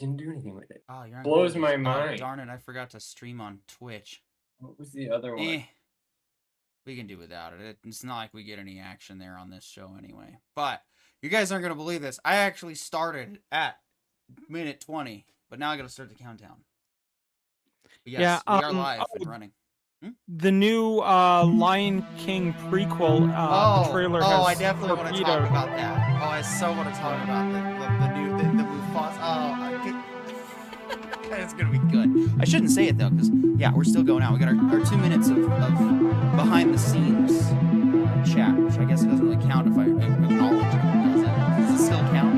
Didn't do anything with it. Oh, you're on Blows Gold my Beach. mind. Oh, darn it! I forgot to stream on Twitch. What was the other one? We can do without it. It's not like we get any action there on this show anyway. But you guys aren't gonna believe this. I actually started at minute 20, but now I gotta start the countdown. But yes, we are live and running. The new Lion King prequel trailer has I definitely want to talk about that. Oh, I so want to talk about the new Mufasa. It's gonna be good. I shouldn't say it though, because yeah, we're still going out. We got our 2 minutes of behind the scenes chat, which I guess it doesn't really count if I acknowledge it. Does it still count?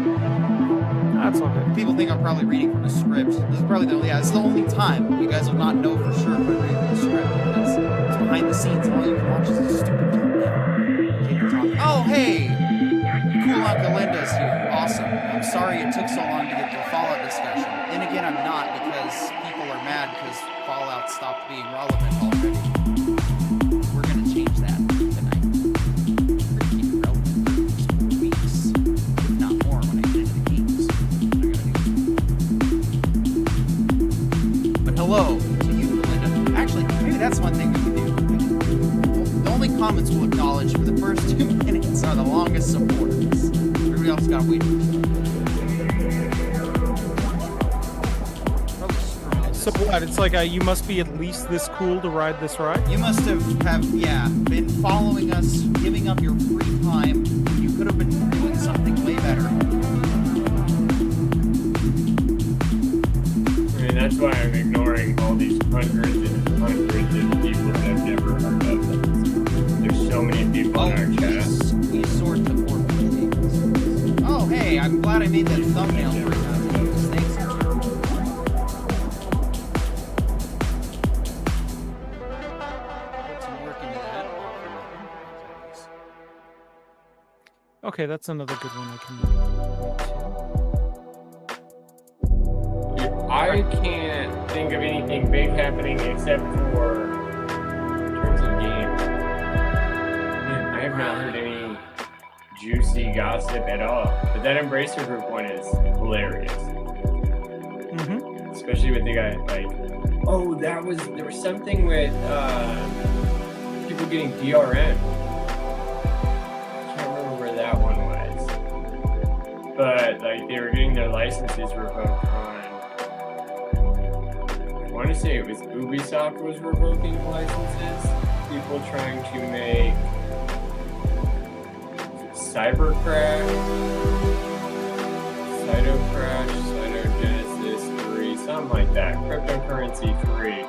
That's all good. People think I'm probably reading from a script. This is probably it's the only time you guys will not know for sure if I read from a script, because it's behind the scenes and all you can watch is a stupid countdown. Oh, hey! Cool Uncle Linda's here. Awesome. I'm sorry it took so long to get to the Fallout discussion. Then again, I'm not, because people are mad because Fallout stopped being relevant already. We're going to change that tonight. We're going to keep it relevant for 2 weeks, if not more, when I get into the games. But hello to you, Linda. Actually, maybe that's one thing we can do. The only comments we'll acknowledge for the first 2 minutes are the longest supporters. Everybody else got to wait. So what? It's like you must be at least this cool to ride this ride? You must have been following us, giving up your free time. You could have been doing something way better. I mean, that's why I'm ignoring all these hundreds and hundreds of people that I've never heard of. There's so many people in our chat. We sort to 4 things. Oh, hey, I'm glad I made that thumbnail for you. Thanks. Put some work into that. Okay, that's another good one I can. I can't think of anything big happening except for in terms of games. Man, I have not heard any juicy gossip at all. But that Embracer Group one is hilarious. Mm-hmm. Especially with the guy there was something with people getting DRM. I can't remember where that one was. But like they were getting their licenses revoked on, I want to say it was Ubisoft was revoking licenses. People trying to make Cyber Crash, Cytogenesis 3, something like that. Cryptocurrency 3.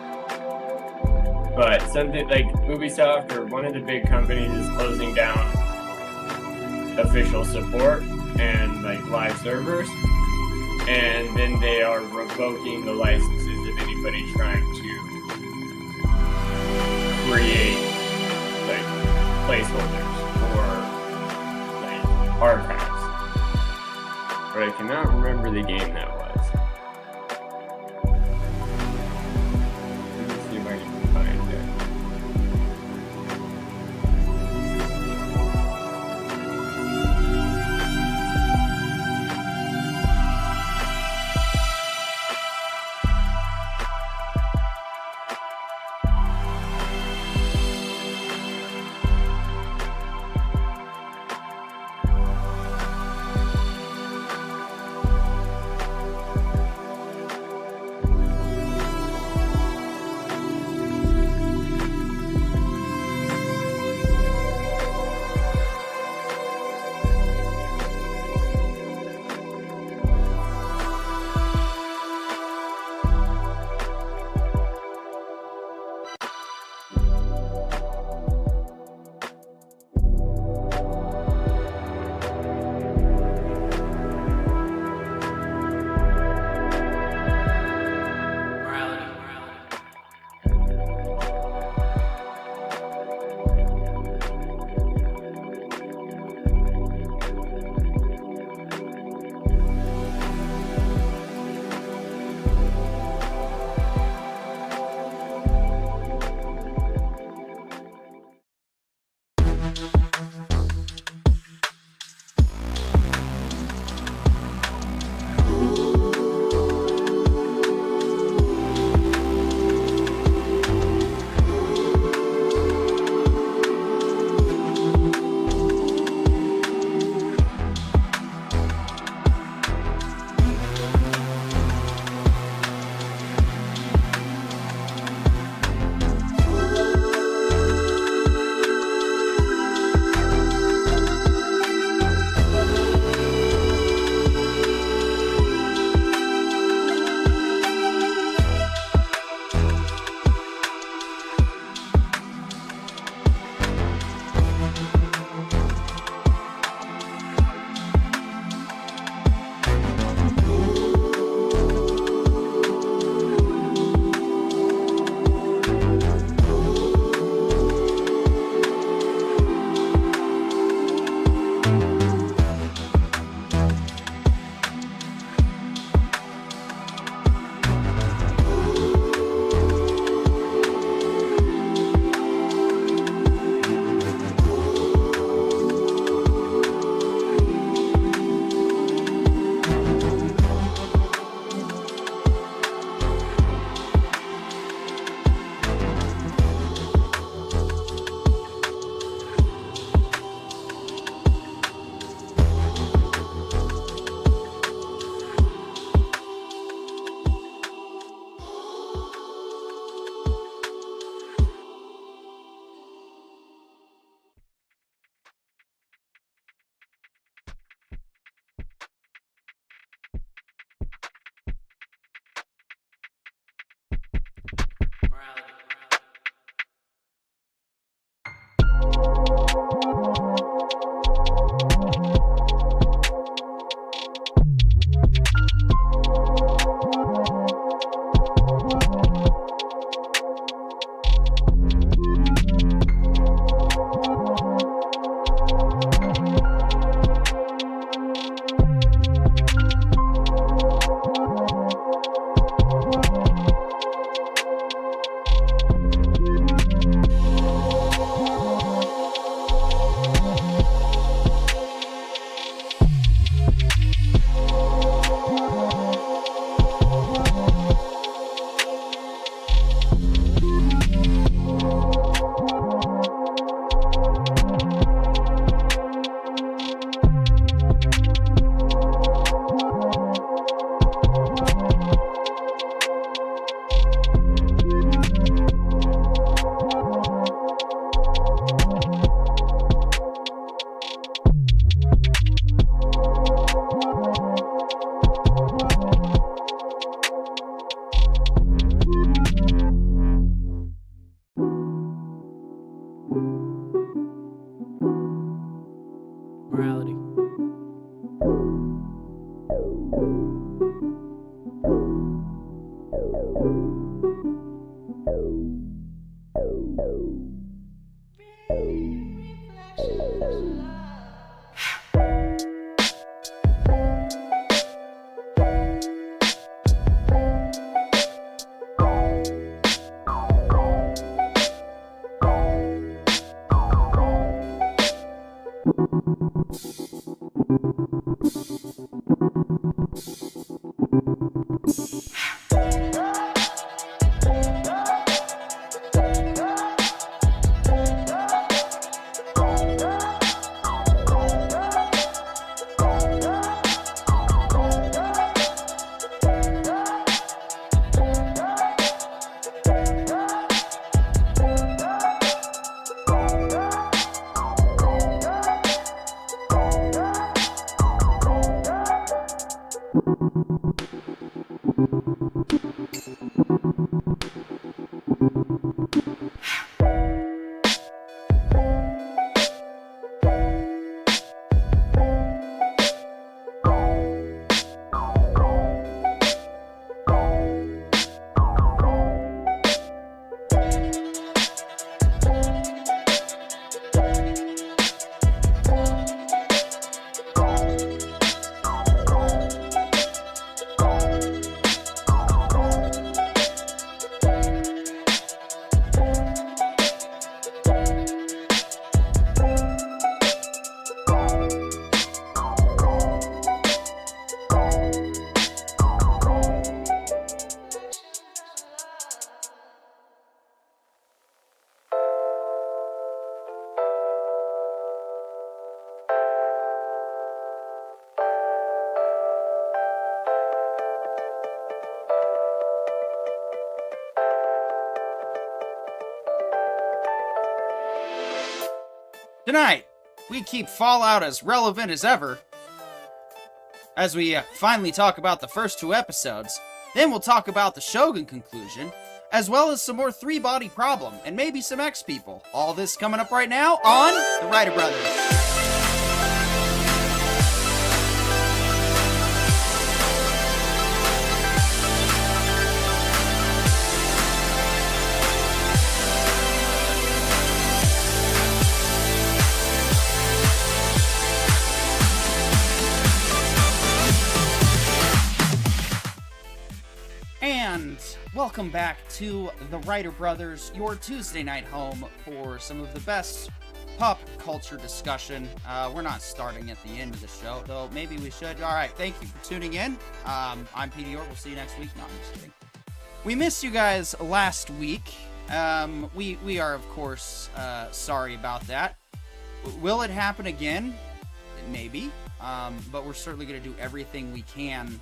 But something like Ubisoft or one of the big companies is closing down official support and like live servers. And then they are revoking the licenses of anybody trying to create like placeholders for like archives. But I cannot remember the game that was. Let me see if I can find it. Tonight, we keep Fallout as relevant as ever, as we finally talk about the first 2 episodes. Then we'll talk about the Shogun conclusion, as well as some more 3-body problem, and maybe some X-people. All this coming up right now on The Writer Brothers. And welcome back to The Writer Brothers, your Tuesday night home for some of the best pop culture discussion. We're not starting at the end of the show, though maybe we should. All right, thank you for tuning in. I'm PDR. We'll see you next week. No, I'm just kidding. We missed you guys last week. We are, of course, sorry about that. Will it happen again? Maybe. But we're certainly going to do everything we can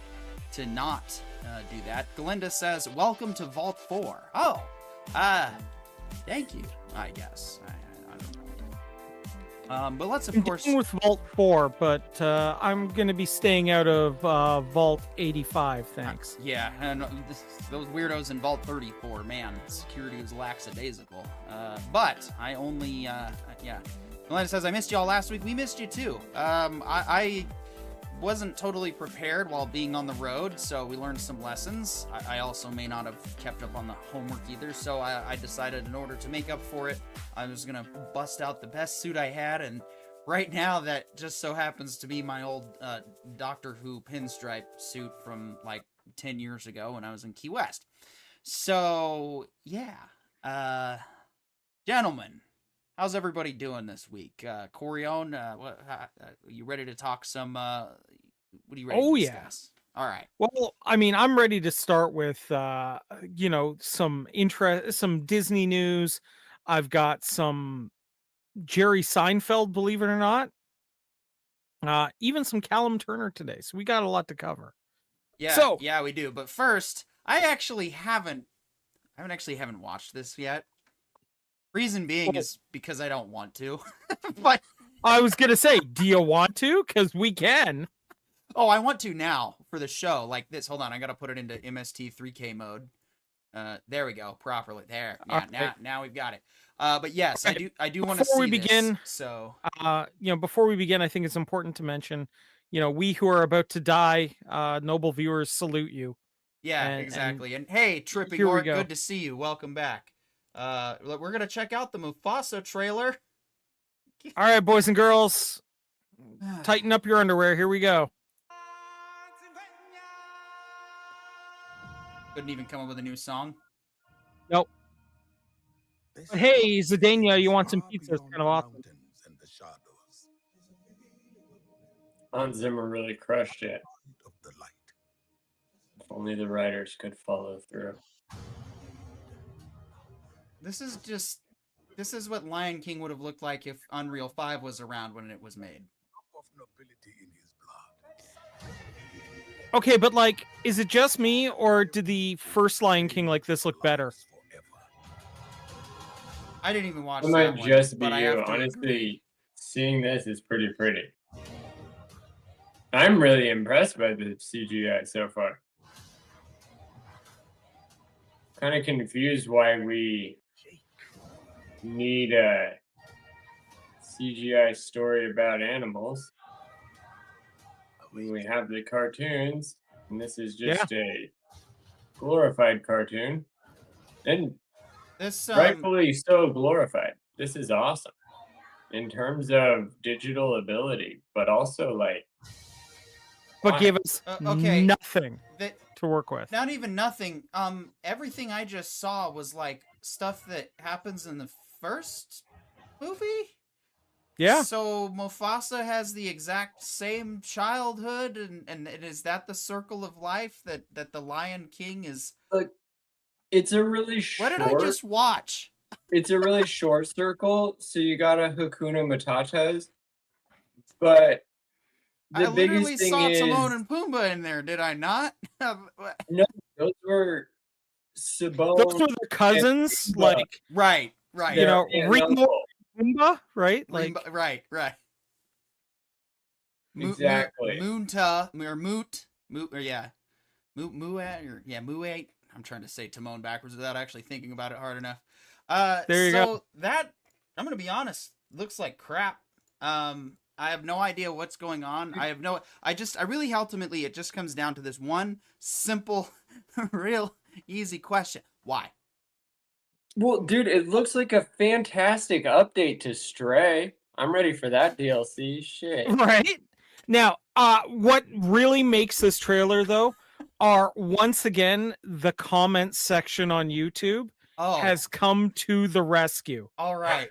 to not do that. Glinda says, welcome to Vault 4. Oh, thank you, I guess. I don't know. But let's, of course... I'm with Vault 4, but I'm going to be staying out of Vault 85, thanks. Yeah, and those weirdos in Vault 34, man, security was lackadaisical. But I only, yeah. Glinda says, I missed y'all last week. We missed you too. I wasn't totally prepared while being on the road, so we learned some lessons. I also may not have kept up on the homework either, so I decided in order to make up for it, I was gonna bust out the best suit I had, and right now that just so happens to be my old Doctor Who pinstripe suit from like 10 years ago when I was in Key West. So, yeah. Gentlemen, how's everybody doing this week? Corione, you ready to talk some, what are you ready to discuss? Yeah. All right. Well, I mean, I'm ready to start with, some Disney news. I've got some Jerry Seinfeld, believe it or not. Even some Callum Turner today. So we got a lot to cover. Yeah, yeah, we do. But first, I haven't watched this yet. Reason being is because I don't want to. But I was gonna say, do you want to? Because we can. Oh, I want to now for the show. Like this. Hold on, I gotta put it into MST 3K mode. There we go, properly. There. Yeah, okay. Now we've got it. But yes, okay. I do want to see this. So before we begin, I think it's important to mention, we who are about to die, noble viewers, salute you. Yeah, exactly. And hey, Tripping Orc, good to see you. Welcome back. We're gonna check out the Mufasa trailer. All right, boys and girls, tighten up your underwear. Here we go. Couldn't even come up with a new song. Nope. But hey, Zidania, you want some pizza? It's kind of awesome. Hans Zimmer really crushed it. Only the writers could follow through. This is what Lion King would have looked like if Unreal 5 was around when it was made. Okay, but like, is it just me, or did the first Lion King like this look better? I didn't even watch It that might one, just be but I you. have to agree. Honestly, seeing this is pretty. I'm really impressed by the CGI so far. Kind of confused why we need a CGI story about animals when we have the cartoons, and this is just a glorified cartoon, and This rightfully so glorified. This is awesome in terms of digital ability, but also like, But why? gave us okay, nothing to work with. Not even nothing. Everything I just saw was like stuff that happens in the first movie. Yeah. So Mufasa has the exact same childhood, and is that the circle of life that the Lion King is? Like, it's a really short. What did I just watch? It's a really short circle, so you gotta Hakuna Matatas. But the I literally biggest thing saw is Timon and Pumbaa in there, did I not? no, those were Simone. Those were the cousins, Pumbaa. like right. you know, Their aunt and Remo, uncle. Pumbaa, right? Like right. Exactly. Moonta or Moot, or yeah, Muat or yeah, Muat. I'm trying to say Timon backwards without actually thinking about it hard enough. There you go. That, I'm gonna be honest, looks like crap. I have no idea what's going on. I really ultimately it just comes down to this one simple, real easy question: why? Well, dude, it looks like a fantastic update to Stray. I'm ready for that DLC. Shit. right? Now, what really makes this trailer though are once again the comment section on YouTube has come to the rescue. All right.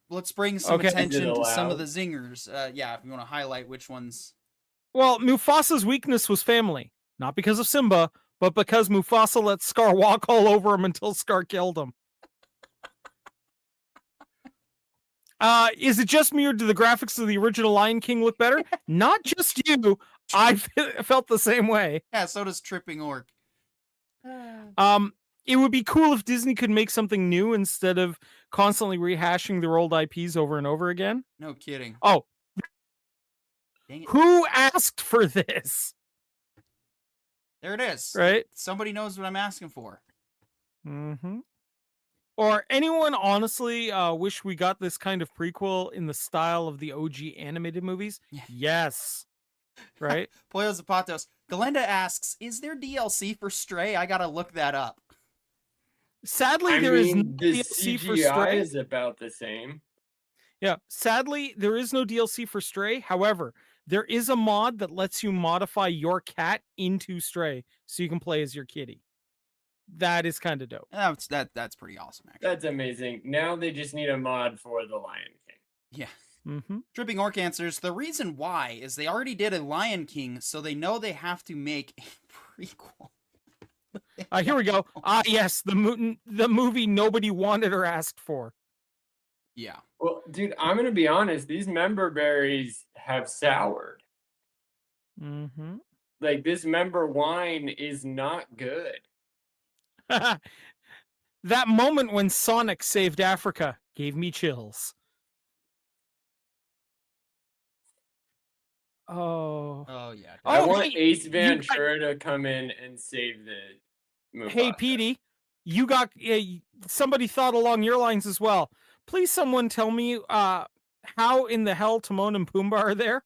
Let's bring some Okay. attention to some of the zingers. Yeah, if you want to highlight which ones. Well, Mufasa's weakness was family. Not because of Simba, but because Mufasa let Scar walk all over him until Scar killed him. Is it just me or do the graphics of the original Lion King look better? Not just you. I felt the same way. Yeah, so does Tripping Orc. It would be cool if Disney could make something new instead of constantly rehashing their old IPs over and over again. No kidding. Oh. Dang it. Who asked for this? There it is. Right? Somebody knows what I'm asking for. Mm-hmm. Or anyone honestly wish we got this kind of prequel in the style of the OG animated movies? Yeah. Yes. Right? Pollo Zapatos. Galenda asks, is there DLC for Stray? I gotta look that up. Sadly, there is no the DLC CGI for Stray. is about the same. Yeah, sadly, there is no DLC for Stray. However, there is a mod that lets you modify your cat into Stray so you can play as your kitty. That is kind of dope. That's pretty awesome, actually. That's amazing. Now they just need a mod for the Lion King. Yeah. Mm-hmm. Tripping Orc answers, the reason why is they already did a Lion King, so they know they have to make a prequel. Here we go. Yes, the movie nobody wanted or asked for. Yeah. Well, dude, I'm gonna be honest. These member berries have soured. Mm-hmm. Like, this member wine is not good. That moment when Sonic saved Africa gave me chills. Oh. Oh yeah. I want Ace Ventura to come in and save the Mufasa. Hey, Petey, you got somebody thought along your lines as well. Please, someone tell me how in the hell Timon and Pumbaa are there?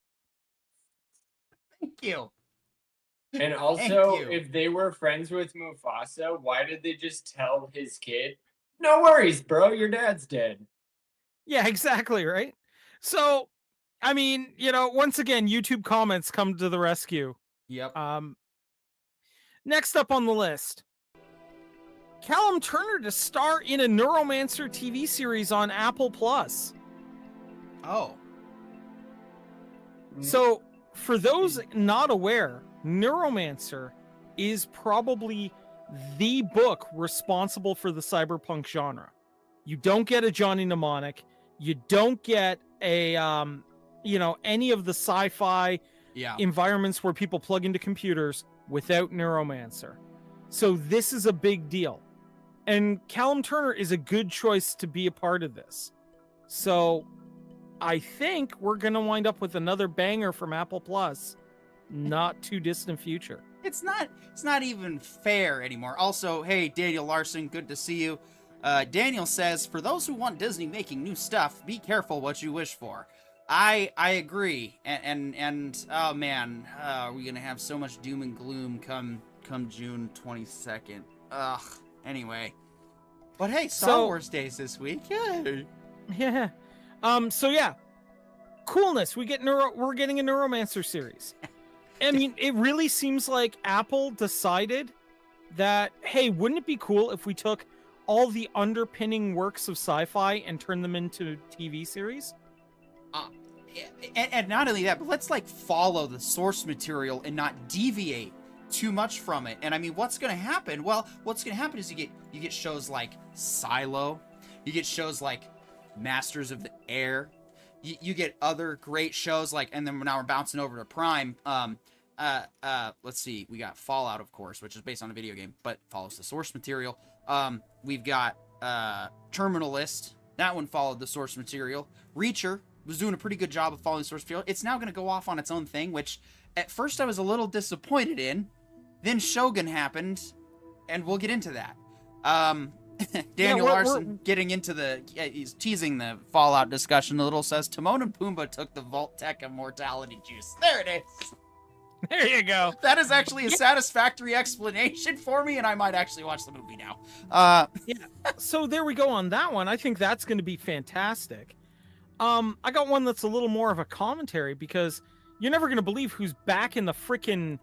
Thank you. And also, if they were friends with Mufasa, why did they just tell his kid, no worries, bro, your dad's dead? Yeah, exactly, right? So, I mean, once again, YouTube comments come to the rescue. Yep. Next up on the list, Callum Turner to star in a Neuromancer TV series on Apple Plus. Oh. So, for those not aware, Neuromancer is probably the book responsible for the cyberpunk genre. You don't get a Johnny Mnemonic. You don't get a, any of the sci-fi environments where people plug into computers without Neuromancer. So this is a big deal. And Callum Turner is a good choice to be a part of this. So I think we're going to wind up with another banger from Apple Plus, not too distant future. It's not even fair anymore. Also, hey, Daniel Larson, good to see you. Daniel says, for those who want Disney making new stuff, be careful what you wish for. I agree. And oh man, we're going to have so much doom and gloom come June 22nd. Ugh. Anyway. But hey, Star Wars Days this week. Yay. Yeah. So yeah. Coolness. We're getting a Neuromancer series. I mean, it really seems like Apple decided that, hey, wouldn't it be cool if we took all the underpinning works of sci-fi and turned them into TV series? And not only that, but let's like follow the source material and not deviate too much from it. And I mean, what's going to happen? Well, what's going to happen is you get shows like Silo, you get shows like Masters of the Air, you get other great shows like, and then now we're bouncing over to Prime. Let's see, we got Fallout, of course, which is based on a video game, but follows the source material. We've got Terminal List. That one followed the source material. Reacher was doing a pretty good job of following the source material. It's now going to go off on its own thing, which at first I was a little disappointed in. Then Shogun happened, and we'll get into that. Daniel Larson getting into he's teasing the Fallout discussion a little, says Timon and Pumbaa took the Vault-Tec immortality juice. There it is. There you go. That is actually a satisfactory explanation for me, and I might actually watch the movie now. Yeah. So there we go on that one. I think that's going to be fantastic. I got one that's a little more of a commentary, because you're never going to believe who's back in the frickin'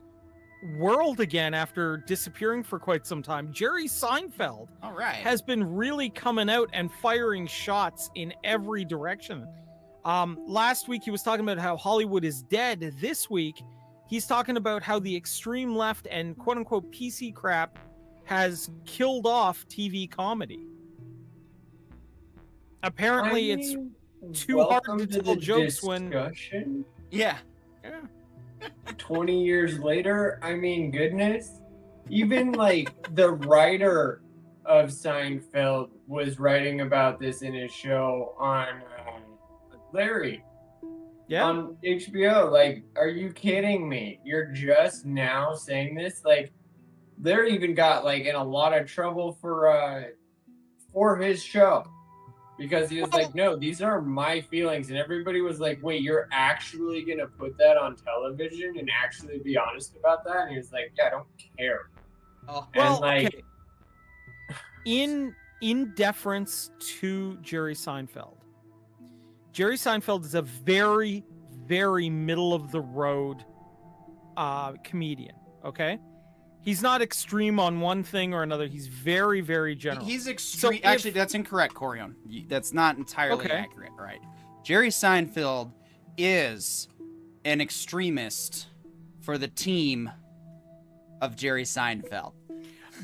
world again after disappearing for quite some time. Jerry Seinfeld has been really coming out and firing shots in every direction. Last week he was talking about how Hollywood is dead. This week he's talking about how the extreme left and quote-unquote PC crap has killed off TV comedy. Apparently it's too hard to tell jokes when... Yeah. 20 years later, I mean, goodness. Even like the writer of Seinfeld was writing about this in his show on Larry. Yeah. On HBO. Like, are you kidding me? You're just now saying this? Like, Larry even got like in a lot of trouble for his show. Because he was like, no, these are my feelings. And everybody was like, wait, you're actually going to put that on television and actually be honest about that? And he was like, yeah, I don't care. Oh, well, like, okay. In deference to Jerry Seinfeld is a very, very middle of the road comedian, okay? He's not extreme on one thing or another. He's very, very general. He's extreme. So actually, that's incorrect, Corion. That's not entirely accurate. Right? Jerry Seinfeld is an extremist for the team of Jerry Seinfeld.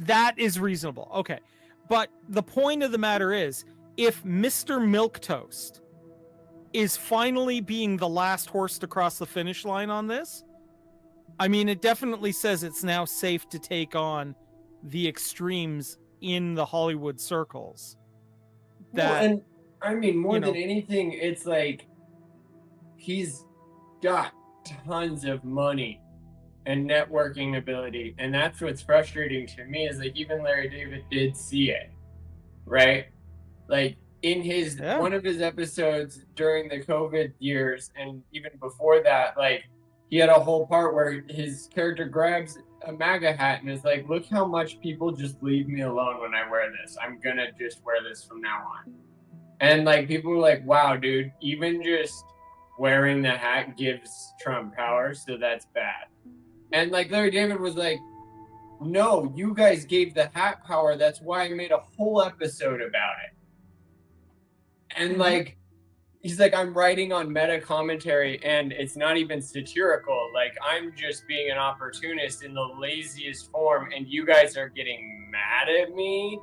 That is reasonable. Okay. But the point of the matter is, if Mr. Milquetoast is finally being the last horse to cross the finish line on this, I mean, it definitely says it's now safe to take on the extremes in the Hollywood circles. And I mean, more than anything, it's like he's got tons of money and networking ability, and that's what's frustrating to me is like even Larry David did see it, right? Like in his one of his episodes during the COVID years, and even before that, like. He had a whole part where his character grabs a MAGA hat and is like, look how much people just leave me alone when I wear this. I'm gonna just wear this from now on. And like people were like, wow, dude, even just wearing the hat gives Trump power, so that's bad. And like Larry David was like, no, you guys gave the hat power. That's why I made a whole episode about it. And like, he's like, I'm writing on meta commentary and it's not even satirical. Like, I'm just being an opportunist in the laziest form, and you guys are getting mad at me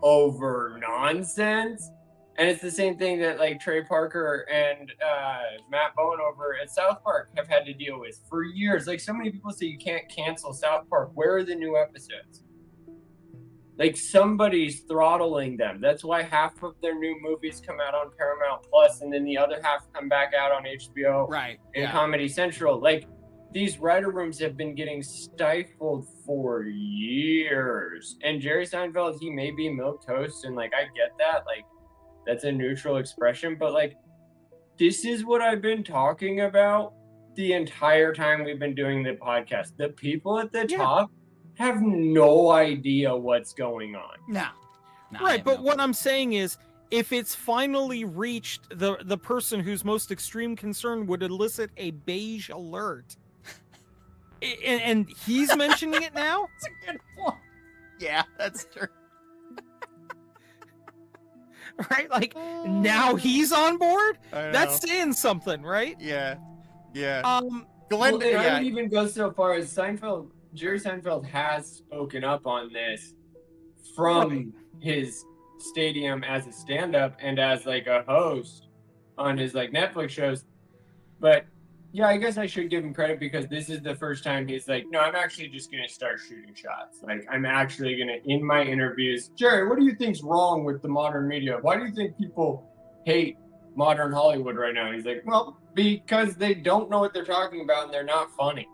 over nonsense. And it's the same thing that like Trey Parker and Matt Bowen over at South Park have had to deal with for years. Like, so many people say you can't cancel South Park. Where are the new episodes? Like, somebody's throttling them. That's why half of their new movies come out on Paramount Plus, and then the other half come back out on HBO Right. and Yeah. Comedy Central. Like, these writer rooms have been getting stifled for years. And Jerry Seinfeld, he may be milquetoast, and like, I get that. Like, that's a neutral expression, but like, this is what I've been talking about the entire time we've been doing the podcast. The people at the top have no idea what's going on. No. Right, but what I'm saying is, if it's finally reached the person whose most extreme concern would elicit a beige alert, and he's mentioning it now? That's a good point. Yeah, that's true. Right? Like, now he's on board? I know. That's saying something, right? Yeah. Yeah. Well, and I yeah. would even go so far as Jerry Seinfeld has spoken up on this from his stadium as a stand-up and as like a host on his like Netflix shows. But yeah, I guess I should give him credit because this is the first time he's like, no, I'm actually just going to start shooting shots. Like, I'm actually going to, in my interviews, Jerry, what do you think's wrong with the modern media? Why do you think people hate modern Hollywood right now? And he's like, well, because they don't know what they're talking about and they're not funny.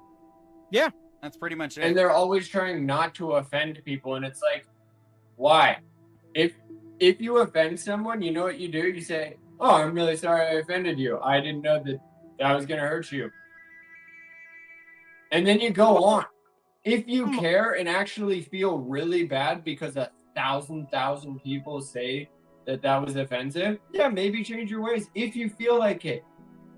Yeah. That's pretty much it. And they're always trying not to offend people. And it's like, why? If you offend someone, you know what you do? You say, oh, I'm really sorry I offended you. I didn't know that I was going to hurt you. And then you go on. If you care and actually feel really bad because 1,000 people say that was offensive, yeah, maybe change your ways if you feel like it.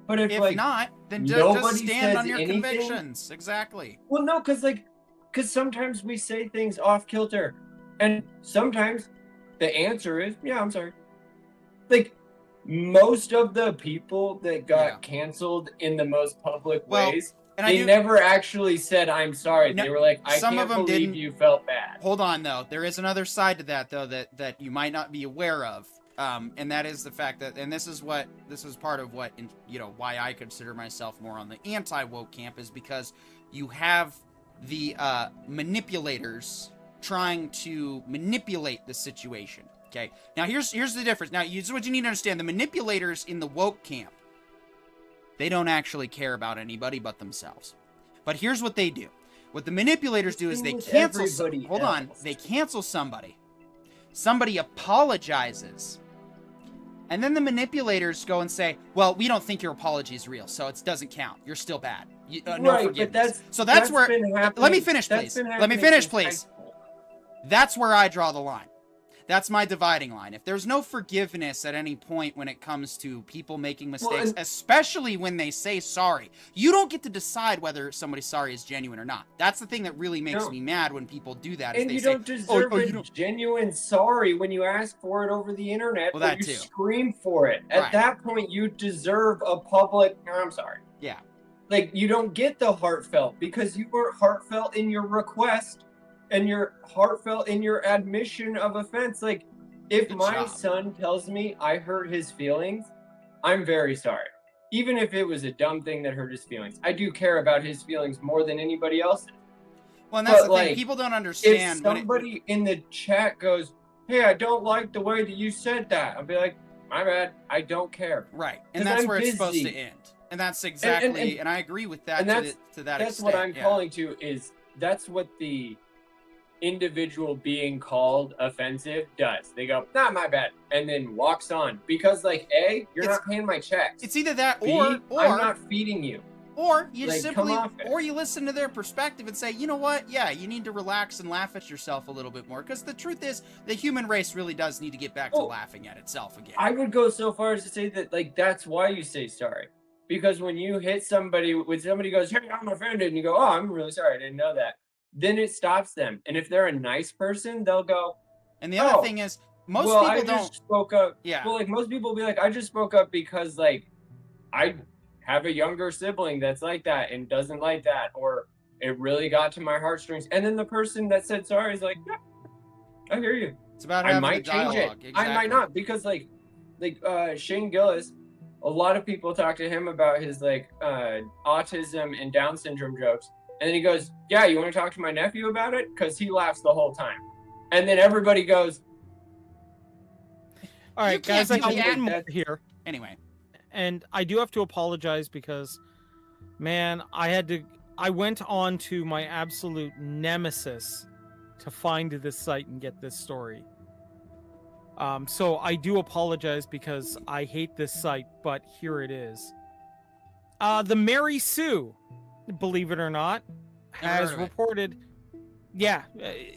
But if like not, then nobody just stand says on your anything, convictions. Exactly. Well, no, because sometimes we say things off kilter, and sometimes the answer is, yeah, I'm sorry. Like, most of the people that got canceled in the most public ways, they never actually said, I'm sorry. They were like, I can't believe you felt bad. Hold on, though. There is another side to that, though, that you might not be aware of. And that is the fact that, and this is part of what, why I consider myself more on the anti-woke camp, is because you have the manipulators trying to manipulate the situation. Okay. Now here's the difference. Now here's what you need to understand: the manipulators in the woke camp, they don't actually care about anybody but themselves. But here's what they do. What the manipulators do is they cancel. Hold on. They cancel somebody. Somebody apologizes. And then the manipulators go and say, well, we don't think your apology is real, so it doesn't count. You're still bad. No forgiveness. So that's where... Let me finish, please. Let me finish, please. That's where I draw the line. That's my dividing line. If there's no forgiveness at any point when it comes to people making mistakes, especially when they say sorry, you don't get to decide whether somebody's sorry is genuine or not. That's the thing that really makes me mad when people do that. And you don't deserve a genuine sorry when you ask for it over the internet, or you scream for it. At that point, you deserve a public, I'm sorry. Yeah. Like, you don't get the heartfelt because you weren't heartfelt in your request. And you're heartfelt in your admission of offense. Like, if my son tells me I hurt his feelings, I'm very sorry. Even if it was a dumb thing that hurt his feelings. I do care about his feelings more than anybody else's. Well, and that's the thing. People don't understand. If somebody in the chat goes, hey, I don't like the way that you said that, I'll be like, my bad. I don't care. Right. And that's where it's supposed to end. And that's exactly, and I agree with that to that extent. That's what I'm calling to is, that's what the individual being called offensive does. They go, not my bad, and then walks on because, like, A, you're not paying my checks. It's either that, B, or I'm not feeding you. Or you simply, or you listen to their perspective and say, you know what? Yeah, you need to relax and laugh at yourself a little bit more. Because the truth is, the human race really does need to get back to laughing at itself again. I would go so far as to say that, like, that's why you say sorry. Because when you hit somebody, when somebody goes, hey, I'm offended, and you go, oh, I'm really sorry, I didn't know that. Then it stops them. And if they're a nice person, they'll go. And the other thing is, most well, people I don't. just spoke up. Yeah. Well, like most people will be like, I just spoke up because like I have a younger sibling that's like that and doesn't like that, or it really got to my heartstrings. And then the person that said sorry is like, yeah, I hear you. It's about I having might the change it. dialogue. Exactly. I might not, because like Shane Gillis, a lot of people talk to him about his like autism and Down syndrome jokes, and then he goes, yeah, you want to talk to my nephew about it, because he laughs the whole time. And then everybody goes, All right, guys, I can't got do one more that. here, Anyway, and I do have to apologize because, man, I went on to my absolute nemesis to find this site and get this story. So I do apologize because I hate this site, but here it is. The Mary Sue, believe it or not, Never has heard of it. reported. Yeah,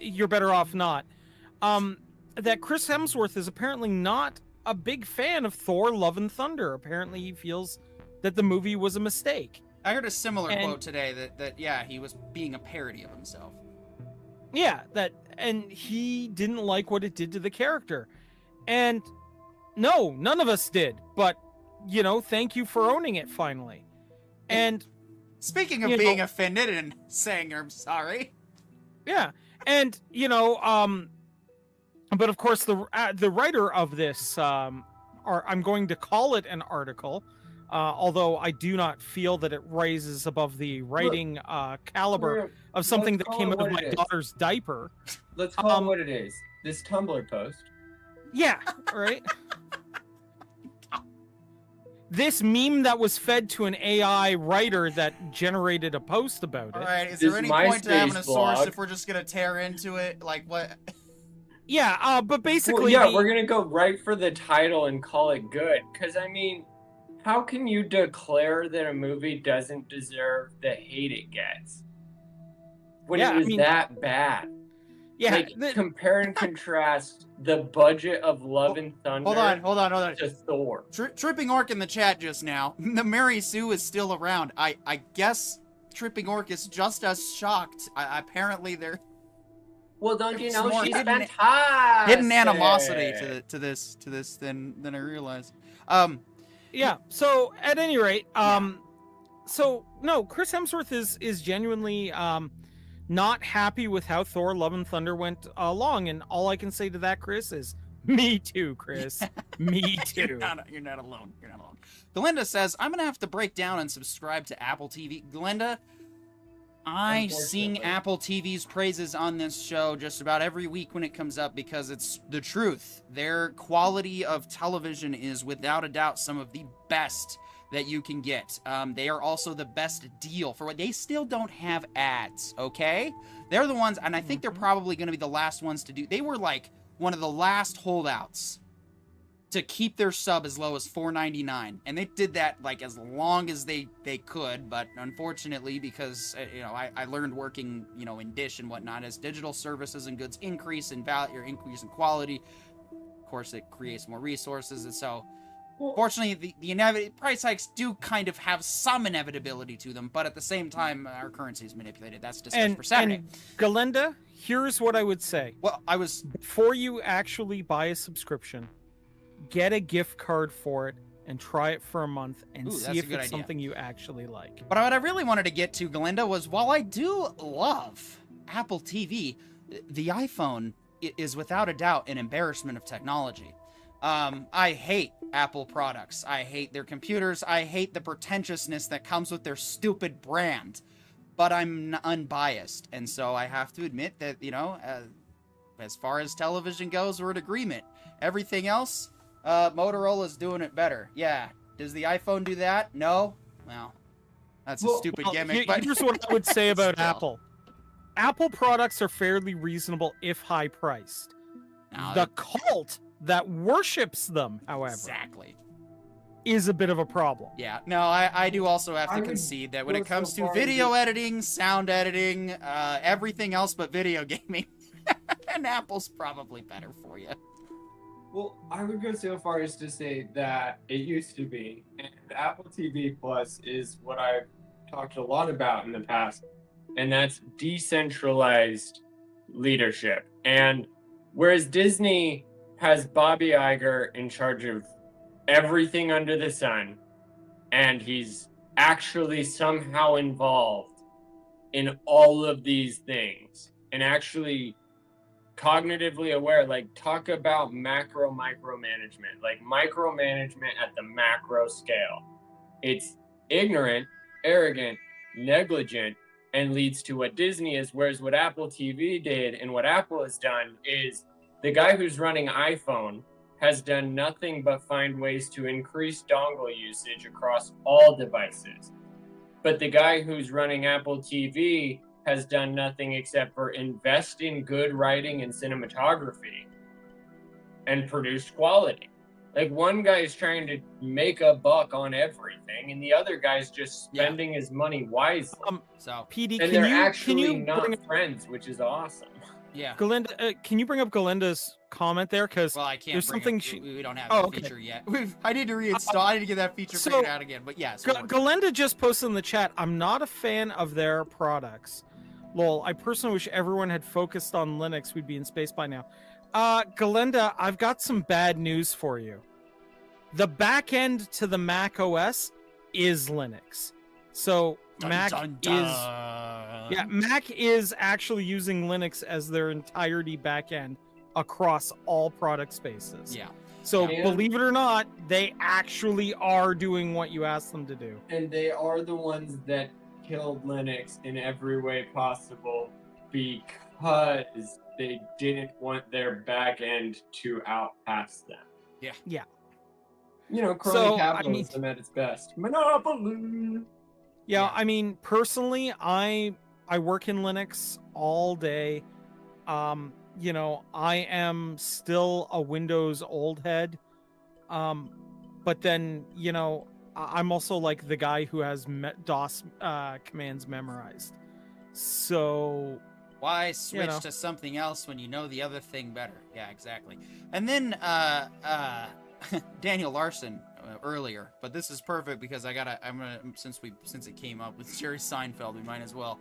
you're better off not. That Chris Hemsworth is apparently not a big fan of Thor: Love and Thunder. Apparently, he feels that the movie was a mistake. I heard a similar And- quote today that yeah, he was being a parody of himself. Yeah, and he didn't like what it did to the character. And no, none of us did. But thank you for owning it finally. And Speaking of You being know- offended and saying I'm sorry. yeah, and but of course the writer of this, I'm going to call it an article, although I do not feel that it rises above the writing caliber of something let's that call came it out of what my it is. daughter's diaper. let's call it what it is. This Tumblr post. Yeah, right. This meme that was fed to an AI writer that generated a post about it. All right, is This there any point to having a MySpace source blog. if we're just gonna tear into it? Like what? Yeah, but Well, basically, yeah, we're gonna go right for the title and call it good. Because I mean, how can you declare that a movie doesn't deserve the hate it gets when Yeah, I it was mean- that bad? yeah, Like compare and contrast the budget of Love and Thunder Hold on. to Thor. Tripping Orc in the chat just now. The Mary Sue is still around. I guess Tripping Orc is just as shocked. Apparently they're Well, don't you There's know more she's hidden- fantastic? hidden animosity to this than I realized. yeah. So at any rate, so no, Chris Hemsworth is genuinely not happy with how Thor: Love and Thunder went along, and all I can say to that, Chris, is me too, Chris. Me too. You're not alone. You're not alone. Glinda says, I'm gonna have to break down and subscribe to Apple TV. Glinda, I sing Unfortunately. Apple TV's praises on this show just about every week when it comes up because it's the truth. Their quality of television is without a doubt some of the best that you can get. They are also the best deal for what they still don't have ads, okay? They're the ones, and I think they're probably going to be the last ones to do. They were like one of the last holdouts to keep their sub as low as $4.99, and they did that like as long as they could. But unfortunately, because I learned working in Dish and whatnot, as digital services and goods increase in value or increase in quality, of course it creates more resources, and so. Fortunately, the price hikes do kind of have some inevitability to them, but at the same time, our currency is manipulated. That's discussed for Saturday. And Galinda, here's what I would say. Well, I was... Before you actually buy a subscription, get a gift card for it and try it for a month and Ooh, that's see a if good it's idea. something you actually like. But what I really wanted to get to, Galinda, was while I do love Apple TV, the iPhone is without a doubt an embarrassment of technology. I hate Apple products. I hate their computers. I hate the pretentiousness that comes with their stupid brand. But I'm unbiased, and so I have to admit that, as far as television goes, we're in agreement. Everything else, Motorola's doing it better. Yeah. Does the iPhone do that? No? Well, that's a stupid gimmick, but... Here's what I would say about Still. Apple. Apple products are fairly reasonable if high priced. No, The cult that worships them, however, exactly. is a bit of a problem. Yeah, no, I do also have I to would concede that when go it comes so to far as video editing, sound editing, everything else but video gaming, and Apple's probably better for you. Well, I would go so far as to say that it used to be, and Apple TV Plus is what I've talked a lot about in the past, and that's decentralized leadership. And whereas Disney has Bobby Iger in charge of everything under the sun, and he's actually somehow involved in all of these things and actually cognitively aware. Like, talk about micromanagement, like micromanagement at the macro scale. It's ignorant, arrogant, negligent, and leads to what Disney is. Whereas what Apple TV did and what Apple has done is the guy who's running iPhone has done nothing but find ways to increase dongle usage across all devices. But the guy who's running Apple TV has done nothing except for invest in good writing and cinematography and produced quality. Like, one guy is trying to make a buck on everything, and the other guy's just spending his money wisely. So PD, and they're actually not friends, which is awesome. yeah. Galinda, can you bring up Galinda's comment there? Because Well, I can't. there's something we don't have that feature yet. I need to reinstall. I need to get that feature figured out again. But yeah, Galinda just posted in the chat, I'm not a fan of their products. Lol, I personally wish everyone had focused on Linux. We'd be in space by now. Galinda, I've got some bad news for you. The back end to the Mac OS is Linux. So Mac is actually using Linux as their entirety back end across all product spaces. Yeah. So believe it or not, they actually are doing what you asked them to do. And they are the ones that killed Linux in every way possible because they didn't want their back end to outpass them. Yeah. You know, crony capitalism at its best. Monopoly. Yeah, I mean, personally, I work in Linux all day. You know, I am still a Windows old head. But then, you know, I'm also like the guy who has DOS commands memorized. So why switch to something else when you know the other thing better? Yeah, exactly. And then Daniel Larson earlier, but this is perfect because I'm gonna since it came up with Jerry Seinfeld, we might as well.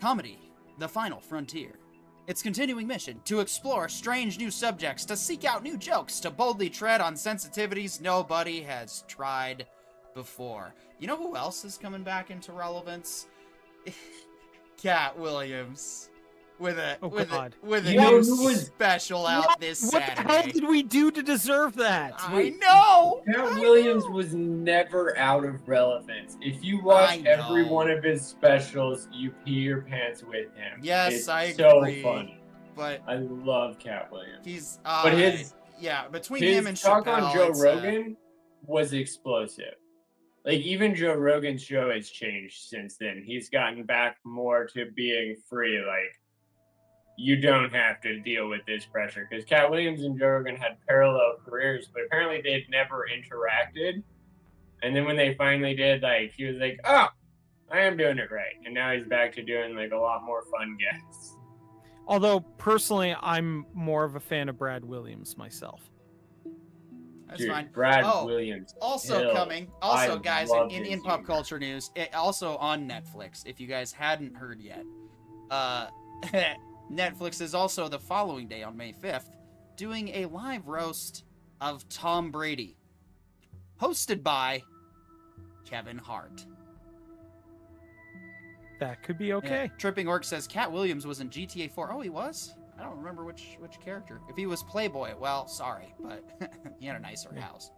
Comedy, the final frontier. Its continuing mission to explore strange new subjects, to seek out new jokes, to boldly tread on sensitivities nobody has tried before. You know who else is coming back into relevance? Cat Williams. With a new special out this Saturday. What the hell did we do to deserve that? I know! Cat Williams was never out of relevance. If you watch every one of his specials, you pee your pants with him. Yes, I agree. So funny. But I love Cat Williams. He's but between him and talk Chappelle, on Joe Rogan was explosive. Like, even Joe Rogan's show has changed since then. He's gotten back more to being free, like, you don't have to deal with this pressure. Because Cat Williams and Joe Rogan had parallel careers, but apparently they'd never interacted. And then when they finally did, like, he was like, oh, I am doing it right. And now he's back to doing, like, a lot more fun guests. Although, personally, I'm more of a fan of Brad Williams myself. That's fine. Brad Williams. Also coming, guys, in pop culture news, also on Netflix, if you guys hadn't heard yet, Netflix is also the following day on May 5th doing a live roast of Tom Brady, hosted by Kevin Hart. That could be okay. Yeah. Tripping Orc says Cat Williams was in GTA 4. Oh, he was? I don't remember which character. If he was Playboy, well, sorry, but he had a nicer house.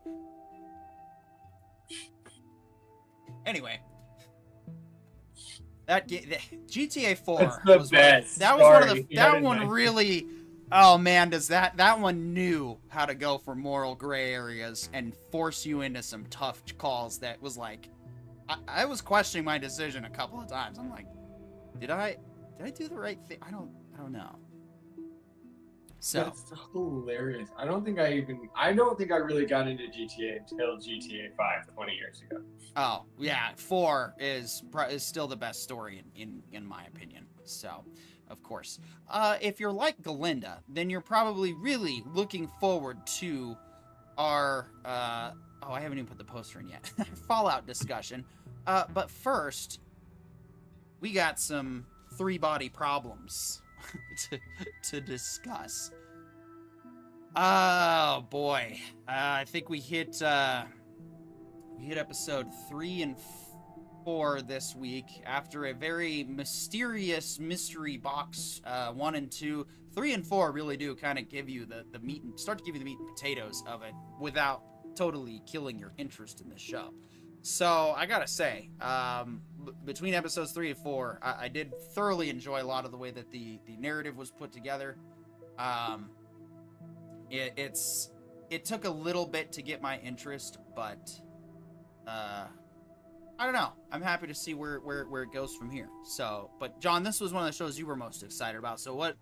Anyway. That GTA 4 was the best. That was one of the that one really. Oh man, that one knew how to go for moral gray areas and force you into some tough calls. That was like, I was questioning my decision a couple of times. I'm like, did I do the right thing? I don't know. So that's hilarious. I don't think I really got into GTA until GTA 5 20 years ago. Oh yeah, 4 is still the best story in my opinion. So, of course, if you're like Galinda, then you're probably really looking forward to our I haven't even put the poster in yet. Fallout discussion. But first, we got some 3-body problems to discuss. Oh boy, I think we hit episode 3 and 4 this week after a very mysterious mystery box. 1 and 2, 3 and 4 really do kind of give you the meat and start to give you the meat and potatoes of it without totally killing your interest in the show. So I gotta say, between episodes 3 and 4, I did thoroughly enjoy a lot of the way that the narrative was put together. It took a little bit to get my interest, but I don't know. I'm happy to see where it goes from here. So, but John, this was one of the shows you were most excited about. So what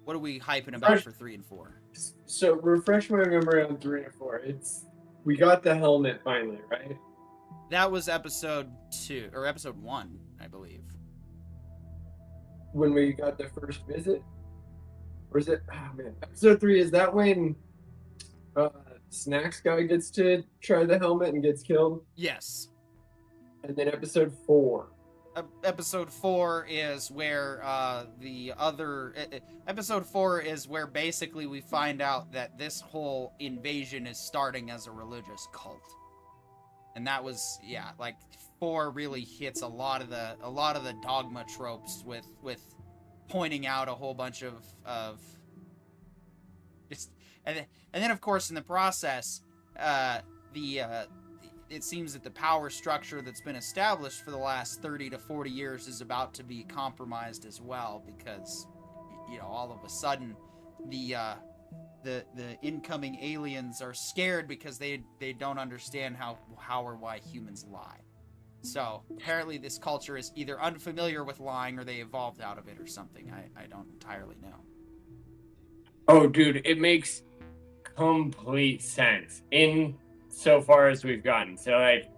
are we hyping about for 3 and 4? So refresh my memory on 3 and 4. We got the helmet finally, right? That was episode 2 or episode 1, I believe. When we got the first visit, or is it? Oh man, episode 3 is that when Snacks guy gets to try the helmet and gets killed? Yes. And then episode 4. Episode 4 is where episode 4 is where basically we find out that this whole invasion is starting as a religious cult. And that was, yeah, like 4 really hits a lot of the dogma tropes with pointing out a whole bunch of just and then of course in the process it seems that the power structure that's been established for the last 30 to 40 years is about to be compromised as well, because all of a sudden the incoming aliens are scared because they don't understand how or why humans lie. So apparently this culture is either unfamiliar with lying or they evolved out of it or something. I don't entirely know. Oh, dude, it makes complete sense in so far as we've gotten. So like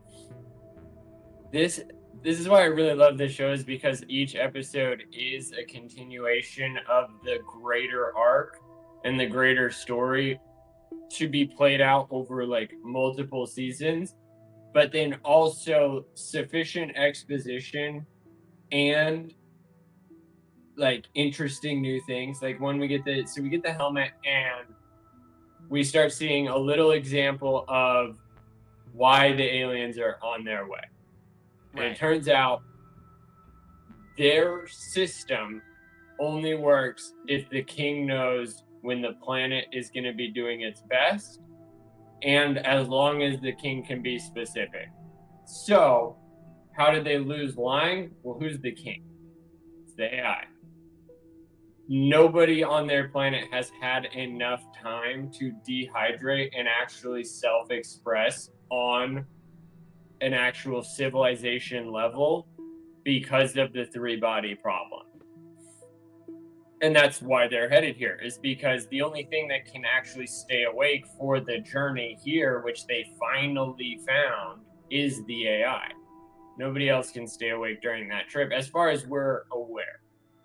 this is why I really love this show, is because each episode is a continuation of the greater arc, and the greater story should be played out over like multiple seasons, but then also sufficient exposition and like interesting new things. Like when we get the helmet and we start seeing a little example of why the aliens are on their way. And Right. it turns out their system only works if the king knows when the planet is going to be doing its best, and as long as the king can be specific. So, how did they lose lying? Well, who's the king? It's the AI. Nobody on their planet has had enough time to dehydrate and actually self-express on an actual civilization level because of the 3-body problem. And that's why they're headed here, is because the only thing that can actually stay awake for the journey here, which they finally found, is the AI. Nobody else can stay awake during that trip, as far as we're aware.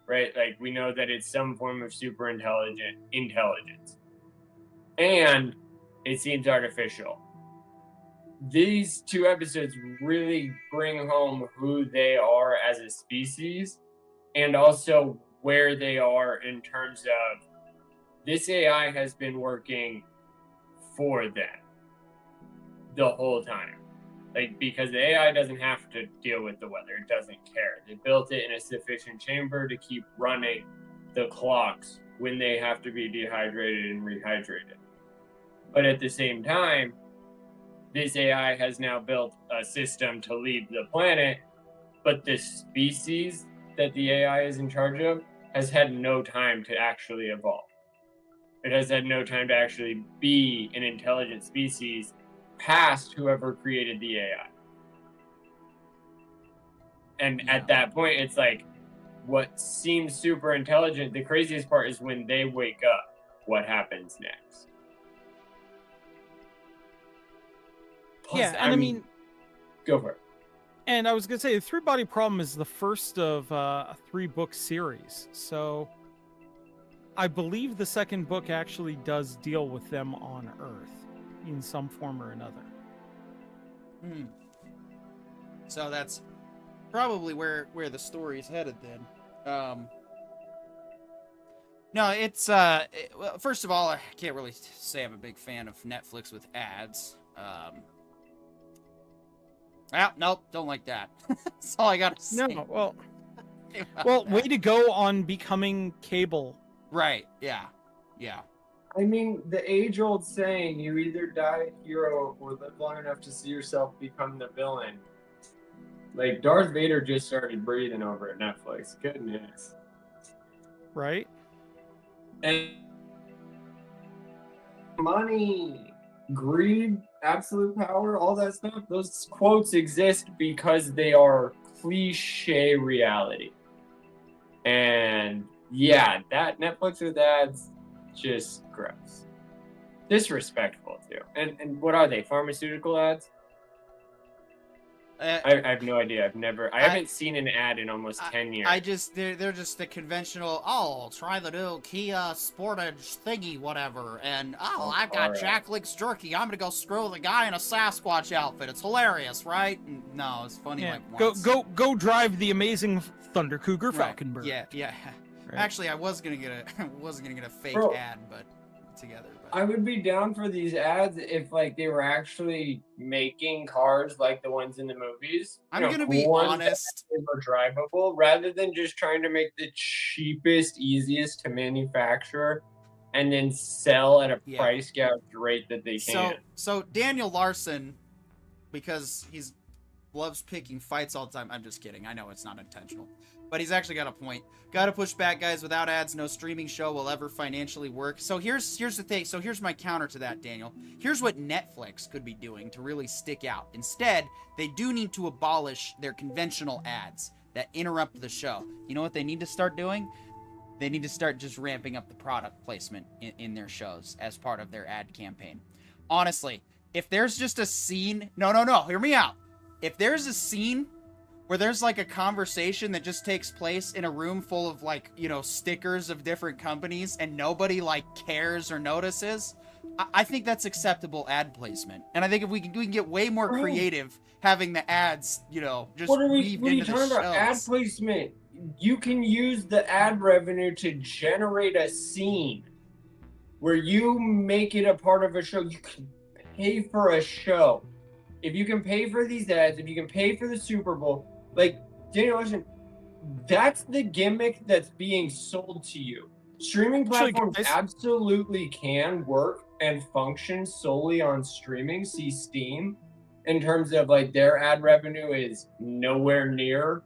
Right? Like, we know that it's some form of super intelligence. And it seems artificial. These 2 episodes really bring home who they are as a species, and also where they are in terms of this AI has been working for them the whole time. Like, because the AI doesn't have to deal with the weather. It doesn't care. They built it in a sufficient chamber to keep running the clocks when they have to be dehydrated and rehydrated. But at the same time, this AI has now built a system to leave the planet, but the species that the AI is in charge of has had no time to actually evolve. It has had no time to actually be an intelligent species past whoever created the AI. And at that point, it's like, what seems super intelligent, the craziest part is when they wake up, what happens next? Plus, Yeah, and I mean, go for it. And I was gonna say, the 3-body problem is the first of a 3-book series. So I believe the second book actually does deal with them on Earth in some form or another. So that's probably where the story's headed then. No, it's well, first of all, I can't really say I'm a big fan of Netflix with ads. Nope, don't like that. That's all I gotta say. No, well, way to go on becoming cable. Right? Yeah. I mean, the age-old saying, you either die a hero or live long enough to see yourself become the villain. Like, Darth Vader just started breathing over at Netflix. Goodness. Right? And money, greed, absolute power, all that stuff, those quotes exist because they are cliche reality. And yeah, that Netflix with ads, just gross. Disrespectful too. And what are they? Pharmaceutical ads? I have no idea. I haven't seen an ad in almost 10 years. They're just the conventional, oh, try the new Kia Sportage thingy, whatever, and I've got right. Jack Link's jerky. I'm gonna go screw the guy in a Sasquatch outfit. It's hilarious, right? No, it's funny Yeah. like once. Go drive the amazing Thunder Cougar Right. Falconbird. Yeah. Right. Actually, I was gonna get a fake ad, but together. But I would be down for these ads if like they were actually making cars like the ones in the movies. I'm gonna be ones honest. that were drivable rather than just trying to make the cheapest, easiest to manufacture and then sell at a price gouged rate that they can. So Daniel Larson, because he's loves picking fights all the time. I'm just kidding. I know it's not intentional. But he's actually got a point. Got to push back, guys. Without ads, no streaming show will ever financially work. So here's the thing. So here's my counter to that, Daniel. Here's what Netflix could be doing to really stick out. Instead, they do need to abolish their conventional ads that interrupt the show. You know what they need to start doing? They need to start just ramping up the product placement in their shows as part of their ad campaign. Honestly, if there's just a scene... No, hear me out. If there's a scene where there's like a conversation that just takes place in a room full of like, stickers of different companies and nobody like cares or notices, I think that's acceptable ad placement. And I think if we can get way more creative having the ads, just what are weaved you into the talking shows. about? Ad placement. You can use the ad revenue to generate a scene where you make it a part of a show. You can pay for a show. If you can pay for these ads, if you can pay for the Super Bowl, like Daniel Larson, that's the gimmick that's being sold to you. Streaming platforms absolutely can work and function solely on streaming. See Steam, in terms of like their ad revenue is nowhere near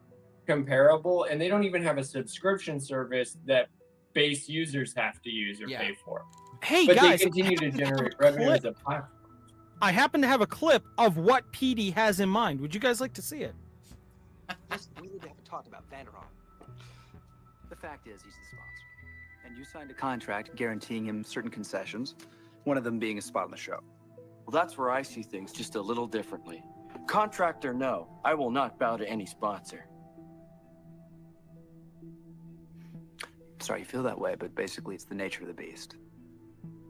comparable, and they don't even have a subscription service that base users have to use or pay for. Hey but guys, they continue to generate revenue as a platform. I happen to have a clip of what PD has in mind. Would you guys like to see it? Listen, we need to have a talk about Vanderhoff. The fact is, he's the sponsor. And you signed a contract guaranteeing him certain concessions, one of them being a spot on the show. Well, that's where I see things just a little differently. Contract or no, I will not bow to any sponsor. Sorry you feel that way, but basically it's the nature of the beast.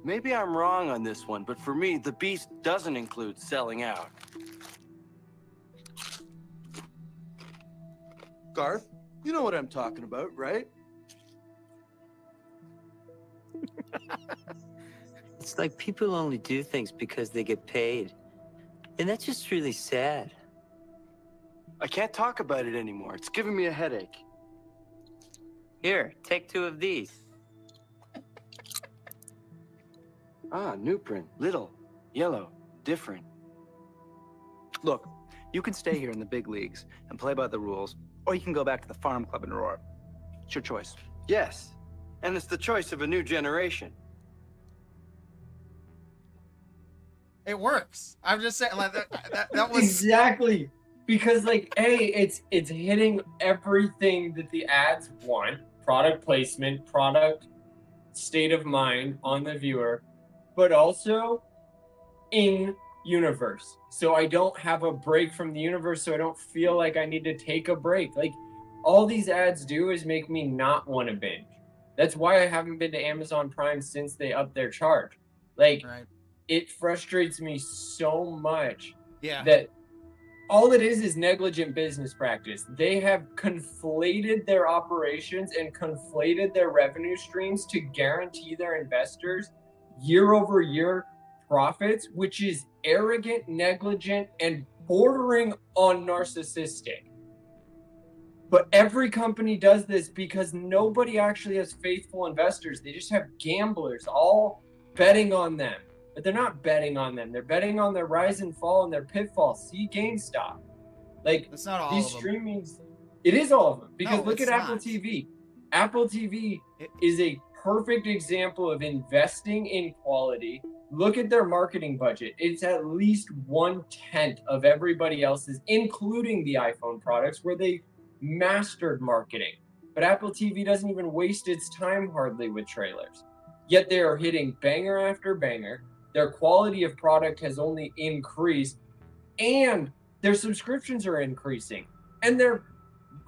Maybe I'm wrong on this one, but for me, the beast doesn't include selling out. Garth, you know what I'm talking about, right? It's like people only do things because they get paid. And that's just really sad. I can't talk about it anymore. It's giving me a headache. Here, take 2 of these. Ah, new print. Little, yellow, different. Look, you can stay here in the big leagues and play by the rules, or you can go back to the farm club in Aurora. It's your choice. Yes, and it's the choice of a new generation. It works. I'm just saying, like, that was exactly because, like, it's hitting everything that the ads want: product placement, product state of mind on the viewer, but also in universe. So I don't have a break from the universe, so I don't feel like I need to take a break. Like, all these ads do is make me not want to binge. That's why I haven't been to Amazon Prime since they upped their charge. Like, it frustrates me so much that all it is negligent business practice. They have conflated their operations and conflated their revenue streams to guarantee their investors year over year profits, which is arrogant, negligent, and bordering on narcissistic. But every company does this because nobody actually has faithful investors. They just have gamblers all betting on them. But they're not betting on them. They're betting on their rise and fall and their pitfalls. See GameStop. Like, That's not all these of them. streamings, it is all of them. Because No, look at it's Apple not. TV. Apple TV is a perfect example of investing in quality. Look at their marketing budget. It's at least 1/10 of everybody else's, including the iPhone products, where they mastered marketing. But Apple TV doesn't even waste its time hardly with trailers. Yet they are hitting banger after banger. Their quality of product has only increased, and their subscriptions are increasing. And they're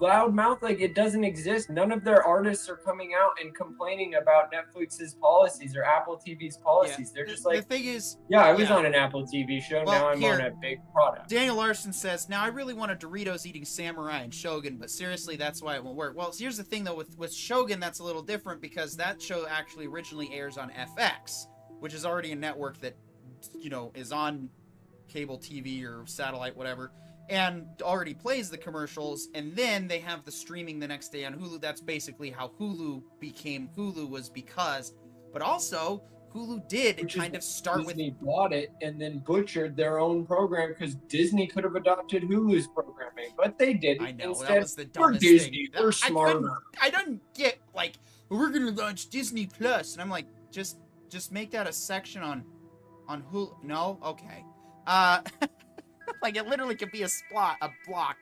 loud mouth like it doesn't exist. None of their artists are coming out and complaining about Netflix's policies or Apple TV's policies. They're just The like, thing is, yeah, I was on an Apple TV show. Well, Now I'm here, on a big product. Daniel Larson says, now I really want a Doritos eating samurai and Shogun, but seriously, that's why it won't work. Well, here's the thing though, with Shogun, that's a little different because that show actually originally airs on FX, which is already a network that, you know, is on cable TV or satellite, whatever, and already plays the commercials, and then they have the streaming the next day on Hulu. That's basically how Hulu became Hulu, was because, but also Hulu did Which kind is of start Disney bought it and then butchered their own program because Disney could have adopted Hulu's programming, but they didn't. I know, Instead, that was the we're dumbest Disney. thing. We're I smarter. didn't get, like, we're gonna launch Disney Plus, and I'm like, just make that a section on Hulu. No, okay. Like, it literally could be a block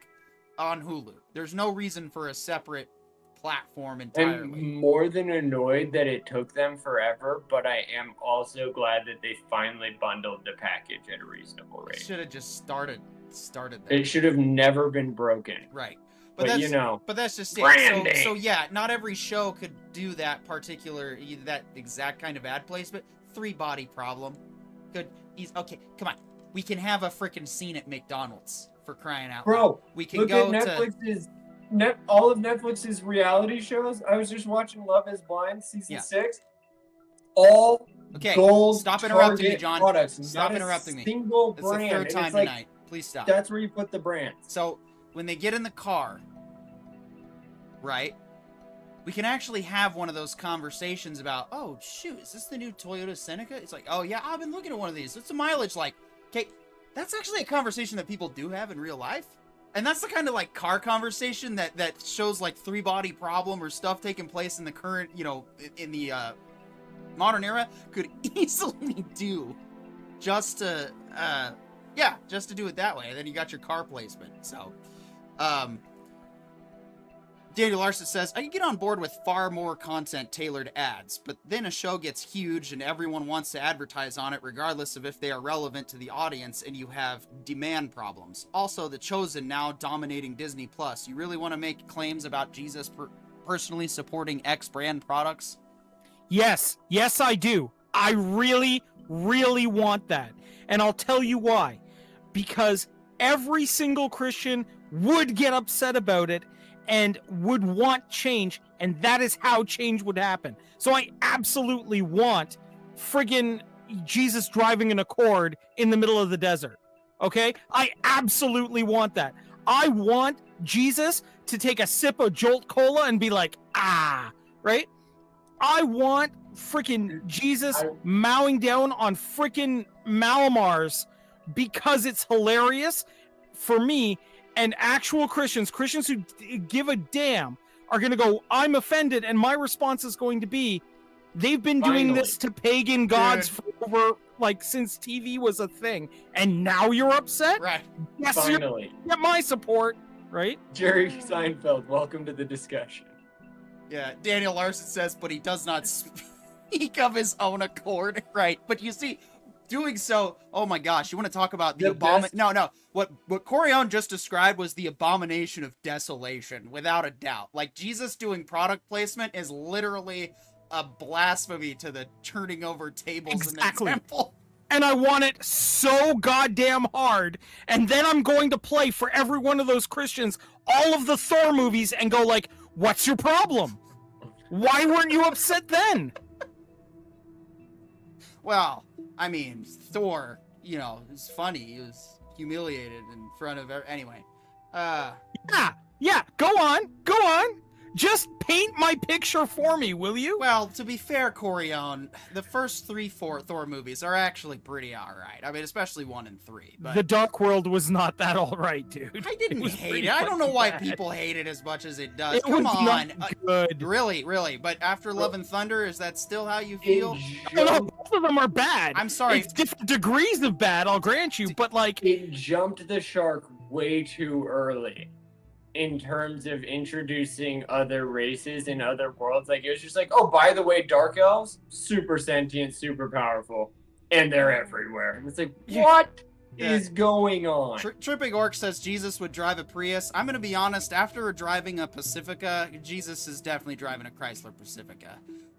on Hulu. There's no reason for a separate platform entirely. I'm more than annoyed that it took them forever, but I am also glad that they finally bundled the package at a reasonable rate. Should have just started there. It should have never been broken. Right. But that's, you know, but that's just it. branding. So yeah, not every show could do that exact kind of ad placement. 3-body problem. Good. Okay, come on. We can have a freaking scene at McDonald's, for crying out loud. Bro, We can look go at to Netflix's all of Netflix's reality shows. I was just watching Love Is Blind season 6. All okay. gold Stop interrupting me, Target John. products. Stop Not interrupting a me. single It's brand. the third And time it's like, tonight. Please stop. that's where you put the brands. So when they get in the car, right? We can actually have one of those conversations about, oh shoot, is this the new Toyota Seneca? It's like, oh yeah, I've been looking at one of these. What's the mileage like? Okay, that's actually a conversation that people do have in real life. And that's the kind of like car conversation that shows like 3-body problem or stuff taking place in the current, you know, in the modern era could easily do just to do it that way. And then you got your car placement. So, Daniel Larson says, I can get on board with far more content tailored ads, but then a show gets huge and everyone wants to advertise on it regardless of if they are relevant to the audience, and you have demand problems. Also, The Chosen now dominating Disney Plus. You really want to make claims about Jesus personally supporting X brand products? Yes, I do. I really, really want that. And I'll tell you why. Because every single Christian would get upset about it and would want change, and that is how change would happen. So I absolutely want friggin' Jesus driving an Accord in the middle of the desert. Okay? I absolutely want that. I want Jesus to take a sip of Jolt Cola and be like, ah, right? I want freaking Jesus mowing down on freaking Malamars because it's hilarious for me. And actual Christians who give a damn, are going to go, I'm offended. And my response is going to be, they've been doing this to pagan gods for over, like, since TV was a thing. And now you're upset? Right. Yes, Finally. you get my support, right? Jerry Seinfeld, welcome to the discussion. Yeah, Daniel Larson says, but he does not speak of his own accord. Right. But you see, doing so, oh my gosh, you want to talk about the abomination? No. What Corione just described was the abomination of desolation, without a doubt. Like, Jesus doing product placement is literally a blasphemy to the turning over tables in the temple. and I want it so goddamn hard, and then I'm going to play for every one of those Christians all of the Thor movies and go like, what's your problem? Why weren't you upset then? Well, I mean, Thor, you know, is funny. He was humiliated in front of anyway. Yeah, go on. Just paint my picture for me, will you? Well, to be fair, Corion, the first 3 Thor movies are actually pretty alright. I mean, especially 1 and 3. But The Dark World was not that alright, dude. I didn't was hate pretty it. I don't know why fucking bad. people hate it as much as it does. It Come was on. not good. Really. But after Love and Thunder, is that still how you feel? No, both of them are bad. I'm sorry. It's different degrees of bad, I'll grant you, but like... It jumped the shark way too early in terms of introducing other races in other worlds. Like, it was just like, oh, by the way, dark elves, super sentient, super powerful, and they're everywhere. And it's like, what is going on? Tripping Orc says Jesus would drive a Prius. I'm going to be honest, after driving a Pacifica, Jesus is definitely driving a Chrysler Pacifica.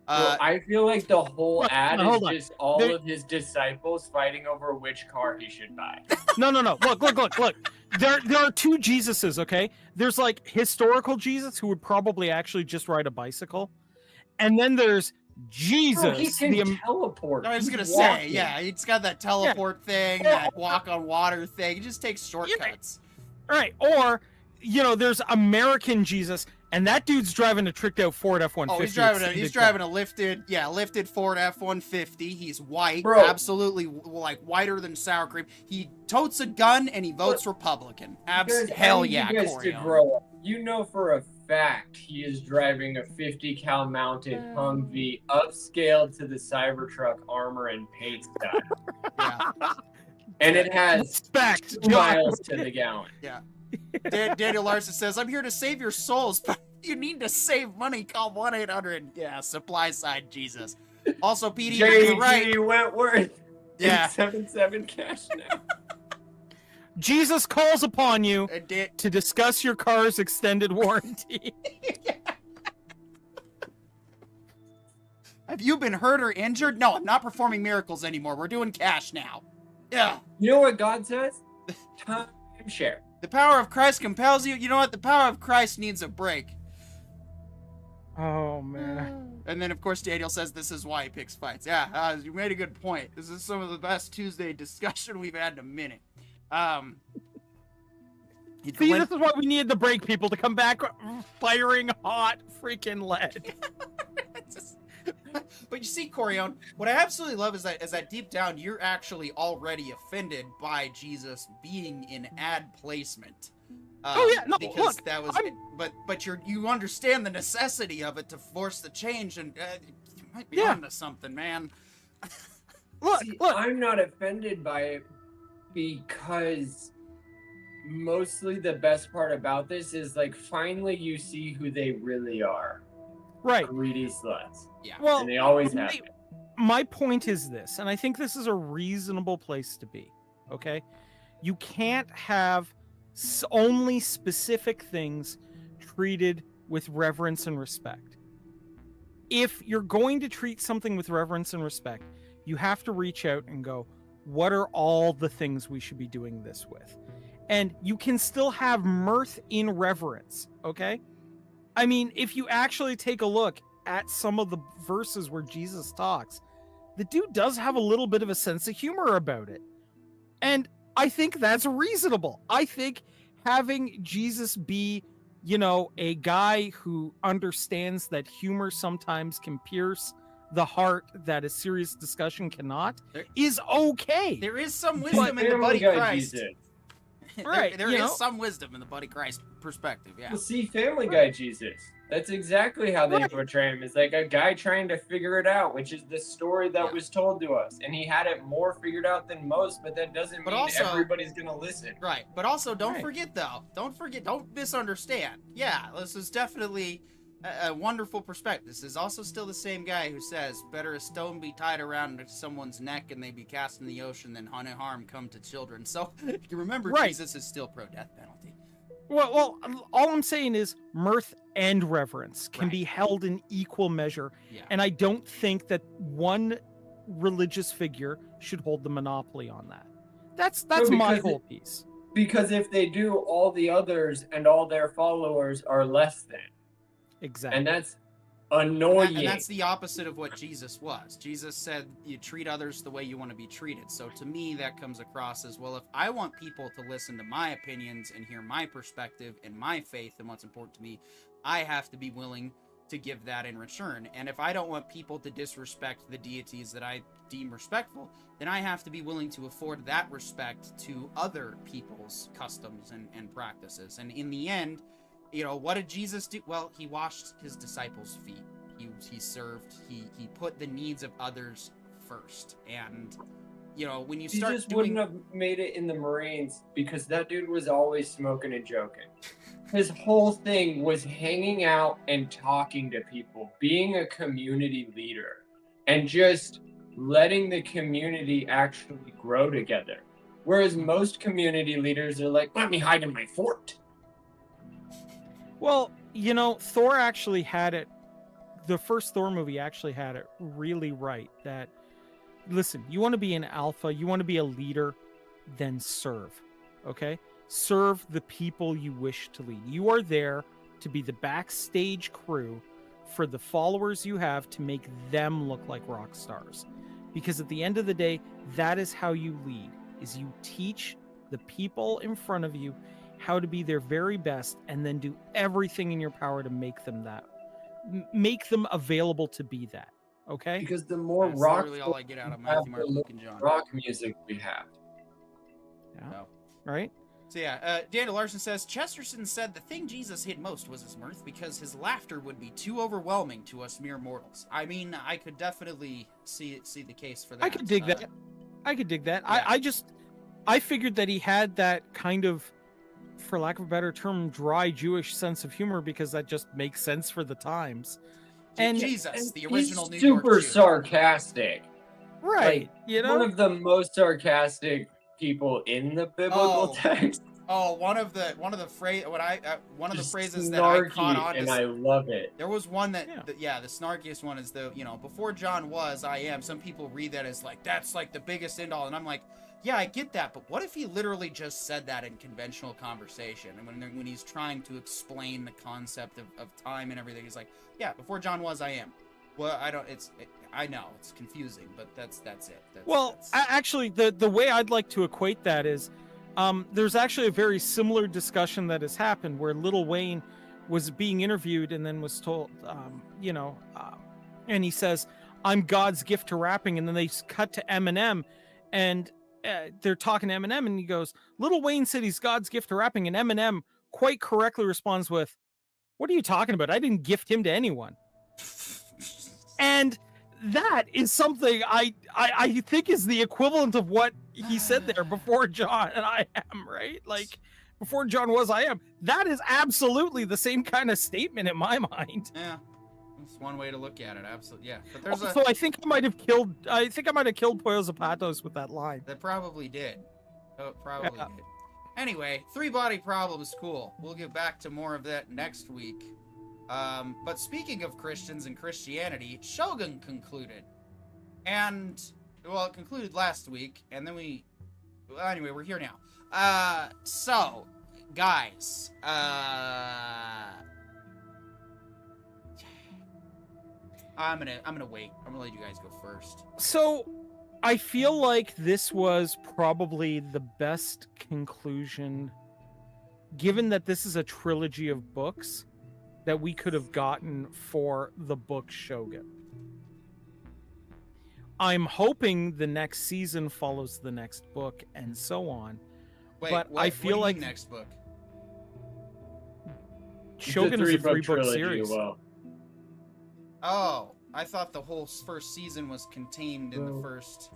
Well, I feel like the whole ad hold is on. just all of his disciples fighting over which car he should buy. No. Look. There are 2 Jesuses, okay? There's like historical Jesus who would probably actually just ride a bicycle. And then there's Jesus. Bro, he can teleport. I was He's going to say, walking. yeah, he's got that teleport thing, that walk on water thing. He just takes shortcuts. All right, or, you know, there's American Jesus, and that dude's driving a tricked out Ford F-150. Oh, he's driving a lifted Ford F-150. He's white, Bro. absolutely like whiter than sour cream. He totes a gun and he votes Republican. Hell yeah, you guys to Corion. grow up. You know for a fact he is driving a 50 cal mounted Humvee upscaled to the Cybertruck armor and paint style. Yeah. And it has Respect. 2 miles to the gallon. Daniel Larson says, I'm here to save your souls, but you need to save money. Call 1-800. Yeah, supply side Jesus. Also, PD, you're right. J.G. Wentworth. Yeah. 877 cash now. Jesus calls upon you Uh, to discuss your car's extended warranty. Have you been hurt or injured? No, I'm not performing miracles anymore. We're doing cash now. Yeah. You know what God says? Timeshare. The power of Christ compels you. You know what? The power of Christ needs a break. Oh, man. And then, of course, Daniel says this is why he picks fights. Yeah, you made a good point. This is some of the best Tuesday discussion we've had in a minute. See, this is why we needed the break people to come back firing hot freaking lead. But you see, Corion, what I absolutely love is that deep down, you're actually already offended by Jesus being in ad placement. Oh yeah, no, because look, that was, but you understand the necessity of it to force the change, and you might be onto something, man. Look, I'm not offended by it because mostly the best part about this is like finally you see who they really are. Right. Greedy sluts. Yeah. Well, And they always have been. my point is this, and I think this is a reasonable place to be, okay? You can't have only specific things treated with reverence and respect. If you're going to treat something with reverence and respect, you have to reach out and go, what are all the things we should be doing this with? And you can still have mirth in reverence, okay? I mean, if you actually take a look at some of the verses where Jesus talks, the dude does have a little bit of a sense of humor about it. And I think that's reasonable. I think having Jesus be, you know, a guy who understands that humor sometimes can pierce the heart that a serious discussion cannot is okay. There is some wisdom in the Buddy Christ. Right, There is some wisdom in the Buddy Christ perspective, yeah. Well, see, Family Guy Jesus. That's exactly how they portray him. It's like a guy trying to figure it out, which is the story that was told to us. And he had it more figured out than most, but that doesn't mean everybody's going to listen. Right. But also, don't forget, though. Don't misunderstand. Yeah, this is definitely a wonderful perspective. This is also still the same guy who says, better a stone be tied around someone's neck and they be cast in the ocean than harm come to children. So, you remember, Jesus is still pro-death penalty. Well, all I'm saying is mirth and reverence can be held in equal measure. Yeah. And I don't think that one religious figure should hold the monopoly on that. That's No, my because whole piece. Because if they do, all the others and all their followers are less than. Exactly. And that's annoying. And that's the opposite of what Jesus was. Jesus said you treat others the way you want to be treated. So to me, that comes across as, well, if I want people to listen to my opinions and hear my perspective and my faith and what's important to me, I have to be willing to give that in return. And if I don't want people to disrespect the deities that I deem respectful, then I have to be willing to afford that respect to other people's customs and practices. And in the end, you know, what did Jesus do? Well, he washed his disciples' feet. He served. He put the needs of others first. And, you know, when you start Jesus doing... wouldn't have made it in the Marines because that dude was always smoking and joking. His whole thing was hanging out and talking to people, being a community leader, and just letting the community actually grow together. Whereas most community leaders are like, let me hide in my fort. Well, you know, Thor actually had it. The first Thor movie actually had it really right. That, listen, you want to be an alpha, you want to be a leader, then serve. Okay? Serve the people you wish to lead. You are there to be the backstage crew for the followers you have to make them look like rock stars. Because at the end of the day, that is how you lead, is you teach the people in front of you how to be their very best and then do everything in your power to make them that. Make them available to be that. Okay? Because the more That's rock, literally all I get out of Matthew, Mark, Luke, and John. rock music we have. Yeah. No. Right? So yeah, Daniel Larson says, Chesterton said the thing Jesus hid most was his mirth because his laughter would be too overwhelming to us mere mortals. I mean, I could definitely see the case for that. I could dig that. I could dig that. Yeah. I figured that he had that kind of, for lack of a better term, dry Jewish sense of humor because that just makes sense for the times. And Jesus, the original He's New York super Jew. sarcastic. right, Like, you know, one of the most sarcastic people in the biblical text. Oh, one of the phrases Just that I caught snarky, on to, and I love it. there was one that Yeah. the snarkiest one is before John was I am. Some people read that as like that's like the biggest end all, and I'm like, yeah, I get that, but what if he literally just said that in conventional conversation, and when he's trying to explain the concept of time and everything, he's like, yeah, before John was I am. Well, I know it's confusing, but that's it. Actually, the way I'd like to equate that is, there's actually a very similar discussion that has happened where Lil Wayne was being interviewed and then was told, and he says, "I'm God's gift to rapping," and then they cut to Eminem, and they're talking to Eminem, and he goes, "Lil Wayne said he's God's gift to rapping," and Eminem quite correctly responds with, "What are you talking about? I didn't gift him to anyone." And that is something I think is the equivalent of what he said there before John and I am, right? Like, before John was I am. That is absolutely the same kind of statement in my mind. Yeah, that's one way to look at it. Absolutely, yeah. But there's So I think I might have killed Pollo Zapatos with that line. That probably did. Oh, probably did. Anyway, three-body problem is cool. We'll get back to more of that next week. But speaking of Christians and Christianity, Shogun concluded. And, well, it concluded last week, and then anyway, we're here now. So, guys, I'm gonna wait. I'm gonna let you guys go first. So, I feel like this was probably the best conclusion, given that this is a trilogy of books, that we could have gotten for the book Shogun. I'm hoping the next season follows the next book and so on. Wait, but what, I feel what do you like mean next book? Shogun is a three-book series. Well, Oh, I thought the whole first season was contained in the first.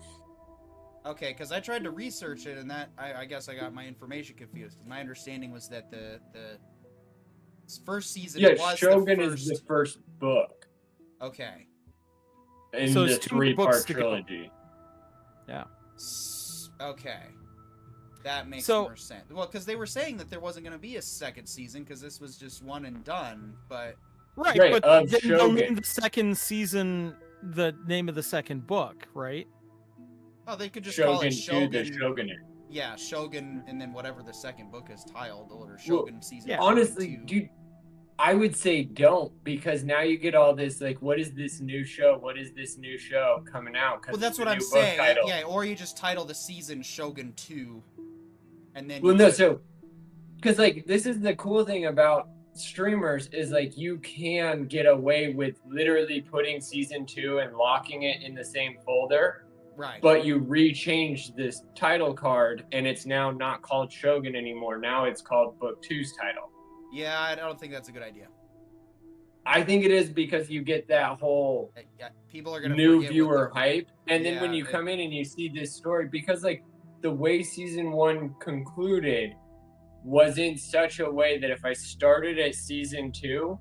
Okay, because I tried to research it, and that I guess I got my information confused. My understanding was that the first season was Shogun the first... is the first book Okay. in So the it's 2 three-part books to go. trilogy. Yeah. Okay. That makes So- more sense. Well, because they were saying that there wasn't going to be a second season because this was just one and done, but... Right, Right, but of then they'll Shogun. name the second season the name of the second book, right? Oh, they could just call Shogun it 2, Shogun. the Shogunate. Yeah, Shogun, and then whatever the second book is titled, or Well, Shogun season. yeah. Shogun Honestly, 2. dude, I would say don't, because now you get all this like, what is this new show? What is this new show coming out? 'Cause Well, that's it's what a I'm new book saying. title. Yeah, or you just title the season Shogun 2, and then. Well, no, so because like this is the cool thing about streamers is like you can get away with literally putting season 2 and locking it in the same folder, Right. but you rechange this title card and it's now not called Shogun anymore. Now it's called Book 2's title. Yeah, I don't think that's a good idea. I think it is because you get that whole Yeah, people are gonna new forget what viewer the- hype, and then when Yeah, you come in and you see this story, because like the way season 1 concluded was in such a way that if I started at season 2,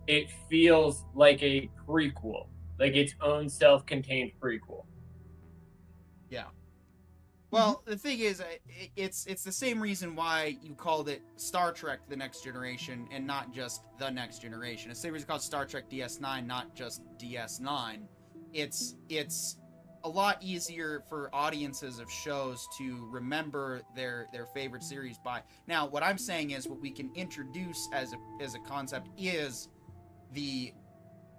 it feels like a prequel, like its own self-contained prequel. Yeah. Well, the thing is, it's the same reason why you called it Star Trek: The Next Generation and not just The Next Generation. It's the same reason called Star Trek DS9, not just DS9. It's a lot easier for audiences of shows to remember their favorite series by. Now, what I'm saying is what we can introduce as a concept is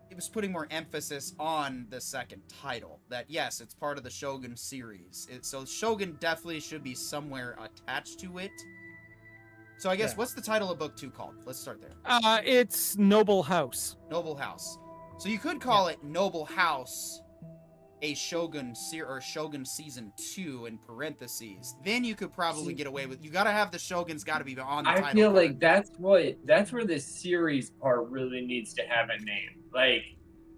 it was putting more emphasis on the second title. That yes, it's part of the Shogun series. So Shogun definitely should be somewhere attached to it. So I guess Yeah. what's the title of book 2 called? Let's start there. It's Noble House. Noble House. So you could call it Noble House, a Shogun or Shogun season 2 in parentheses. Then you could probably get away with. You got to have the Shogun's got to be on the title. I feel card. like that's where the series part really needs to have a name. Like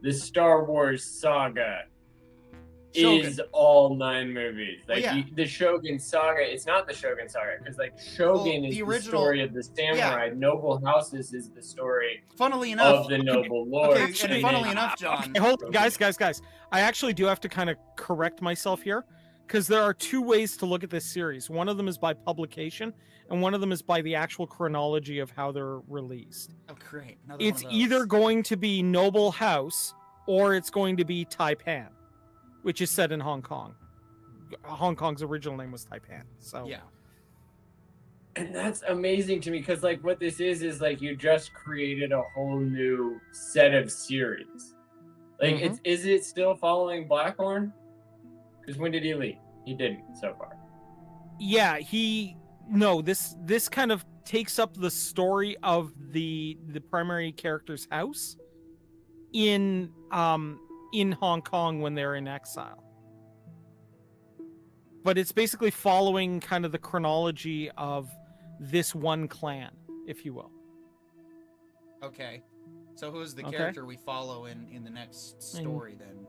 the Star Wars saga Shogun. is all 9 movies. Like Well, yeah. the Shogun saga, it's not the Shogun saga because like Shogun Well, is the the original- story of the samurai. Noble Houses is the story Funnily enough, of the noble lord. okay, Actually, and funnily enough, John. Okay, hold on, guys. I actually do have to kind of correct myself here because there are 2 ways to look at this series. One of them is by publication, and one of them is by the actual chronology of how they're released. Oh, great. Another It's one of those. either going to be Noble House or it's going to be Taipan, which is set in Hong Kong. Hong Kong's original name was Taipan. So Yeah. And that's amazing to me because like what this is like you just created a whole new set of series. Like Mhm. is it still following Blackhorn? Because when did he leave? He didn't so far. yeah, this kind of takes up the story of the primary character's house in Hong Kong when they're in exile. But it's basically following kind of the chronology of this one clan, if you will. Okay. So who's the Okay. character we follow in the next story then?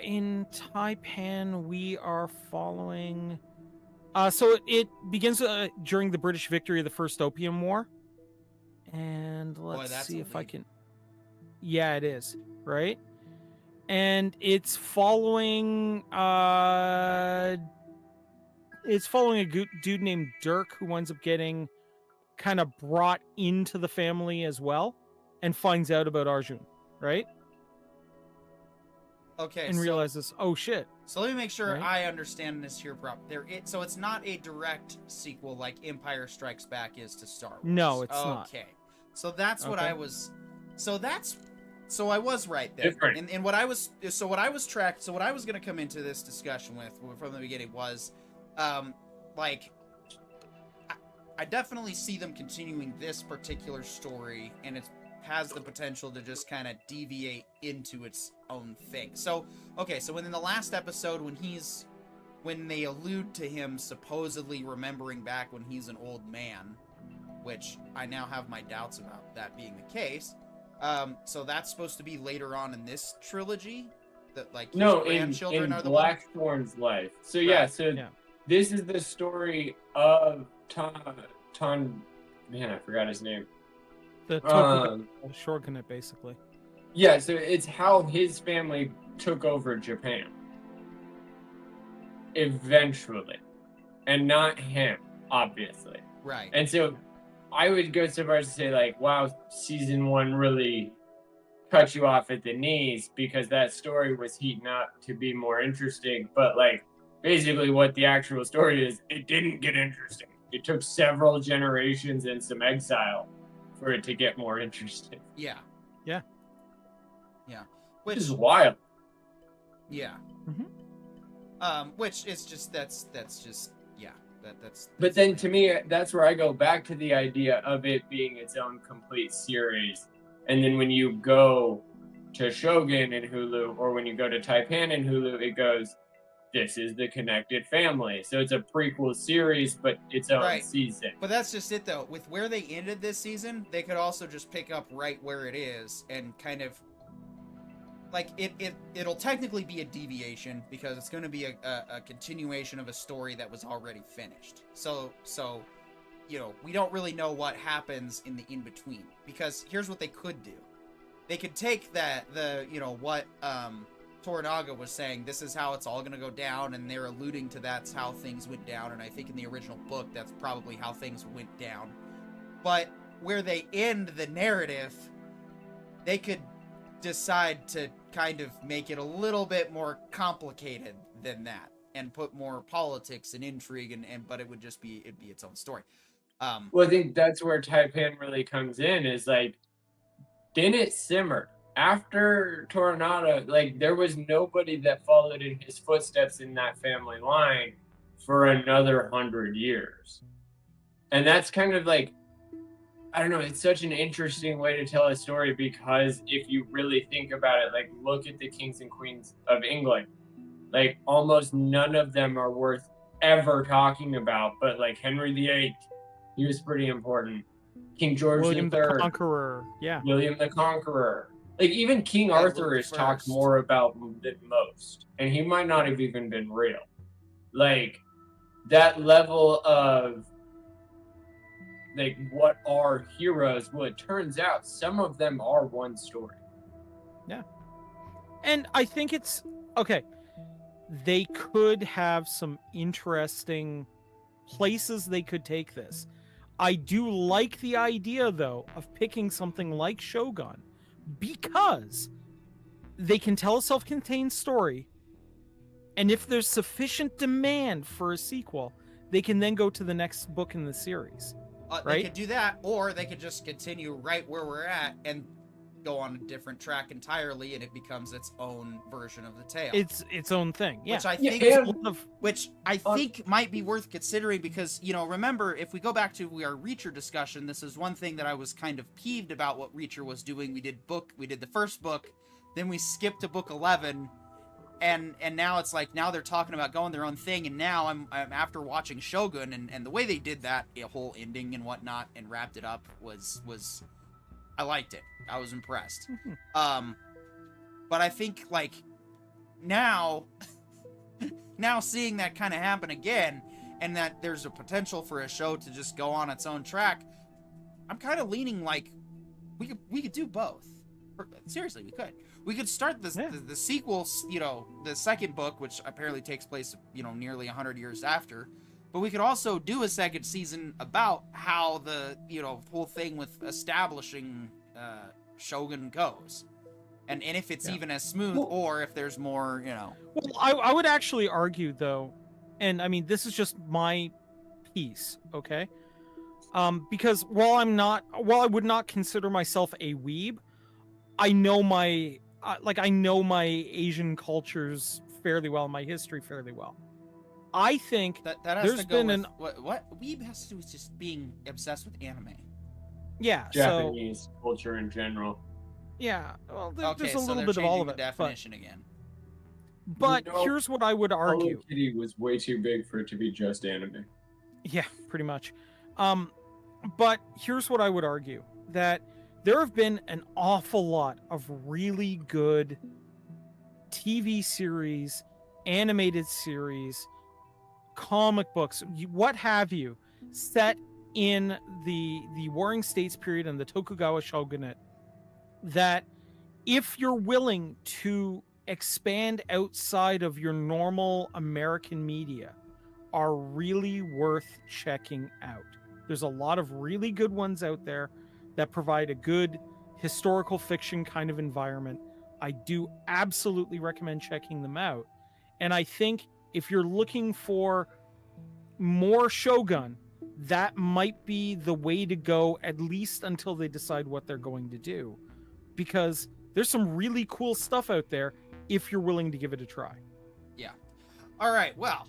In Taipan, we are following. So it begins during the British victory of the First Opium War, and let's that's see a if I leap. can. Yeah, it is right, and it's following. It's following a dude named Dirk who winds up getting kind of brought into the family as well, and finds out about Arjun, right? Okay. And so, realizes, oh shit. so let me make sure Right. I understand this here so it's not a direct sequel like Empire Strikes Back is to Star Wars. No, it's not. Okay. So that's what Okay. I was. So I was right there. Different. And what I was going to come into this discussion with from the beginning was, like, I definitely see them continuing this particular story, and it has the potential to just kind of deviate into its own thing. So, okay, so in the last episode, when they allude to him supposedly remembering back when he's an old man, which I now have my doubts about that being the case. So that's supposed to be later on in this trilogy, that like his No, in grandchildren are the ones. Blackthorn's life. So yeah, Right. so Yeah. this is the story of man, I forgot his name. The Shogunate, basically. Yeah, so it's how his family took over Japan. Eventually. And not him, obviously. Right. And so I would go so far as to say, like, wow, season 1 really cut you off at the knees because that story was heating up to be more interesting. But like basically what the actual story is, it didn't get interesting. It took several generations and some exile for it to get more interesting. Yeah. Yeah. Which Which is wild. yeah. Which is just that's just yeah. That's But then to me, that's where I go back to the idea of it being its own complete series. And then when you go to Shogun and Hulu, or when you go to Taipan and Hulu, it goes, this is the connected family. So it's a prequel series, but its own Right. season. But that's just it though. With where they ended this season, they could also just pick up right where it is and kind of like it'll technically be a deviation because it's going to be a continuation of a story that was already finished. So you know, we don't really know what happens in the in between, because here's what they could do. They could take the you know what Toranaga was saying, this is how it's all going to go down, and they're alluding to that's how things went down, and I think in the original book that's probably how things went down. But where they end the narrative, they could decide to kind of make it a little bit more complicated than that and put more politics and intrigue and but it'd be its own story. Well, I think that's where Taipan really comes in, is like, then it simmered. After Tornado, like, there was nobody that followed in his footsteps in that family line for another 100 years. And that's kind of like, I don't know, it's such an interesting way to tell a story, because if you really think about it, like, look at the kings and queens of England. Like, almost none of them are worth ever talking about, but like Henry VIII, he was pretty important. King George William the III, Conqueror. Yeah. William the Conqueror. Like, even King Edward Arthur is the talked First. more about than most, and he might not have even been real. Like, that level of, like, what are heroes? Well, it turns out some of them are one story. And I think it's okay. They could have some interesting places they could take this. I do like the idea, though, of picking something like Shogun, because they can tell a self-contained story, and if there's sufficient demand for a sequel, they can then go to the next book in the series. They Right? could do that, or they could just continue right where we're at and go on a different track entirely, and it becomes its own version of the tale. It's its own thing. Yeah. Which I Yeah, think and- A lot of- which I think might be worth considering, because, you know, remember, if we go back to our Reacher discussion, this is one thing that I was kind of peeved about what Reacher was doing. We did the first book, then we skipped to book 11, and now it's like, now they're talking about going their own thing, and now I'm after watching Shogun, and the way they did that, a whole ending and whatnot, and wrapped it up was I liked it. I was impressed. But I think, like, now seeing that kind of happen again, and that there's a potential for a show to just go on its own track, I'm kind of leaning like we could do both. Seriously, we could. We could start the sequels, you know, the second book, which apparently takes place, you know, nearly 100 years after. But we could also do a second season about how the, you know, whole thing with establishing Shogun goes. And if it's even as smooth, or if there's more, you know. Well, I would actually argue, though, and I mean, this is just my piece, okay? Because while I would not consider myself a weeb, I know my Asian cultures fairly well, my history fairly well. I think That has there's to go been with, what weeb has to do with just being obsessed with anime. yeah, Japanese culture in general. yeah. Well, Okay, there's a so little they're bit of all of changing it, the definition again. but No, here's what I would argue. Hello Kitty was way too big for it to be just anime. Yeah, pretty much. But here's what I would argue, that there have been an awful lot of really good TV series, animated series, comic books, what have you, set in the Warring States period and the Tokugawa shogunate, that if you're willing to expand outside of your normal American media, are really worth checking out. There's a lot of really good ones out there that provide a good historical fiction kind of environment. I do absolutely recommend checking them out. And I think if you're looking for more Shogun, that might be the way to go, at least until they decide what they're going to do. Because there's some really cool stuff out there if you're willing to give it a try. Yeah. All right, well,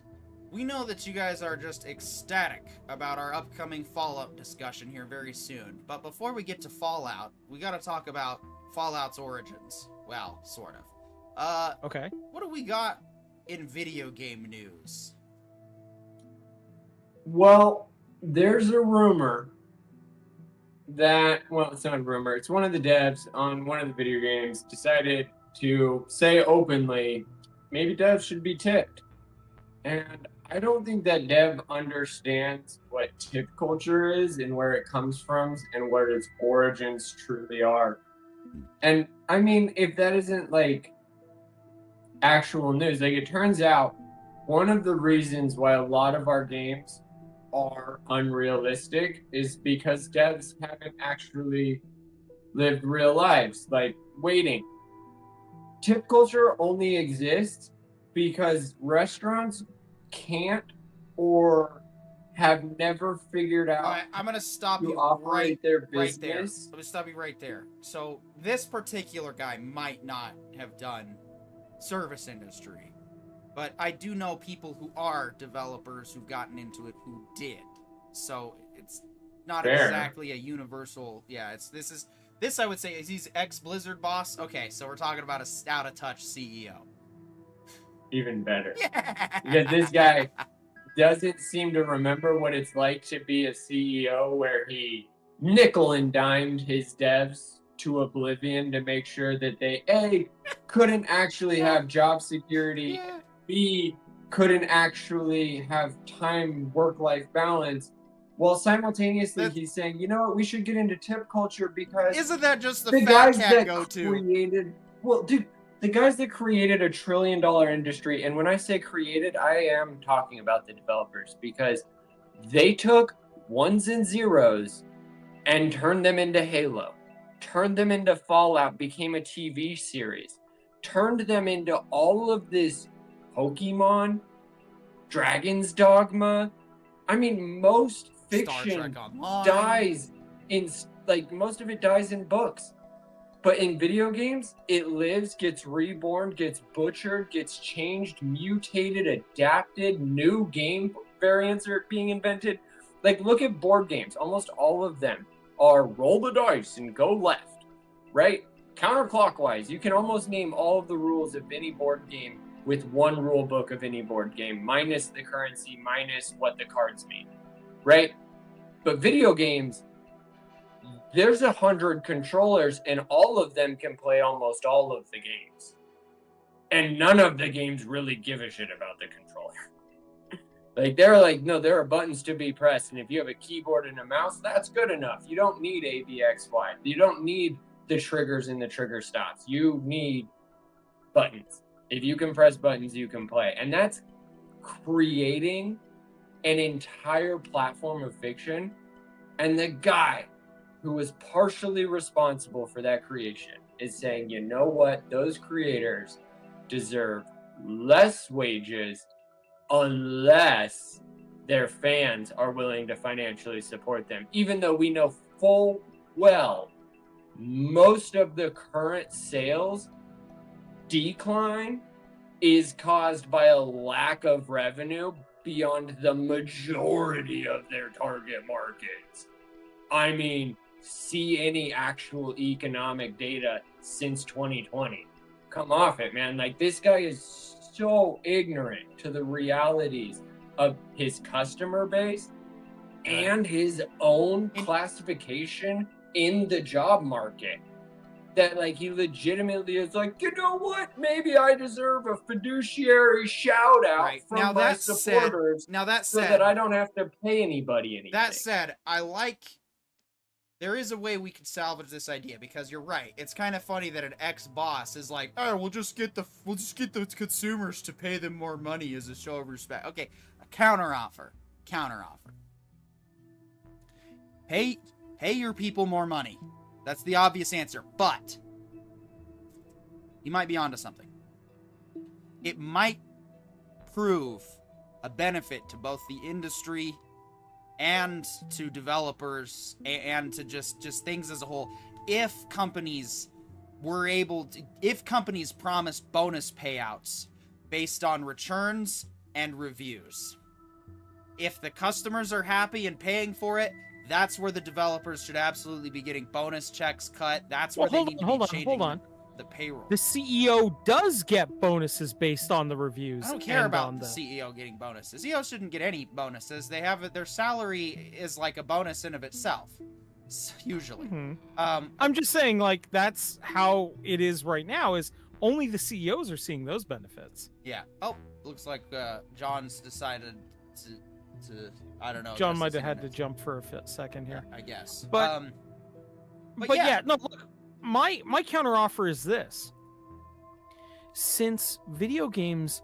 we know that you guys are just ecstatic about our upcoming Fallout discussion here very soon. But before we get to Fallout, we got to talk about Fallout's origins. Well, sort of. Okay. What do we got in video game news? Well, there's a rumor that, well, it's not a rumor, it's one of the devs on one of the video games decided to say openly, maybe devs should be tipped. And I don't think that dev understands what tip culture is and where it comes from and what its origins truly are. And I mean, if that isn't like actual news, like it turns out one of the reasons why a lot of our games are unrealistic is because devs haven't actually lived real lives, like waiting. Tip culture only exists because restaurants can't or have never figured out All right, I'm going to stop to you operate their right there. business. Let me stop you right there. So this particular guy might not have done service industry, but I do know people who are developers who've gotten into it who did. So it's not Fair. exactly a universal. Yeah, this I would say is he's ex-Blizzard boss. Okay, so we're talking about a out of touch CEO. Even better. Yeah. Because this guy doesn't seem to remember what it's like to be a CEO where he nickel and dimed his devs to oblivion to make sure that they A, couldn't actually have job security, Yeah. B, couldn't actually have time work-life balance, while simultaneously he's saying, you know what, we should get into tip culture because Isn't that just the the fat guys cat that go-to? created, well, dude, the guys that created $1 trillion industry, and when I say created, I am talking about the developers because they took ones and zeros and turned them into Halo, turned them into Fallout, became a TV series, turned them into all of this Pokemon, Dragon's Dogma. I mean, most Star fiction Trek Online. dies in, like, most of it dies in books. But in video games, it lives, gets reborn, gets butchered, gets changed, mutated, adapted, new game variants are being invented. Like, look at board games. Almost all of them are roll the dice and go left, right? Counterclockwise. You can almost name all of the rules of any board game with one rule book of any board game, minus the currency, minus what the cards mean, right? But video games, there's 100 controllers and all of them can play almost all of the games. And none of the games really give a shit about the controller. Like, they're like, no, there are buttons to be pressed. And if you have a keyboard and a mouse, that's good enough. You don't need A, B, X, Y. You don't need the triggers and the trigger stops. You need buttons. If you can press buttons, you can play. And that's creating an entire platform of fiction. And the guy who was partially responsible for that creation is saying, you know what? Those creators deserve less wages unless their fans are willing to financially support them. Even though we know full well most of the current sales decline is caused by a lack of revenue beyond the majority of their target markets. I mean, see any actual economic data since 2020. Come off it, man. Like, this guy is so ignorant to the realities of his customer base and his own classification in the job market. That, like, he legitimately is like, you know what? Maybe I deserve a fiduciary shout out from Now, my that said- supporters Now that so said, that I don't have to pay anybody anything. that said, there is a way we could salvage this idea because you're right. It's kind of funny that an ex-boss is like, "Oh, we'll just get the consumers to pay them more money as a show of respect." Okay, a counteroffer. Pay your people more money. That's the obvious answer. But you might be onto something. It might prove a benefit to both the industry and to developers and to just things as a whole if companies were able to, if companies promised bonus payouts based on returns and reviews. If the customers are happy and paying for it, that's where the developers should absolutely be getting bonus checks cut. That's where they need to be changing the payroll. The CEO does get bonuses based on the reviews. I don't care about the the CEO getting bonuses. The CEO shouldn't get any bonuses. They have their salary is like a bonus in of itself, usually. I'm just saying, like, that's how it is right now. Is only the CEOs are seeing those benefits. Yeah. Oh, looks like John's decided to I don't know. John might have had to jump for a second here. I guess. But yeah, no. Look, my counter offer is this: since video games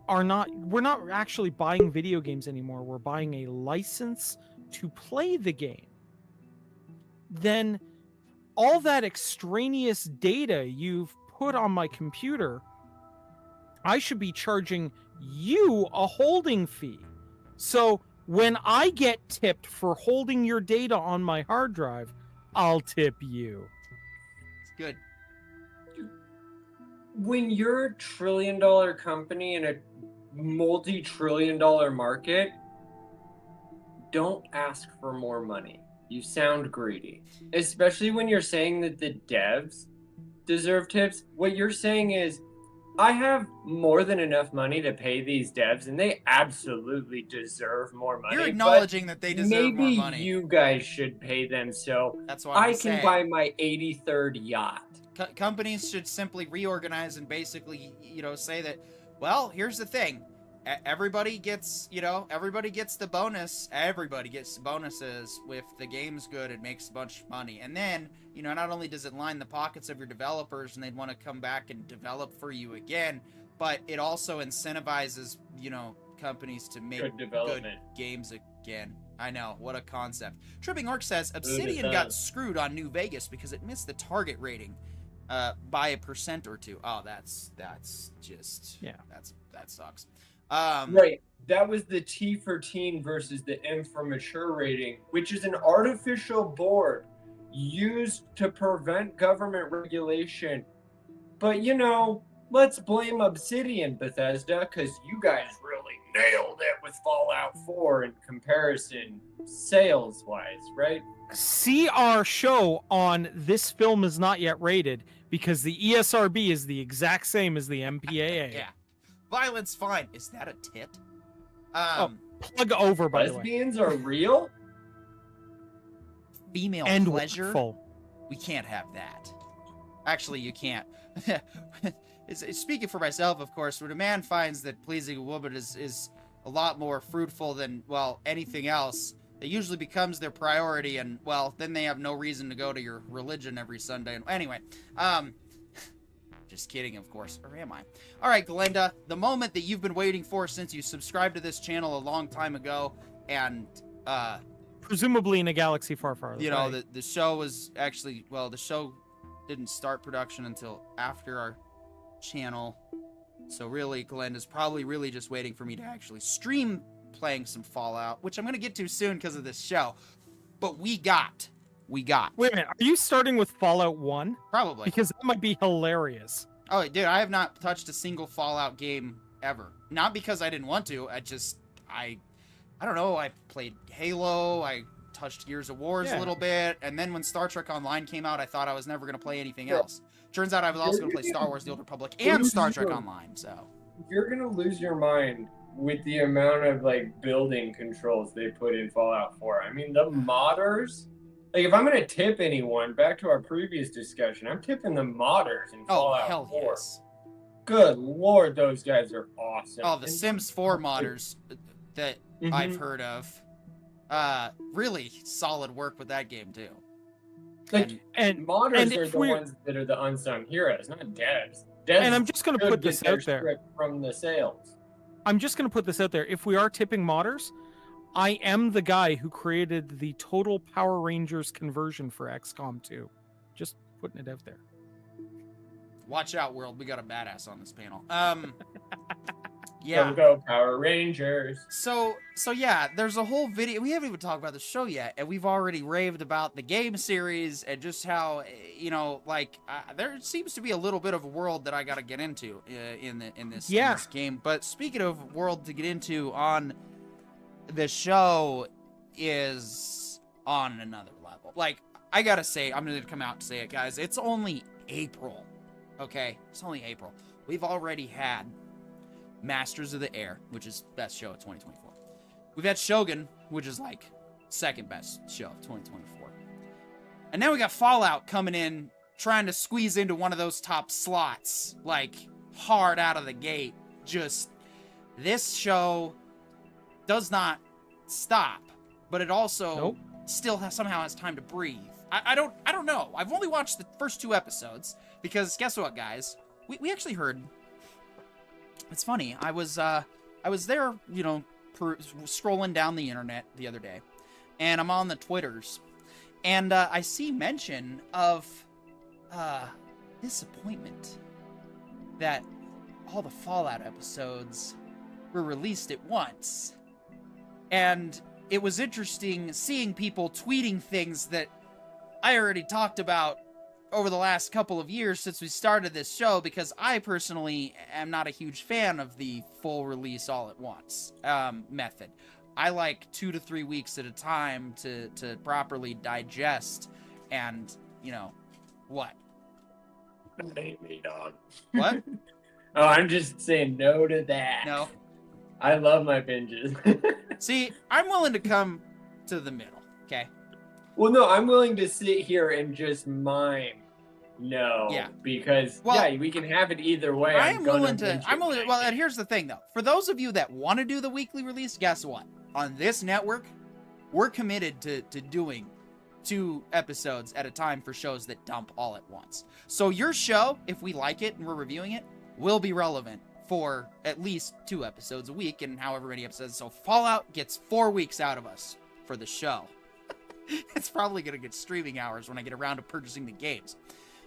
we're not actually buying video games anymore. We're buying a license to play the game. Then all that extraneous data you've put on my computer, I should be charging you a holding fee. So when I get tipped for holding your data on my hard drive, I'll tip you. It's good. When you're a trillion-dollar company in a multi-trillion-dollar market, don't ask for more money. You sound greedy. Especially when you're saying that the devs deserve tips. What you're saying is, I have more than enough money to pay these devs, and they absolutely deserve more money. You're acknowledging that they deserve more money. Maybe you guys should pay them so that's what I can buy my 83rd yacht. Companies should simply reorganize and basically, say that, well, here's the thing. Everybody gets the bonus. Everybody gets bonuses. If the game's good, it makes a bunch of money. And then, not only does it line the pockets of your developers and they'd want to come back and develop for you again, but it also incentivizes, companies to make good games again. I know, what a concept. Tripping Orc says, Obsidian got screwed on New Vegas because it missed the target rating by 1% or 2%. Oh, that's just, yeah, that sucks. Right. That was the T for teen versus the M for mature rating, which is an artificial board used to prevent government regulation. But, let's blame Obsidian, Bethesda, because you guys really nailed it with Fallout 4 in comparison, sales-wise, right? See our show on This Film Is Not Yet Rated, because the ESRB is the exact same as the MPAA. Yeah. Violence fine. Is that a tit? Plug over, by the way. Lesbians are real? Female and pleasure? Wonderful. We can't have that. Actually, you can't. Speaking for myself, of course, when a man finds that pleasing a woman is a lot more fruitful than, well, anything else, it usually becomes their priority, and, well, then they have no reason to go to your religion every Sunday. Anyway, just kidding, of course. Or am I? All right, Glenda, the moment that you've been waiting for since you subscribed to this channel a long time ago, and presumably in a galaxy far, far away. The show was actually, well, the show didn't start production until after our channel. So really, Glenda's probably really just waiting for me to actually stream playing some Fallout, which I'm going to get to soon because of this show. But we got. Wait a minute, are you starting with Fallout 1? Probably. Because that might be hilarious. Oh, dude, I have not touched a single Fallout game ever. Not because I didn't want to, I don't know, I played Halo, I touched Gears of War a little bit, and then when Star Trek Online came out, I thought I was never going to play anything else. Turns out I was also going to play Star Wars The Old Republic and Star Trek Online, so. You're going to lose your mind with the amount of, building controls they put in Fallout 4. I mean, the modders... if I'm going to tip anyone, back to our previous discussion, I'm tipping the modders in Fallout 4. Hell yes. Good Lord, those guys are awesome. Oh, the Sims 4 modders that I've heard of. Really solid work with that game, too. And modders are the ones that are the unsung heroes, not devs. And I'm just going to put this out there. From the sales. I'm just going to put this out there. If we are tipping modders, I am the guy who created the Total Power Rangers conversion for XCOM 2. Just putting it out there. Watch out, world. We got a badass on this panel. Go, Yeah. go, Power Rangers. So yeah, there's a whole video. We haven't even talked about the show yet, and we've already raved about the game series and just how, like, there seems to be a little bit of a world that I got to get into in this game. But speaking of world to get into on the show is on another level. Like, I gotta say, I'm gonna come out and say it, guys. It's only April, okay? It's only April. We've already had Masters of the Air, which is best show of 2024. We've had Shogun, which is like second best show of 2024. And now we got Fallout coming in, trying to squeeze into one of those top slots, like hard out of the gate. Just, this show does not stop, but it also still somehow has time to breathe. I don't know. I've only watched the first 2 episodes because guess what, guys? We actually heard. It's funny. I was there, scrolling down the internet the other day, and I'm on the Twitters, and I see mention of disappointment that all the Fallout episodes were released at once, and it was interesting seeing people tweeting things that I already talked about over the last couple of years since we started this show, because I personally am not a huge fan of the full release all at once method. I like 2 to 3 weeks at a time to properly digest and, what? Hate me, dog. What? Oh, I'm just saying no to that. No. I love my binges. See, I'm willing to come to the middle, okay? Well, no, I'm willing to sit here and just mime. No, Yeah. because we can have it either way. I'm willing to. binge it Well, right and here's the thing, though. For those of you that want to do the weekly release, guess what? On this network, we're committed to doing 2 episodes at a time for shows that dump all at once. So your show, if we like it and we're reviewing it, will be relevant for at least 2 episodes a week, and however many episodes. So Fallout gets 4 weeks out of us for the show. It's probably going to get streaming hours when I get around to purchasing the games.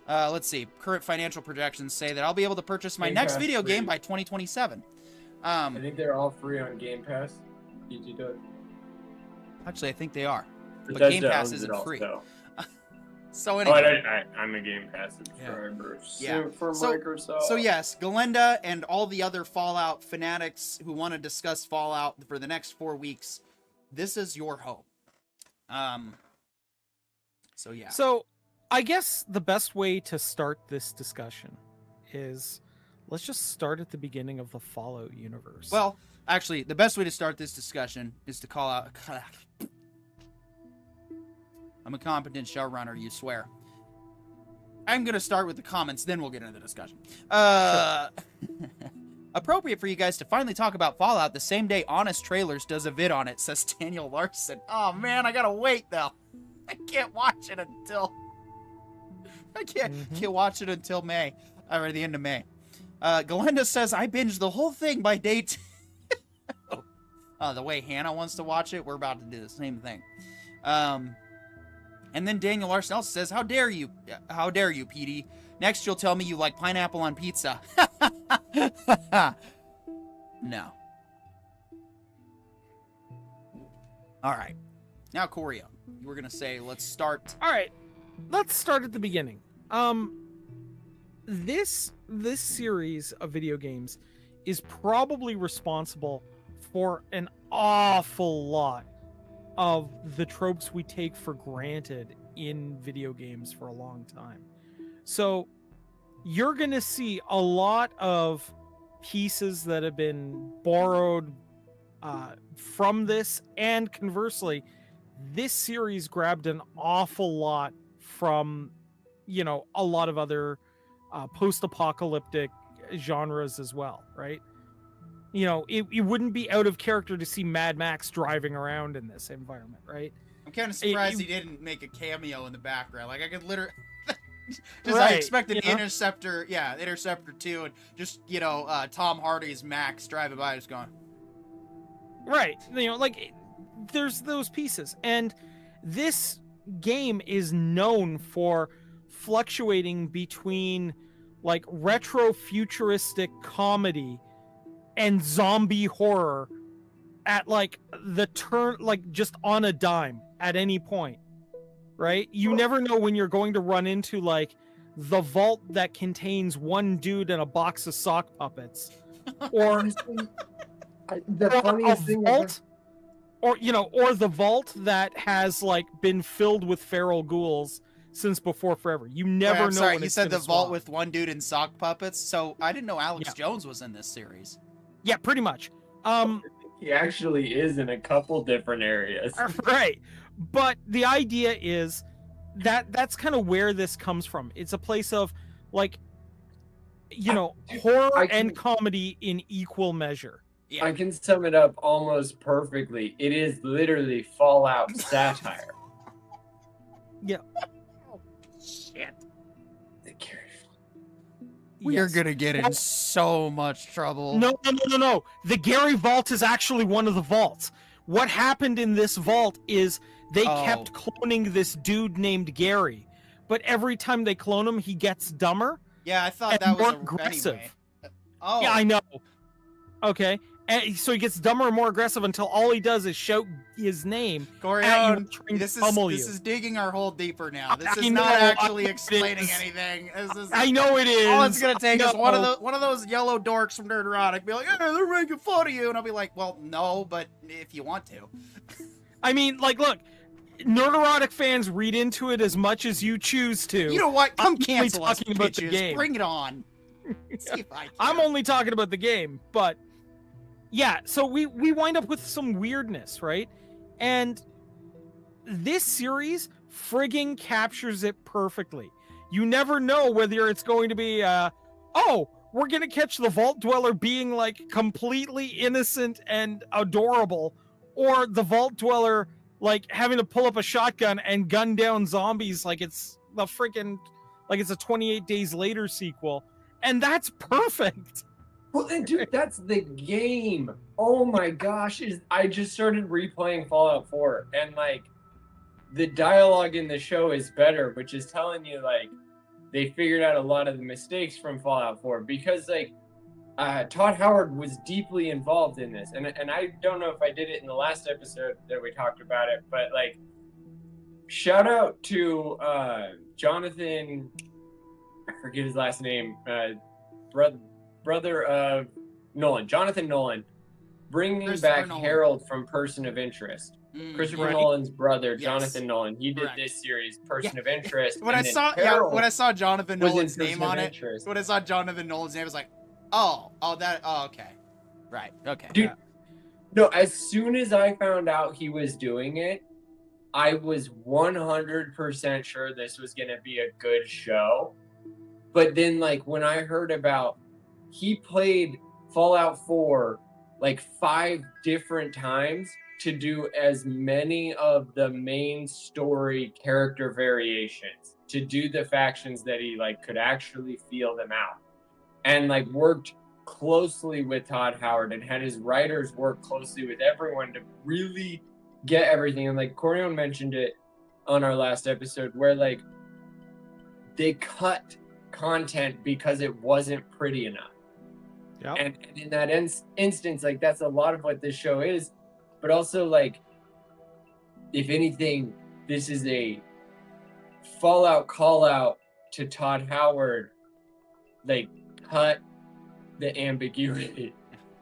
Let's see. Current financial projections say that I'll be able to purchase my Game next Pass video free. game by 2027. I think they're all free on Game Pass. PG Doug. Actually, I think they are. But Bethesda Game Pass owns it isn't free. also. So Oh, anyway. I'm a Game Pass subscriber. Yeah. For So- Microsoft. So yes, Galenda and all the other Fallout fanatics who want to discuss Fallout for the next 4 weeks, this is your home. So yeah. So I guess the best way to start this discussion is let's just start at the beginning of the Fallout universe. Well, actually, the best way to start this discussion is to call out. I'm a competent showrunner, you swear. I'm going to start with the comments, then we'll get into the discussion. Appropriate for you guys to finally talk about Fallout the same day Honest Trailers does a vid on it, says Daniel Larson. Oh man, I gotta wait though. I can't watch it until... I can't watch it until May, or the end of May. Galenda says, I binged the whole thing by day 2. The way Hannah wants to watch it, we're about to do the same thing. And then Daniel Larson also says, how dare you, PD? Next you'll tell me you like pineapple on pizza. No. All right. Now, Corio, you were going to say, let's start. All right, let's start at the beginning. This series of video games is probably responsible for an awful lot of the tropes we take for granted in video games for a long time. So you're going to see a lot of pieces that have been borrowed from this, and conversely, this series grabbed an awful lot from, a lot of other post-apocalyptic genres as well, right? It wouldn't be out of character to see Mad Max driving around in this environment, right? I'm kind of surprised he didn't make a cameo in the background. Like, I could literally... I Right, expected Interceptor, Interceptor 2, and just, Tom Hardy's Max driving by just going... Right. There's those pieces. And this game is known for fluctuating between like retro futuristic comedy and zombie horror at like the turn, like just on a dime at any point, right? You never know when you're going to run into like the vault that contains one dude and a box of sock puppets, or The funniest thing vault, or or the vault that has like been filled with feral ghouls since before forever. You never I'm know. sorry, when you it's said the gonna vault swap. with one dude in sock puppets. So I didn't know Alex Yeah. Jones was in this series. Yeah, pretty much. he actually is in a couple different areas. Right. But the idea is that that's kind of where this comes from. It's a place of like, horror and comedy in equal measure. Yeah. I can sum it up almost perfectly. It is literally Fallout satire. Yeah. Shit. Yes. You're gonna get in so much trouble. No. The Gary Vault is actually one of the vaults. What happened in this vault is they kept cloning this dude named Gary, but every time they clone him, he gets dumber. Yeah, I thought and that was more aggressive. Anyway. Oh. Yeah, I know. Okay. And so he gets dumber and more aggressive until all he does is shout his name at you Corione, and trying to this pummel is digging our hole deeper now. This I is know, not actually I know it explaining is. anything. This is, I know it is. all it's gonna take is one No. of those yellow dorks from Nerdrotic be like, "Yeah, they're making fun of you," and I'll be like, "Well, no, but if you want to." I mean, like, look, Nerderotic fans read into it as much as you choose to. You know what? Come I'm only cancel us, talking about the bitches. game. Bring it on. See if I can. I'm only talking about the game, but yeah, so we wind up with some weirdness, right? And this series frigging captures it perfectly. You never know whether it's going to be we're gonna catch the Vault Dweller being like completely innocent and adorable, or the Vault Dweller like having to pull up a shotgun and gun down zombies like it's the freaking like it's a 28 Days Later sequel. And that's perfect. Well, then, dude, that's the game. Oh my gosh! I just started replaying Fallout 4, and like, the dialogue in the show is better, which is telling you like they figured out a lot of the mistakes from Fallout 4 because like Todd Howard was deeply involved in this, and I don't know if I did it in the last episode that we talked about it, but like, shout out to Jonathan. I forget his last name. Brother of Nolan, Jonathan Nolan, bringing back Nolan. Harold from Person of Interest. Christopher Right. Nolan's brother, Yes. Jonathan Nolan. He did Correct. this series, Person of Interest. When I and then saw Harold when I saw Jonathan was in Nolan's Person name of on it, Interest. when I saw Jonathan Nolan's name, I was like, okay, right, okay. Dude, no, as soon as I found out he was doing it, I was 100% sure this was going to be a good show. But then, like, when I heard about he played Fallout 4 like 5 different times to do as many of the main story character variations, to do the factions that he like could actually feel them out, and like worked closely with Todd Howard and had his writers work closely with everyone to really get everything. And like Corione mentioned it on our last episode, where like they cut content because it wasn't pretty enough. Yep. And in that instance, like that's a lot of what this show is. But also, like, if anything, this is a Fallout call out to Todd Howard. Like, cut the ambiguity.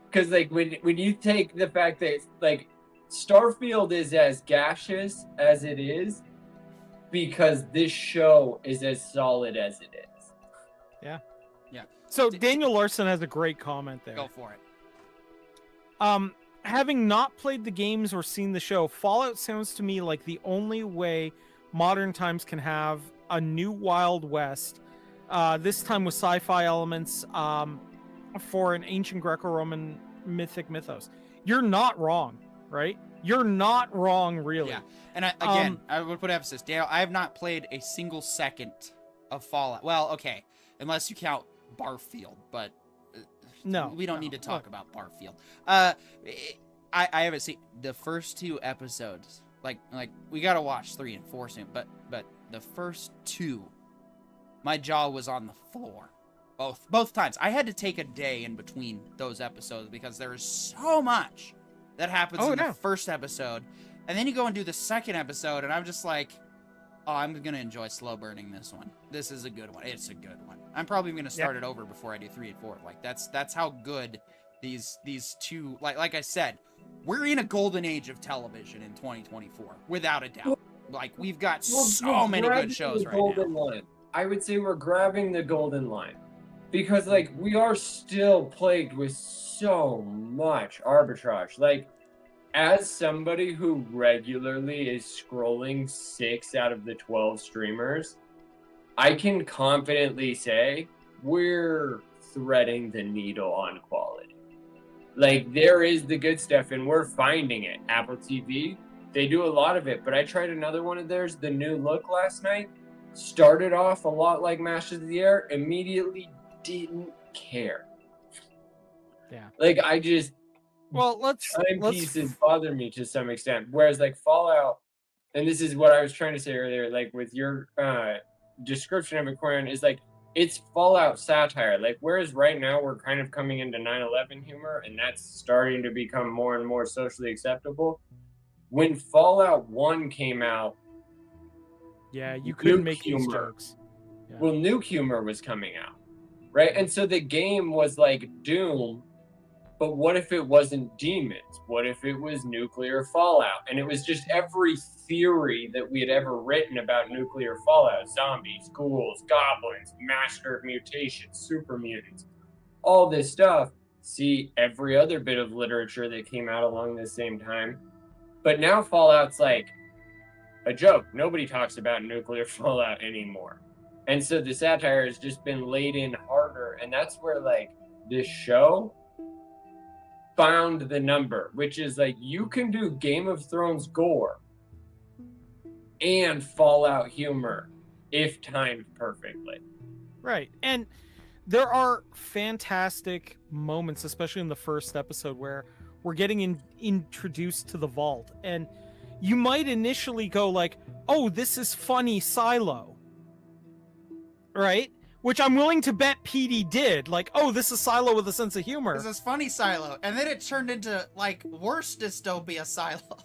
Because, like, when you take the fact that, like, Starfield is as gaseous as it is because this show is as solid as it is. Yeah. So Daniel Larson has a great comment there. Go for it. Having not played the games or seen the show, Fallout sounds to me like the only way modern times can have a new Wild West, this time with sci-fi elements, for an ancient Greco-Roman mythos. You're not wrong, right? You're not wrong, really. Yeah. And I would put emphasis, Daniel, I have not played a single second of Fallout. Well, okay, unless you count Barfield, but No, we don't no. need to talk about Barfield. I haven't seen the first 2 episodes. Like we gotta watch 3 and 4 soon. But the first 2 my jaw was on the floor. Both times. I had to take a day in between those episodes because there is so much that happens in the first episode. And then you go and do the second episode, and I'm just like, oh, I'm going to enjoy slow burning this one. This is a good one. It's a good one. I'm probably going to start it over before I do 3 and 4. Like, that's how good these two, like I said, we're in a golden age of television in 2024, without a doubt. Like, we've got so many good shows right now. Line. I would say we're grabbing the golden line. Because, like, we are still plagued with so much arbitrage. Like, as somebody who regularly is scrolling 6 out of the 12 streamers, I can confidently say we're threading the needle on quality. Like, there is the good stuff, and we're finding it. Apple TV, they do a lot of it, but I tried another one of theirs, The New Look, last night. Started off a lot like Masters of the Air, immediately didn't care. Yeah. Like, I just... Well, let's pieces bother me to some extent. Whereas, like, Fallout, and this is what I was trying to say earlier, like, with your description of Aquarian, is, like, it's Fallout satire. Like, whereas right now we're kind of coming into 9/11 humor, and that's starting to become more and more socially acceptable. When Fallout 1 came out, yeah, you couldn't make humor. these jokes. Yeah. Well, nuke humor was coming out, right? And so the game was like Doom, but what if it wasn't demons? What if it was nuclear fallout? And it was just every theory that we had ever written about nuclear fallout: zombies, ghouls, goblins, master of mutations, super mutants, all this stuff. See every other bit of literature that came out along the same time. But now Fallout's like a joke. Nobody talks about nuclear fallout anymore. And so the satire has just been laid in harder. And that's where, like, this show found the number, which is like, you can do Game of Thrones gore and Fallout humor if timed perfectly. Right. And there are fantastic moments, especially in the first episode, where we're getting introduced to the vault. And you might initially go like, oh, this is funny Silo. Right? Which I'm willing to bet PD did. Like, oh, this is Silo with a sense of humor. This is funny Silo. And then it turned into, like, worse dystopia Silo.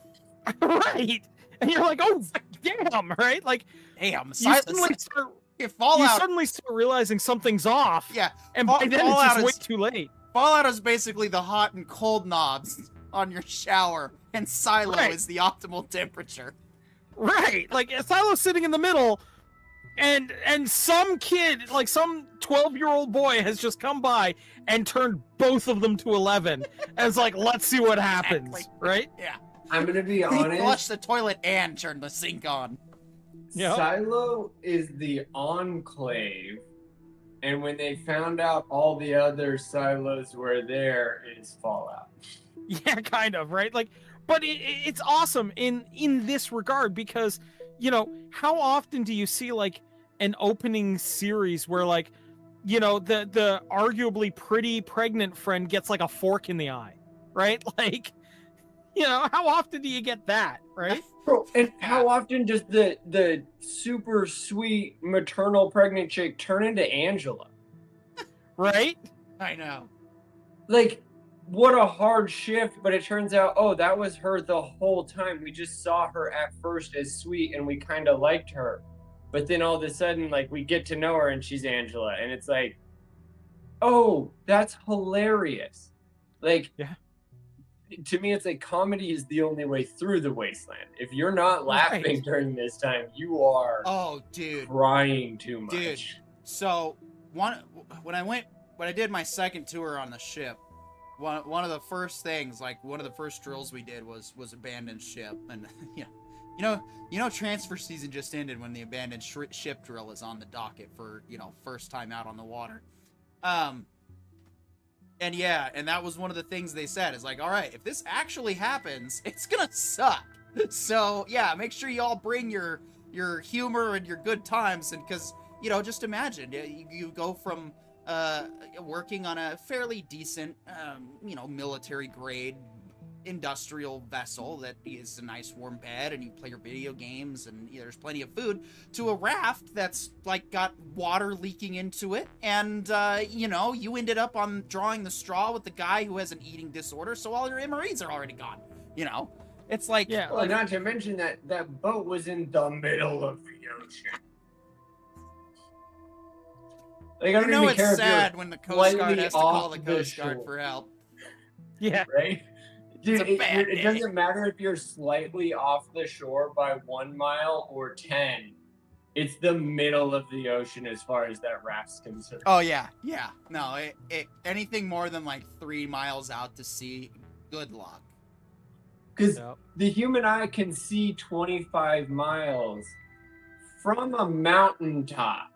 Right. And you're like, oh, damn, right? Like, damn, you suddenly start realizing something's off. Yeah. And by then it's just way too late. Fallout is basically the hot and cold knobs on your shower, and Silo is the optimal temperature. Right. Like, Silo's sitting in the middle, and some kid, like some 12-year-old boy, has just come by and turned both of them to 11. And it's like, let's see what happens. Exactly. Right? Yeah. I'm going to be honest. He flushed the toilet and turned the sink on. Yep. Silo is the enclave, and when they found out all the other silos were there, is Fallout. Yeah, kind of, right? Like, but it's awesome in this regard, because, you know, how often do you see, like, an opening series where, like, you know, the arguably pretty pregnant friend gets, like, a fork in the eye, right? Like, you know, how often do you get that, right? Bro, and how often does the super sweet maternal pregnant chick turn into Angela? Right? I know. Like, what a hard shift, but it turns out, oh, that was her the whole time. We just saw her at first as sweet, and we kind of liked her. But then all of a sudden, like, we get to know her, and she's Angela. And it's like, oh, that's hilarious. Like, yeah. To me, it's like comedy is the only way through the wasteland. If you're not laughing during this time, you are crying too much. Dude, so when I did my second tour on the ship, one of the first things, like one of the first drills we did was abandoned ship. And you know transfer season just ended when the abandoned ship drill is on the docket for, you know, first time out on the water. And yeah, and that was one of the things they said, is like, all right, if this actually happens, it's gonna suck. So yeah, make sure you all bring your humor and your good times, and because, you know, just imagine you go from working on a fairly decent, you know, military grade industrial vessel that is a nice warm bed and you play your video games and there's plenty of food, to a raft that's like got water leaking into it, and you ended up on drawing the straw with the guy who has an eating disorder, so all your MREs are already gone. It's like, Yeah. Well, not to mention that boat was in the middle of the ocean. Like, I don't even care it's if you're sad when the Coast Guard slightly has to call off the the Coast Guard shore. for help. Yeah. Right? Dude, It's a bad it day. doesn't matter if you're slightly off the shore by 1 mile or 10. It's the middle of the ocean as far as that raft's concerned. Oh yeah. No, anything more than like 3 miles out to sea, good luck. Because Yep. the human eye can see 25 miles from a mountaintop.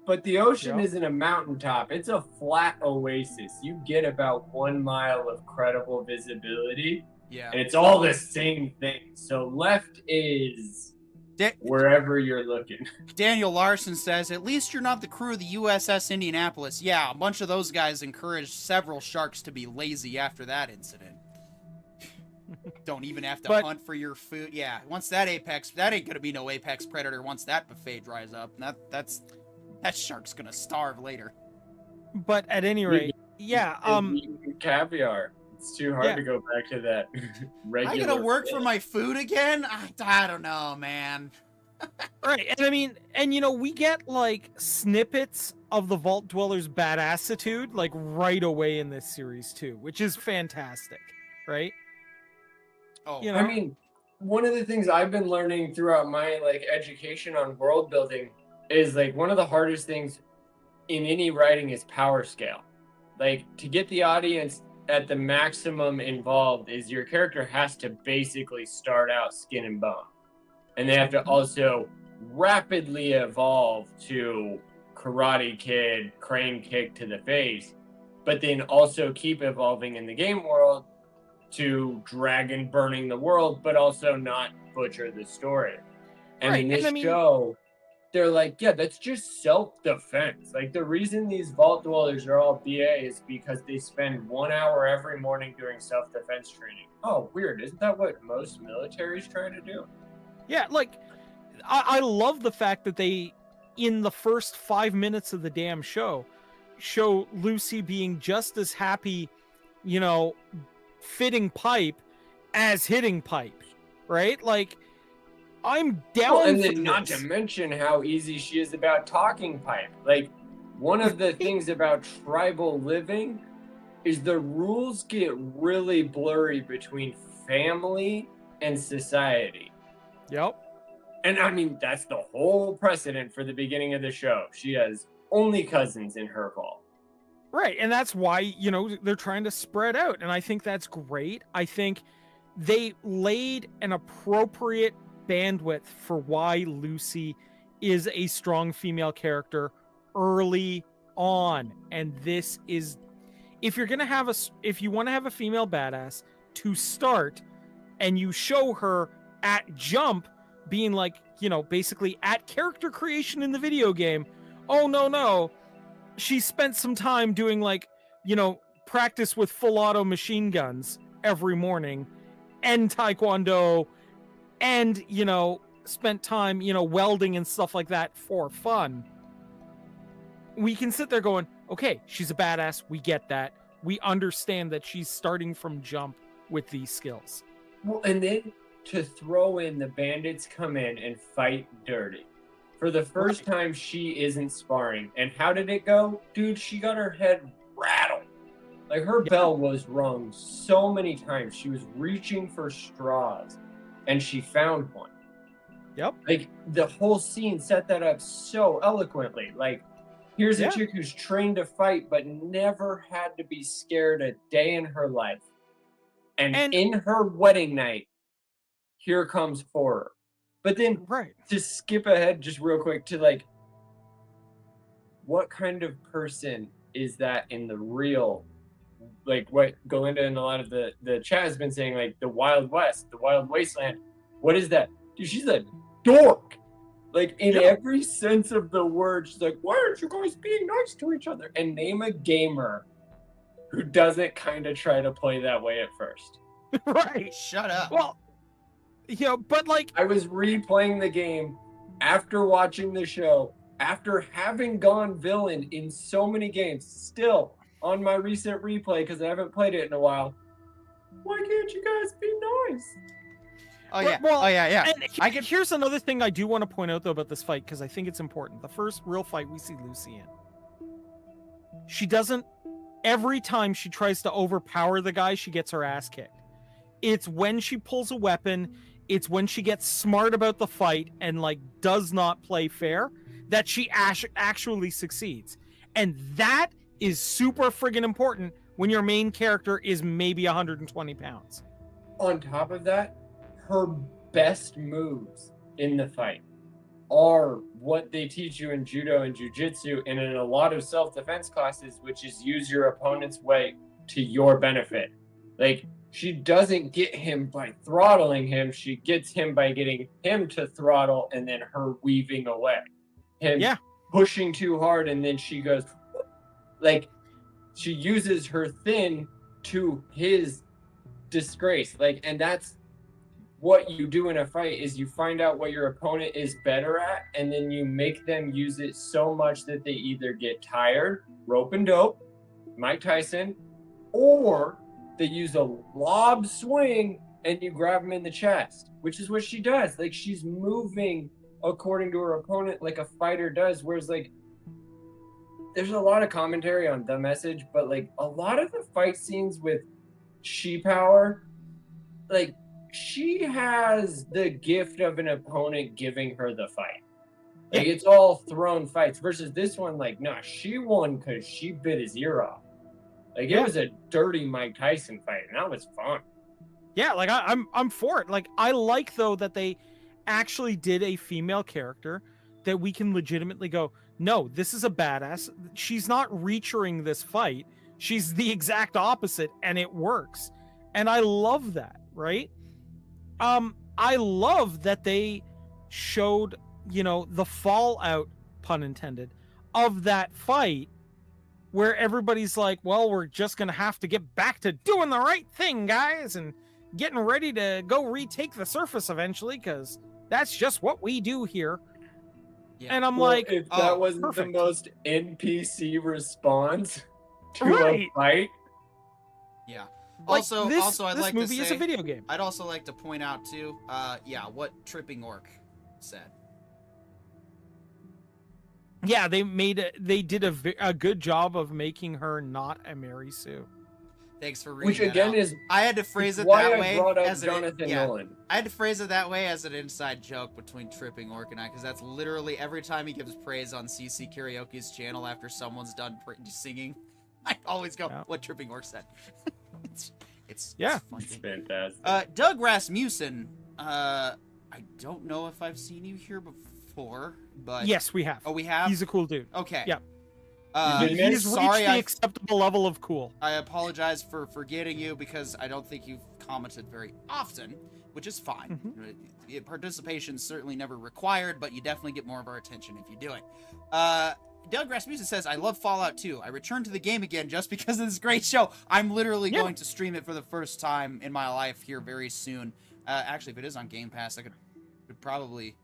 But the ocean Yep. isn't a mountaintop. It's a flat oasis. You get about 1 mile of credible visibility, Yeah. and it's all the same thing. So left is wherever you're looking. Daniel Larson says, at least you're not the crew of the USS Indianapolis. Yeah, a bunch of those guys encouraged several sharks to be lazy after that incident. Don't even have to hunt for your food. Yeah, once that ain't gonna be no apex predator once that buffet dries up. That shark's gonna starve later. But at any rate, yeah. Caviar. It's too hard Yeah. to go back to that regular. I gotta work for fish. my food again? I don't know, man. Right. And I mean, we get like snippets of the Vault Dweller's badassitude like right away in this series too, which is fantastic, right? Oh, You know? I mean, one of the things I've been learning throughout my education on world building is one of the hardest things in any writing is power scale. To get the audience at the maximum involved is your character has to basically start out skin and bone. And they have to also rapidly evolve to Karate Kid, crane kick to the face, but then also keep evolving in the game world to dragon burning the world, but also not butcher the story. And Right, in this and I mean- show, they're like, yeah, that's just self-defense. The reason these Vault Dwellers are all BA is because they spend 1 hour every morning doing self-defense training. Oh, weird. Isn't that what most militaries try to do? Yeah, I love the fact that they, in the first 5 minutes of the damn show Lucy being just as happy, fitting pipe as hitting pipe, right? I'm down Well, and for then not this. to mention how easy she is about talking pipe. One of the things about tribal living is the rules get really blurry between family and society. Yep. And I mean, that's the whole precedent for the beginning of the show. She has only cousins in her vault. Right, and that's why, they're trying to spread out, and I think that's great. I think they laid an appropriate bandwidth for why Lucy is a strong female character early on, and this is, if you want to have a female badass to start, and you show her at jump being basically at character creation in the video game. Oh no, she spent some time doing practice with full auto machine guns every morning, and taekwondo, and spent time welding and stuff like that for fun. We can sit there going, okay, she's a badass, we get that, we understand that she's starting from jump with these skills. Well, and then to throw in the bandits come in and fight dirty. For the first time, she isn't sparring. And how did it go? Dude, she got her head rattled. Her bell was rung so many times. She was reaching for straws, and she found one. Yep. The whole scene set that up so eloquently. Here's Yeah. a chick who's trained to fight, but never had to be scared a day in her life. And in her wedding night, here comes horror. But then, Right. to skip ahead just real quick to what kind of person is that in the real, what Galinda and a lot of the chat has been saying, the Wild West, the Wild Wasteland. What is that? Dude, she's a dork. In every sense of the word, she's why aren't you guys being nice to each other? And name a gamer who doesn't kind of try to play that way at first. Right. Shut up. Well, but like, I was replaying the game after watching the show, after having gone villain in so many games, still on my recent replay because I haven't played it in a while. Why can't you guys be nice? Oh yeah. Well, oh yeah. Yeah. and here's another thing I do want to point out though about this fight, because I think it's important. The first real fight we see Lucy in, she doesn't. Every time she tries to overpower the guy, she gets her ass kicked. It's when she pulls a weapon, it's when she gets smart about the fight and like does not play fair, that she actually succeeds. And that is super friggin' important when your main character is maybe 120 pounds. On top of that, her best moves in the fight are what they teach you in judo and jujitsu and in a lot of self-defense classes, which is use your opponent's weight to your benefit. Like, she doesn't get him by throttling him, she gets him by getting him to throttle and then her weaving away. Him pushing too hard and then she goes, like, she uses her thin to his disgrace. Like, and that's what you do in a fight, is you find out what your opponent is better at and then you make them use it so much that they either get tired, rope and dope, Mike Tyson, or they use a lob swing and you grab them in the chest, which is what she does. Like, she's moving according to her opponent like a fighter does, whereas like there's a lot of commentary on The Message, but like a lot of the fight scenes with She Power, like, she has the gift of an opponent giving her the fight. Like, it's all thrown fights versus this one, like, nah, she won because she bit his ear off. Like, it was a dirty Mike Tyson fight, and that was fun. Yeah, like I'm for it. Like, I like though that they actually did a female character that we can legitimately go, no, this is a badass. She's not reaching this fight. She's the exact opposite, and it works. And I love that, right? I love that they showed, the fallout, pun intended, of that fight, where everybody's like, well, we're just gonna have to get back to doing the right thing, guys, and getting ready to go retake the surface eventually, because that's just what we do here. Yeah. And I'm Well, like, if that wasn't perfect. the most NPC response to Right. a fight. Yeah. Like, Also, this I'd like movie to is say, a video game. I'd also like to point out too, what Tripping Orc said. Yeah, they did a good job of making her not a Mary Sue. Thanks for reading Which that again out. is I had to phrase it why that I way brought up as Jonathan Nolan. I had to phrase it that way as an inside joke between Tripping Orc and I, because that's literally every time he gives praise on CC Karaoke's channel after someone's done singing, I always go, what Tripping Orc said. it's funny. It's fantastic. Doug Rasmussen, I don't know if I've seen you here before, but Yes, we have. Oh, we have? He's a cool dude. Okay. Yep. He's He's reached the acceptable level of cool. I apologize for forgetting you because I don't think you've commented very often, which is fine. Participation certainly never required, but you definitely get more of our attention if you do it. Doug Rasmussen says, I love Fallout 2. I returned to the game again just because of this great show. I'm literally going to stream it for the first time in my life here very soon. Actually, if it is on Game Pass, I could probably...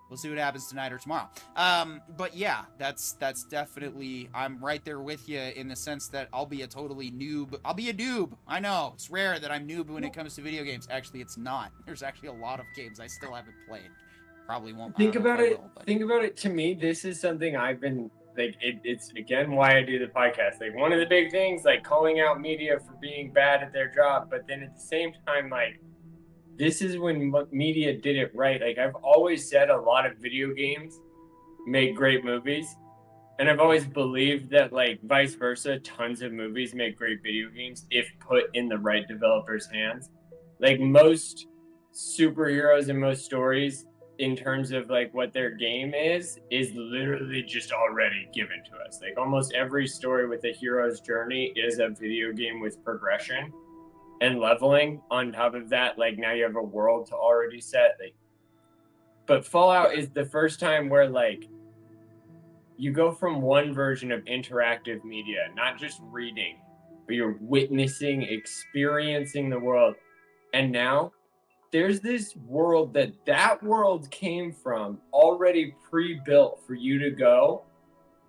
We'll see what happens tonight or tomorrow. But yeah, that's definitely, I'm right there with you in the sense that I'll be a totally noob. I'll be a noob. I know, it's rare that I'm noob when it comes to video games. Actually, it's not. There's actually a lot of games I still haven't played. Probably won't. Think about it. Think about it. To me, this is something I've been, like, it's again why I do the podcast. Like, one of the big things, like, calling out media for being bad at their job, but then at the same time, like, this is when media did it right. Like, I've always said a lot of video games make great movies. And I've always believed that, like, vice versa, tons of movies make great video games if put in the right developer's hands. Like, most superheroes and most stories, in terms of, like, what their game is literally just already given to us. Like, almost every story with a hero's journey is a video game with progression and leveling. On top of that, like, now you have a world to already set. Like, but Fallout is the first time where, like, you go from one version of interactive media, not just reading, but you're witnessing, experiencing the world. And now there's this world that world came from already pre-built for you to go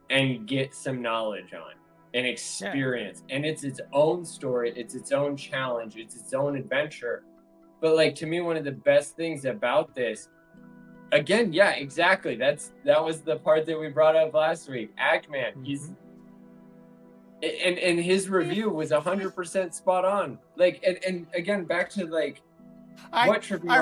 and get some knowledge on and experience. And it's its own story, it's its own challenge, it's its own adventure. But like, to me, one of the best things about this, again, yeah, exactly, that was the part that we brought up last week. Ackman, he's and his review was 100% spot on. Like, and again, back to like what Trevor I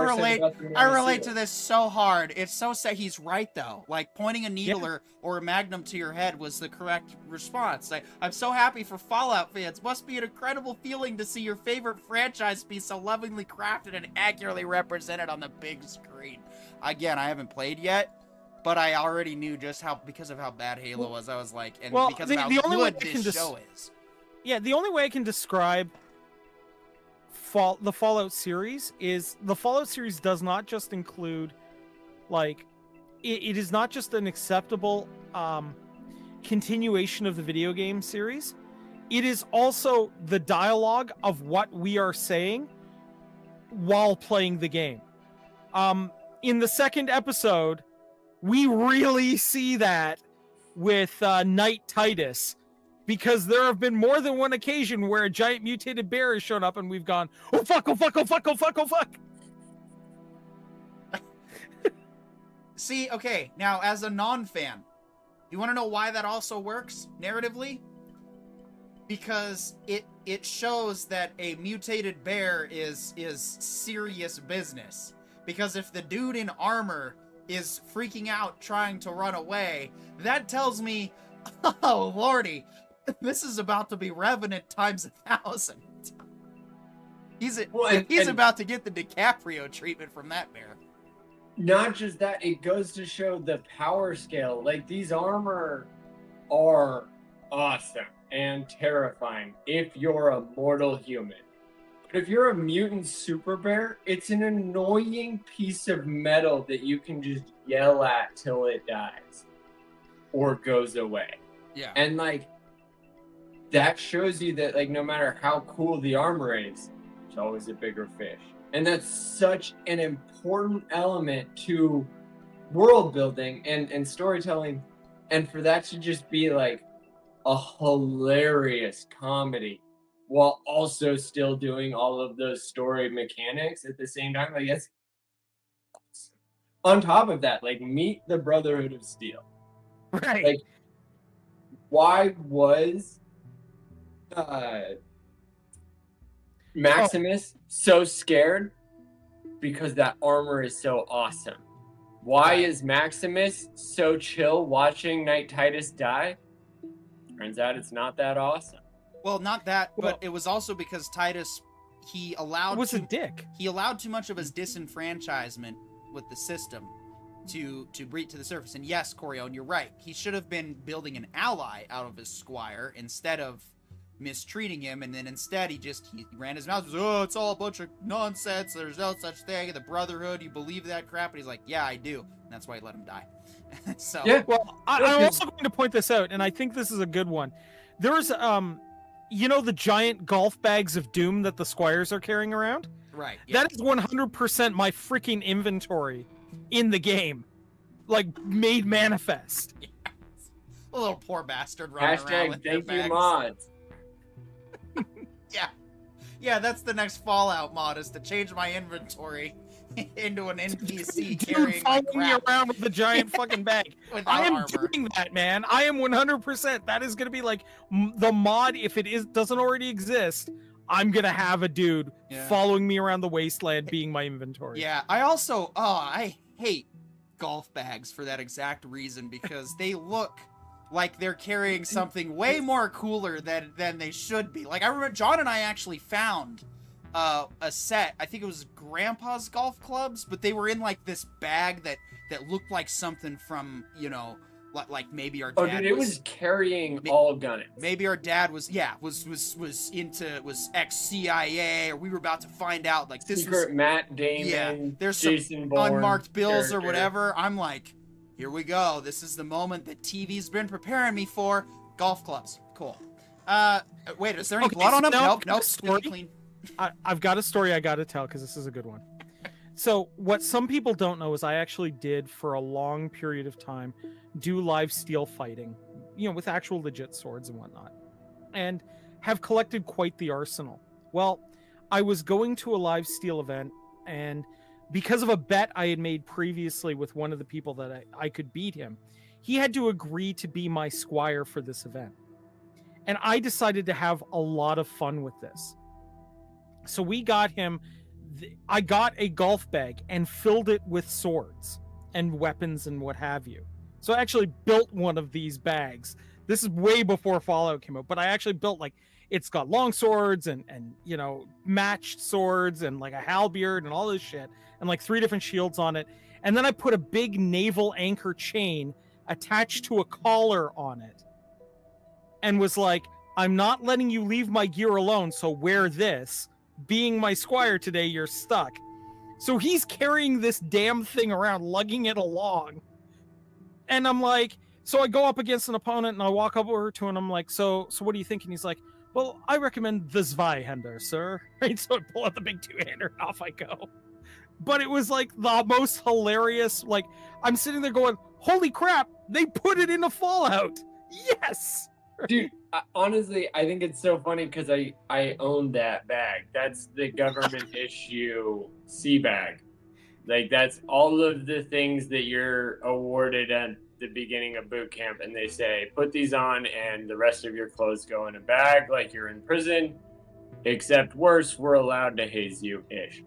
relate to this so hard. It's so sad. He's right though. Like, pointing a needle or a magnum to your head was the correct response. I'm so happy for Fallout fans. Must be an incredible feeling to see your favorite franchise be so lovingly crafted and accurately represented on the big screen. Again, I haven't played yet, but I already knew just how, because of how bad Halo was. I was like, and because of how good this show is. Yeah, the only way I can describe the Fallout series is the Fallout series does not just include, like, it is not just an acceptable continuation of the video game series. It is also the dialogue of what we are saying while playing the game. In the second episode, we really see that with Knight Titus, because there have been more than one occasion where a giant mutated bear has shown up and we've gone, oh fuck, oh fuck, oh fuck, oh fuck, oh fuck. See, okay, now as a non-fan, you want to know why that also works narratively? Because it shows that a mutated bear is serious business. Because if the dude in armor is freaking out trying to run away, that tells me, oh lordy, this is about to be Revenant times 1,000. He's about to get the DiCaprio treatment from that bear. Not just that, it goes to show the power scale. Like, these armor are awesome and terrifying if you're a mortal human. But if you're a mutant super bear, it's an annoying piece of metal that you can just yell at till it dies or goes away. Yeah. And like, that shows you that, like, no matter how cool the armor is, it's always a bigger fish. And that's such an important element to world building and storytelling. And for that to just be like a hilarious comedy while also still doing all of those story mechanics at the same time, like, that's awesome. On top of that, like, meet the Brotherhood of Steel. Right. Like, why was Maximus so scared? Because that armor is so awesome. Why is Maximus so chill watching Knight Titus die? Turns out it's not that awesome. Well, not that, but it was also because Titus, he allowed a dick. He allowed too much of his disenfranchisement with the system to breach to the surface. And yes, Corione, you're right. He should have been building an ally out of his squire instead of mistreating him, and then instead he ran his mouth. Oh, it's all a bunch of nonsense. There's no such thing. The Brotherhood, you believe that crap? And he's like, yeah, I do. And that's why he let him die. So yeah. Well, I'm also going to point this out, and I think this is a good one. There's the giant golf bags of doom that the squires are carrying around? Right. Yeah. That is 100% my freaking inventory in the game. Like, made manifest. Yes. A little poor bastard running around with thank their you bags. mods. Yeah, that's the next Fallout mod, is to change my inventory into an NPC carrying my following me around with a giant fucking bag. I am doing that, man. I am 100%. That is going to be like the mod. If it doesn't already exist, I'm going to have a dude following me around the wasteland being my inventory. Yeah, I also, I hate golf bags for that exact reason, because they look like they're carrying something way more cooler than they should be. Like, I remember John and I actually found a set. I think it was Grandpa's golf clubs, but they were in like this bag that looked like something from, like maybe our dad. Oh, dude, it was carrying all guns. Maybe our dad was ex-CIA, or we were about to find out, like, this Secret was Matt Damon. Yeah, there's Jason some Bourne unmarked bills character. or whatever. I'm like, here we go. This is the moment that TV's been preparing me for. Golf clubs, cool. Wait, is there any Okay, blood on him? so now Nope, I've got a nope. story. Clean. I've got a story I got to tell because this is a good one. So what some people don't know is I actually did for a long period of time do live steel fighting, with actual legit swords and whatnot, and have collected quite the arsenal. Well, I was going to a live steel event, and because of a bet I had made previously with one of the people that I could beat him, he had to agree to be my squire for this event. And I decided to have a lot of fun with this. So we got him, I got a golf bag and filled it with swords and weapons and what have you. So I actually built one of these bags. This is way before Fallout came out, but I actually built it's got long swords and matched swords and like a halberd and all this shit and like 3 different shields on it. And then I put a big naval anchor chain attached to a collar on it and was like, I'm not letting you leave my gear alone, so wear this. Being my squire today, you're stuck. So he's carrying this damn thing around, lugging it along. And I'm like, so I go up against an opponent and I walk over to him and I'm like, so what do you think? And he's like, well, I recommend the Zweihander, sir. Right? So I pull out the big 2-hander and off I go. But it was like the most hilarious, like I'm sitting there going, holy crap, they put it into Fallout. Yes. Dude, honestly, I think it's so funny because I own that bag. That's the government issue sea bag. Like that's all of the things that you're awarded at the beginning of boot camp, and they say put these on, and the rest of your clothes go in a bag like you're in prison. Except worse, we're allowed to haze you ish.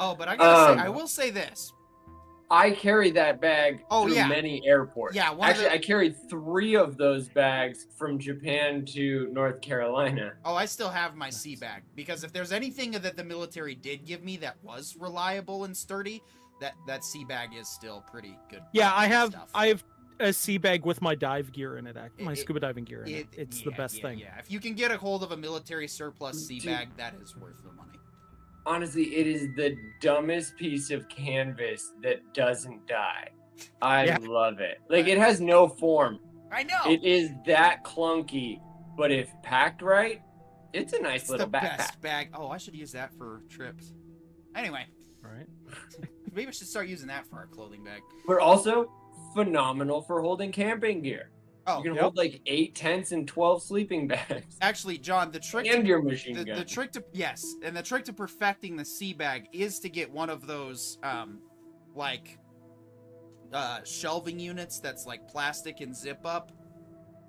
Oh, but I gotta say, I will say this. I carry that bag through many airports. Yeah, actually, I carried 3 of those bags from Japan to North Carolina. Oh, I still have my sea bag because if there's anything that the military did give me that was reliable and sturdy, that sea bag is still pretty good. Yeah, I have a sea bag with my dive gear in it, my scuba diving gear in it. It's the best thing. Yeah, if you can get a hold of a military surplus sea bag, that is worth the money. Honestly, it is the dumbest piece of canvas that doesn't die. I love it. Like, it has no form. I know. It is that clunky, but if packed right, it's a nice little backpack. It's the best bag. Oh, I should use that for trips. Anyway. Right. Maybe we should start using that for our clothing bag. But also, phenomenal for holding camping gear. Oh, you can hold like 8 tents and 12 sleeping bags. Actually, John, the trick and your machine gun. The trick to perfecting the sea bag is to get one of those shelving units that's like plastic and zip up.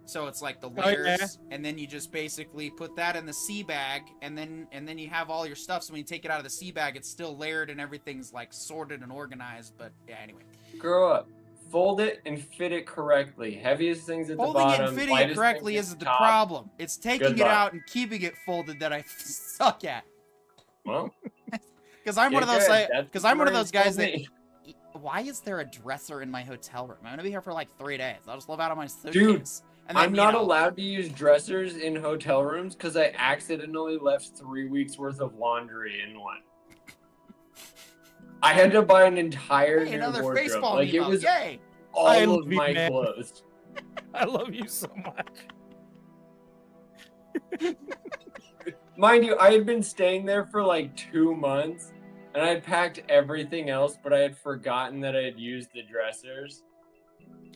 So it's like the layers, and then you just basically put that in the sea bag, and then you have all your stuff. So when you take it out of the sea bag, it's still layered and everything's like sorted and organized. But yeah, anyway. Grow up. Fold it and fit it correctly. Heaviest things at the bottom. Folding it and fitting it correctly isn't the problem. It's taking it out and keeping it folded that I suck at. Well, because I'm one of those guys that. Why is there a dresser in my hotel room? I'm gonna be here for like 3 days. I'll just live out of my suitcase. Dude, and then, I'm not allowed to use dressers in hotel rooms because I accidentally left 3 weeks worth of laundry in one. I had to buy an entire new wardrobe. Like it was all of my clothes. I love you so much. Mind you, I had been staying there for like 2 months, and I had packed everything else, but I had forgotten that I had used the dressers.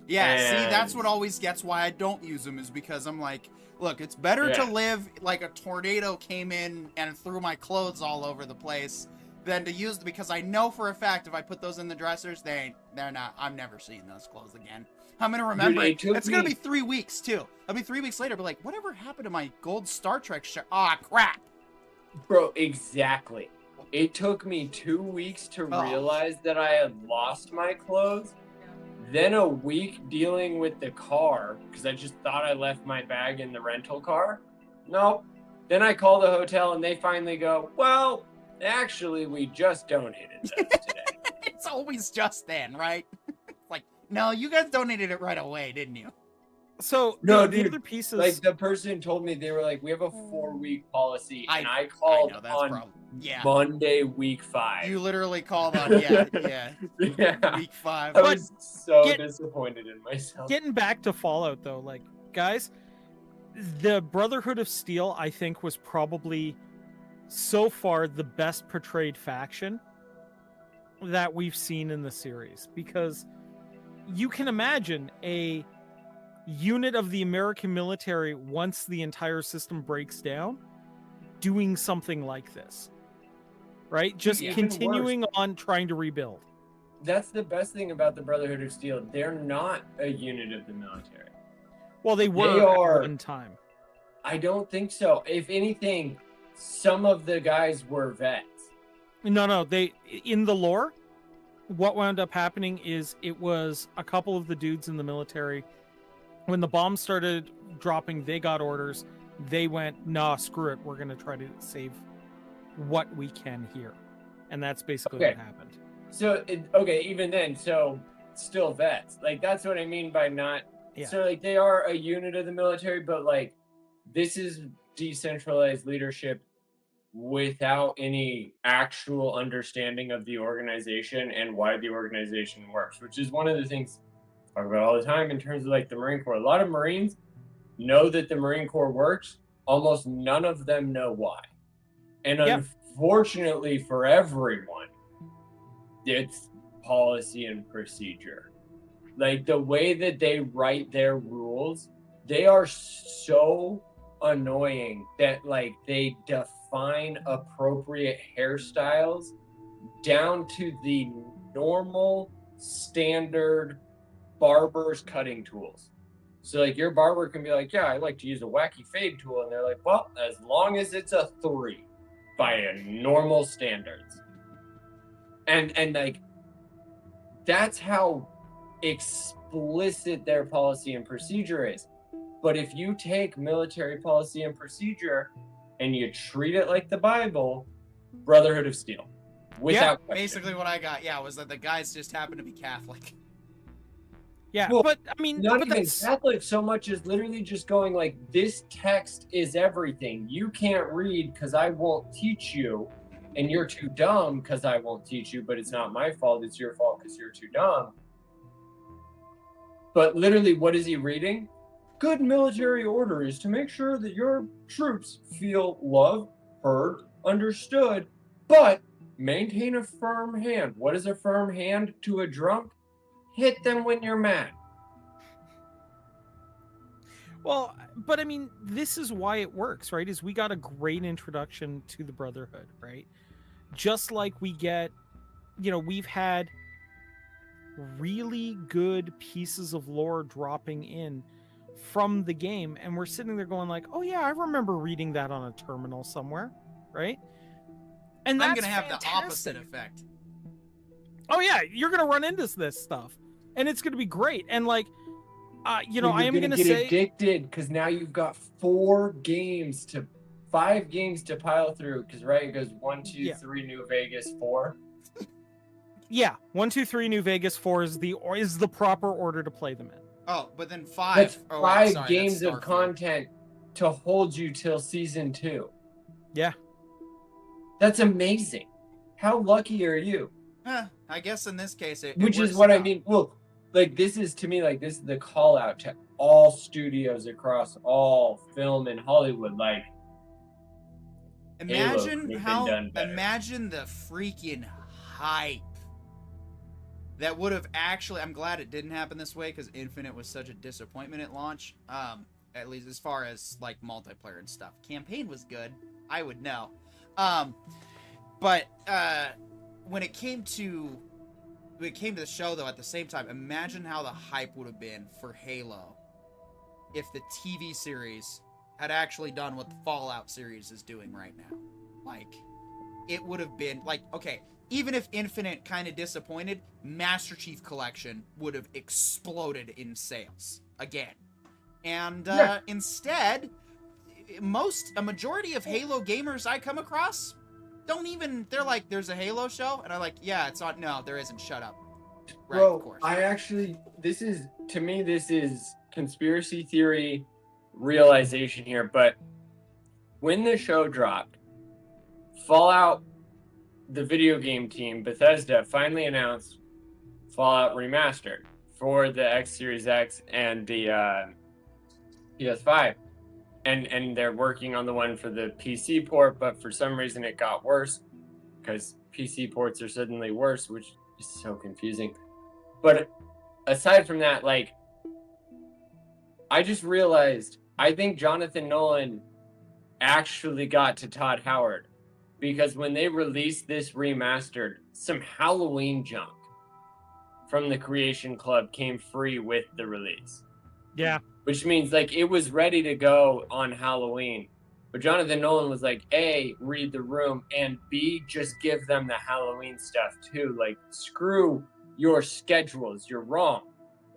Yeah, see, that's what always gets why I don't use them, is because I'm like, look, it's better to live like a tornado came in and threw my clothes all over the place than to use them, because I know for a fact if I put those in the dressers, they're not, I'm never seeing those clothes again. I'm going to remember it. It's going to be 3 weeks, too. I'll be 3 weeks later, be like, whatever happened to my gold Star Trek shirt? Ah, crap. Bro, exactly. It took me 2 weeks to realize that I had lost my clothes. Then a week dealing with the car, because I just thought I left my bag in the rental car. Nope. Then I call the hotel, and they finally go, well, actually, we just donated those today. It's always just then, right? Like, no, you guys donated it right away, didn't you? So no, the dude, other pieces, like the person told me, they were like, we have a 4-week policy, and I called on Monday, week 5. You literally called on week 5. I was so disappointed in myself. Getting back to Fallout though, like guys, the Brotherhood of Steel, I think, was probably so far the best portrayed faction that we've seen in the series, because you can imagine a unit of the American military, once the entire system breaks down, doing something like this, right? Just Even continuing on trying to rebuild. That's the best thing about the Brotherhood of Steel. They're not a unit of the military. Well, they were They are- at one time. I don't think so. If anything, some of the guys were vets. No, they, in the lore, what wound up happening is it was a couple of the dudes in the military. When the bombs started dropping, they got orders. They went, nah, screw it. We're going to try to save what we can here. And that's basically Okay. what happened. So, okay, even then, so still vets. Like, that's what I mean by not. Yeah. So, like, they are a unit of the military, but, like, this is decentralized leadership without any actual understanding of the organization and why the organization works, which is one of the things I talk about all the time in terms of, like, the Marine Corps. A lot of Marines know that the Marine Corps works. Almost none of them know why. And Yeah. unfortunately for everyone, it's policy and procedure. Like, the way that they write their rules, they are so annoying that, like, they define appropriate hairstyles down to the normal standard barber's cutting tools. So, like, your barber can be like, yeah, I like to use a wacky fade tool, and they're like, well, as long as it's a 3 by a normal standards. And like, that's how explicit their policy and procedure is. But if you take military policy and procedure and you treat it like the Bible, Brotherhood of Steel, without question. Basically, what I got, was that the guys just happen to be Catholic. Yeah, Well, but I mean, not but even that's, Catholic so much as literally just going like, this text is everything. You can't read because I won't teach you, and you're too dumb because I won't teach you, but it's not my fault, it's your fault because you're too dumb. But literally, what is he reading? Good military order is to make sure that your troops feel loved, heard, understood, but maintain a firm hand. What is a firm hand to a drunk? Hit them when you're mad. well, but I mean, this is why it works, right? Is we got a great introduction to the Brotherhood, right? Just like we get, we've had really good pieces of lore dropping in from the game, and we're sitting there going like, oh yeah, I remember reading that on a terminal somewhere, right? And I'm that's gonna have fantastic. the opposite effect. Oh yeah, you're gonna run into this stuff, and it's gonna be great. And like, I am gonna get say, addicted because now you've got 5 games to pile through. Because it goes 1, 2, Yeah. 3, New Vegas, 4. yeah, 1, 2, 3, New Vegas, 4 is the proper order to play them in. Oh, but then 5. That's oh, 5 wait, sorry, games that's of Starfield. content to hold you till season 2. Yeah. That's amazing. How lucky are you? I guess in this case, it Which is works what I out. mean. Well, like, this is to me, like, this is the call out to all studios across all film in Hollywood. Like, Halo Imagine could've been how. done better. Imagine the freaking hype that would have actually. I'm glad it didn't happen this way because Infinite was such a disappointment at launch. At least as far as like multiplayer and stuff. Campaign was good. I would know. But when it came to the show though, at the same time, imagine how the hype would have been for Halo if the TV series had actually done what the Fallout series is doing right now. Like, it would have been like, okay, even if Infinite kind of disappointed, Master Chief Collection would have exploded in sales again. And instead, a majority of Halo gamers I come across they're like, there's a Halo show? And I'm like, yeah, it's on. No, there isn't. Shut up. Right, bro, of course. this is conspiracy theory realization here, but when the show dropped, Fallout, the video game team, Bethesda, finally announced Fallout Remastered for the X Series X and the PS5. and they're working on the one for the PC port, but for some reason it got worse because PC ports are suddenly worse, which is so confusing. But aside from that, like, I just realized I think Jonathan Nolan actually got to Todd Howard because when they released this remastered, some Halloween junk from the Creation Club came free with the release. Yeah. Which means like it was ready to go on Halloween. But Jonathan Nolan was like, A, read the room, and B, just give them the Halloween stuff too. Like, screw your schedules. You're wrong.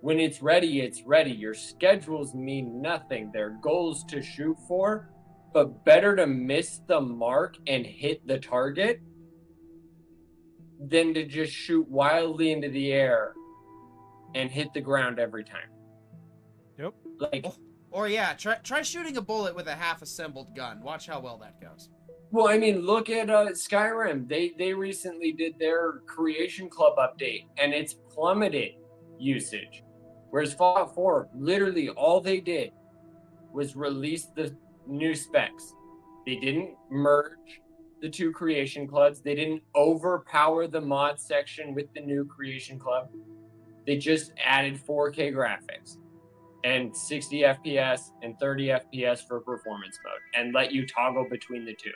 When it's ready, it's ready. Your schedules mean nothing. They're goals to shoot for, but better to miss the mark and hit the target than to just shoot wildly into the air and hit the ground every time. Yep. Like, Or yeah, try shooting a bullet with a half-assembled gun. Watch how well that goes. well, I mean, look at Skyrim. They recently did their Creation Club update, and it's plummeted usage. Whereas Fallout 4, literally all they did was release the new specs. They didn't merge the two Creation Clubs. They didn't overpower the mod section with the new Creation Club. They just added 4K graphics and 60 FPS and 30 FPS for performance mode and let you toggle between the two.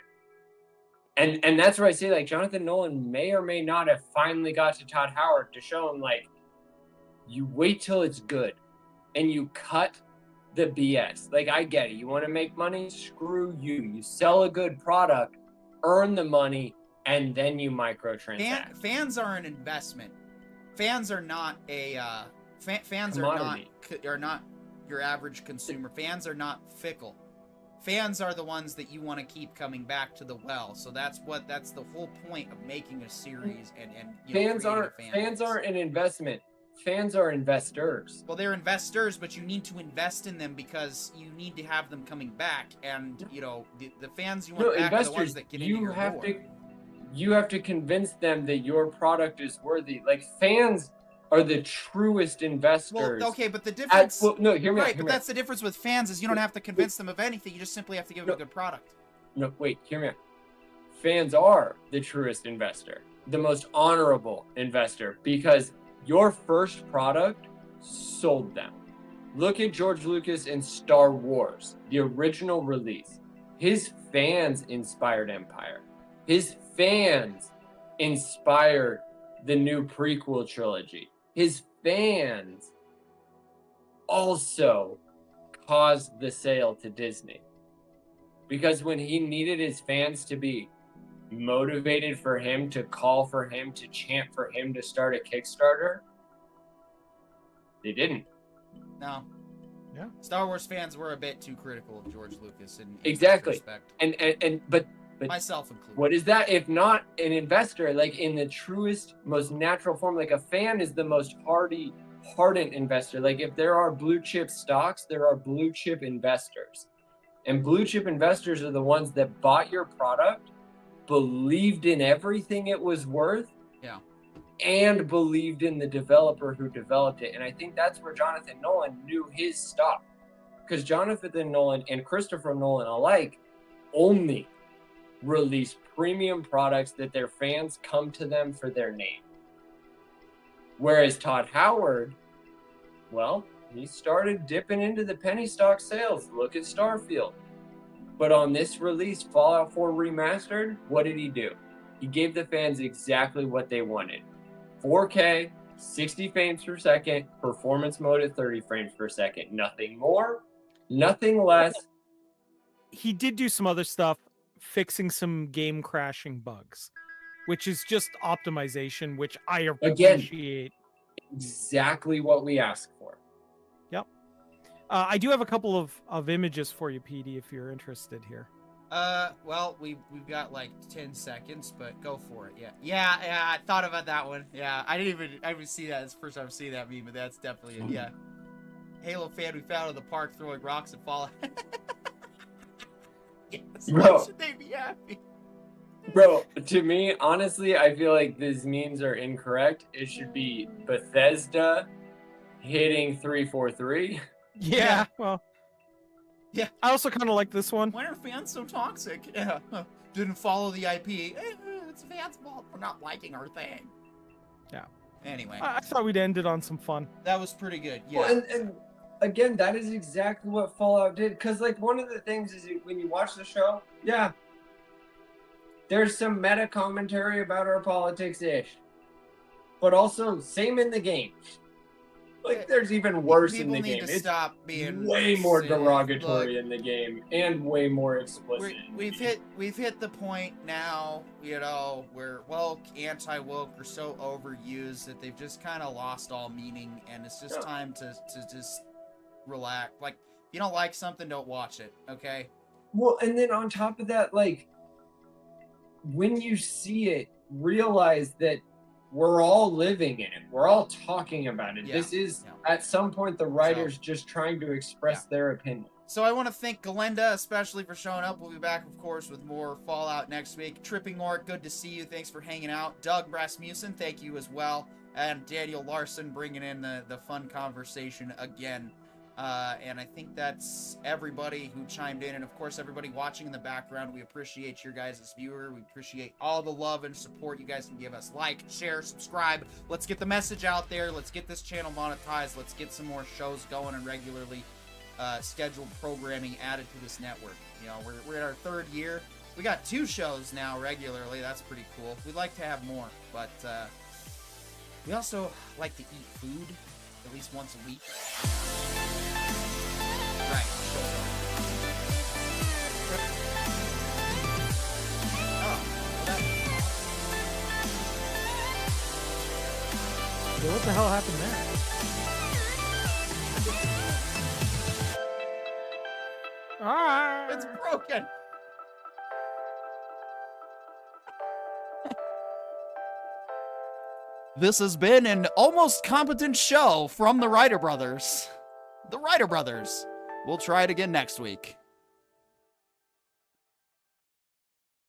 And that's where I say, like, Jonathan Nolan may or may not have finally got to Todd Howard to show him, like, you wait till it's good and you cut the BS. Like, I get it. You want to make money? Screw you. You sell a good product, earn the money, and then you microtransact. Fans are an investment. Fans are not a fans Commodity. are not your average consumer. Fans are not fickle. Fans are the ones that you want to keep coming back to the well. So that's the whole point of making a series and fans aren't an investment. Fans are investors. Well, they're investors, but you need to invest in them because you need to have them coming back. And the fans you want back are the ones that get into your door. You have to convince them that your product is worthy. Like, fans are the truest investors. Well, okay, but the difference. Hear me right, out. But that's the difference with fans is you don't have to convince them of anything. You just simply have to give them a good product. No, wait, hear me out. Fans are the truest investor, the most honorable investor, because your first product sold them. Look at George Lucas in Star Wars, the original release. His fans inspired Empire. His fans inspired the new prequel trilogy. His fans also caused the sale to Disney. Because when he needed his fans to be motivated for him, to call for him, to chant for him to start a Kickstarter, they didn't. No. Yeah. Star Wars fans were a bit too critical of George Lucas in Exactly. Respect. But Myself included. what is that if not an investor? Like, in the truest, most natural form, like, a fan is the most ardent investor. Like, if there are blue chip stocks, there are blue chip investors. And blue chip investors are the ones that bought your product, believed in everything it was worth, Yeah. and believed in the developer who developed it. And I think that's where Jonathan Nolan knew his stock. Because Jonathan Nolan and Christopher Nolan alike only release premium products that their fans come to them for their name. Whereas Todd Howard, well, he started dipping into the penny stock sales. Look at Starfield. But on this release, Fallout 4 Remastered, what did he do? He gave the fans exactly what they wanted. 4K, 60 frames per second, performance mode at 30 frames per second. Nothing more, nothing less. He did do some other stuff, fixing some game crashing bugs, which is just optimization, which I appreciate. Exactly what we asked for. Yep. I do have a couple of images for you, PD, if you're interested here. Well, we've got like 10 seconds, but go for it. Yeah, I thought about that one. Yeah, I didn't even see that. It's the first time I've seen that meme, but that's definitely it. Yeah. Halo fan we found in the park throwing rocks at Fallout. Yes, Bro. why should they be happy? Bro, to me, honestly, I feel like these memes are incorrect. It should be Bethesda hitting 343. Yeah, well, Yeah. I also kind of like this one. Why are fans so toxic? Yeah. Didn't follow the IP. It's fans' fault for not liking our thing. Yeah. Anyway, I thought we'd end it on some fun. that was pretty good. Yeah. Well, and again, that is exactly what Fallout did. Because like one of the things is when you watch the show, yeah, there's some meta commentary about our politics ish, but also same in the game. Like there's even worse in People the need game. to It's stop being way more racist. derogatory Look, in the game and way more explicit. we've hit the point now, you know, where woke, anti-woke are so overused that they've just kind of lost all meaning, and it's just time to just relax. Like, if you don't like something, don't watch it, okay? Well, and then on top of that, like when you see it, realize that we're all living in it. We're all talking about it. Yeah, This is yeah. at some point the writers just trying to express their opinion. So I want to thank Galinda especially for showing up. We'll be back, of course, with more Fallout next week. Tripping Orc, good to see you. Thanks for hanging out. Doug Rasmussen, thank you as well. And Daniel Larson bringing in the fun conversation again. And I think that's everybody who chimed in. And, of course, everybody watching in the background. We appreciate your guys' viewer. We appreciate all the love and support you guys can give us. Like, share, subscribe. Let's get the message out there. Let's get this channel monetized. Let's get some more shows going and regularly scheduled programming added to this network. You know, we're in our 3rd year. We got 2 shows now regularly. That's pretty cool. We'd like to have more, but we also like to eat food at least once a week. Right. Oh, well, Yeah, what the hell happened there? Ah! it's broken. This has been an almost competent show from the Writer Brothers. The Writer Brothers. We'll try it again next week.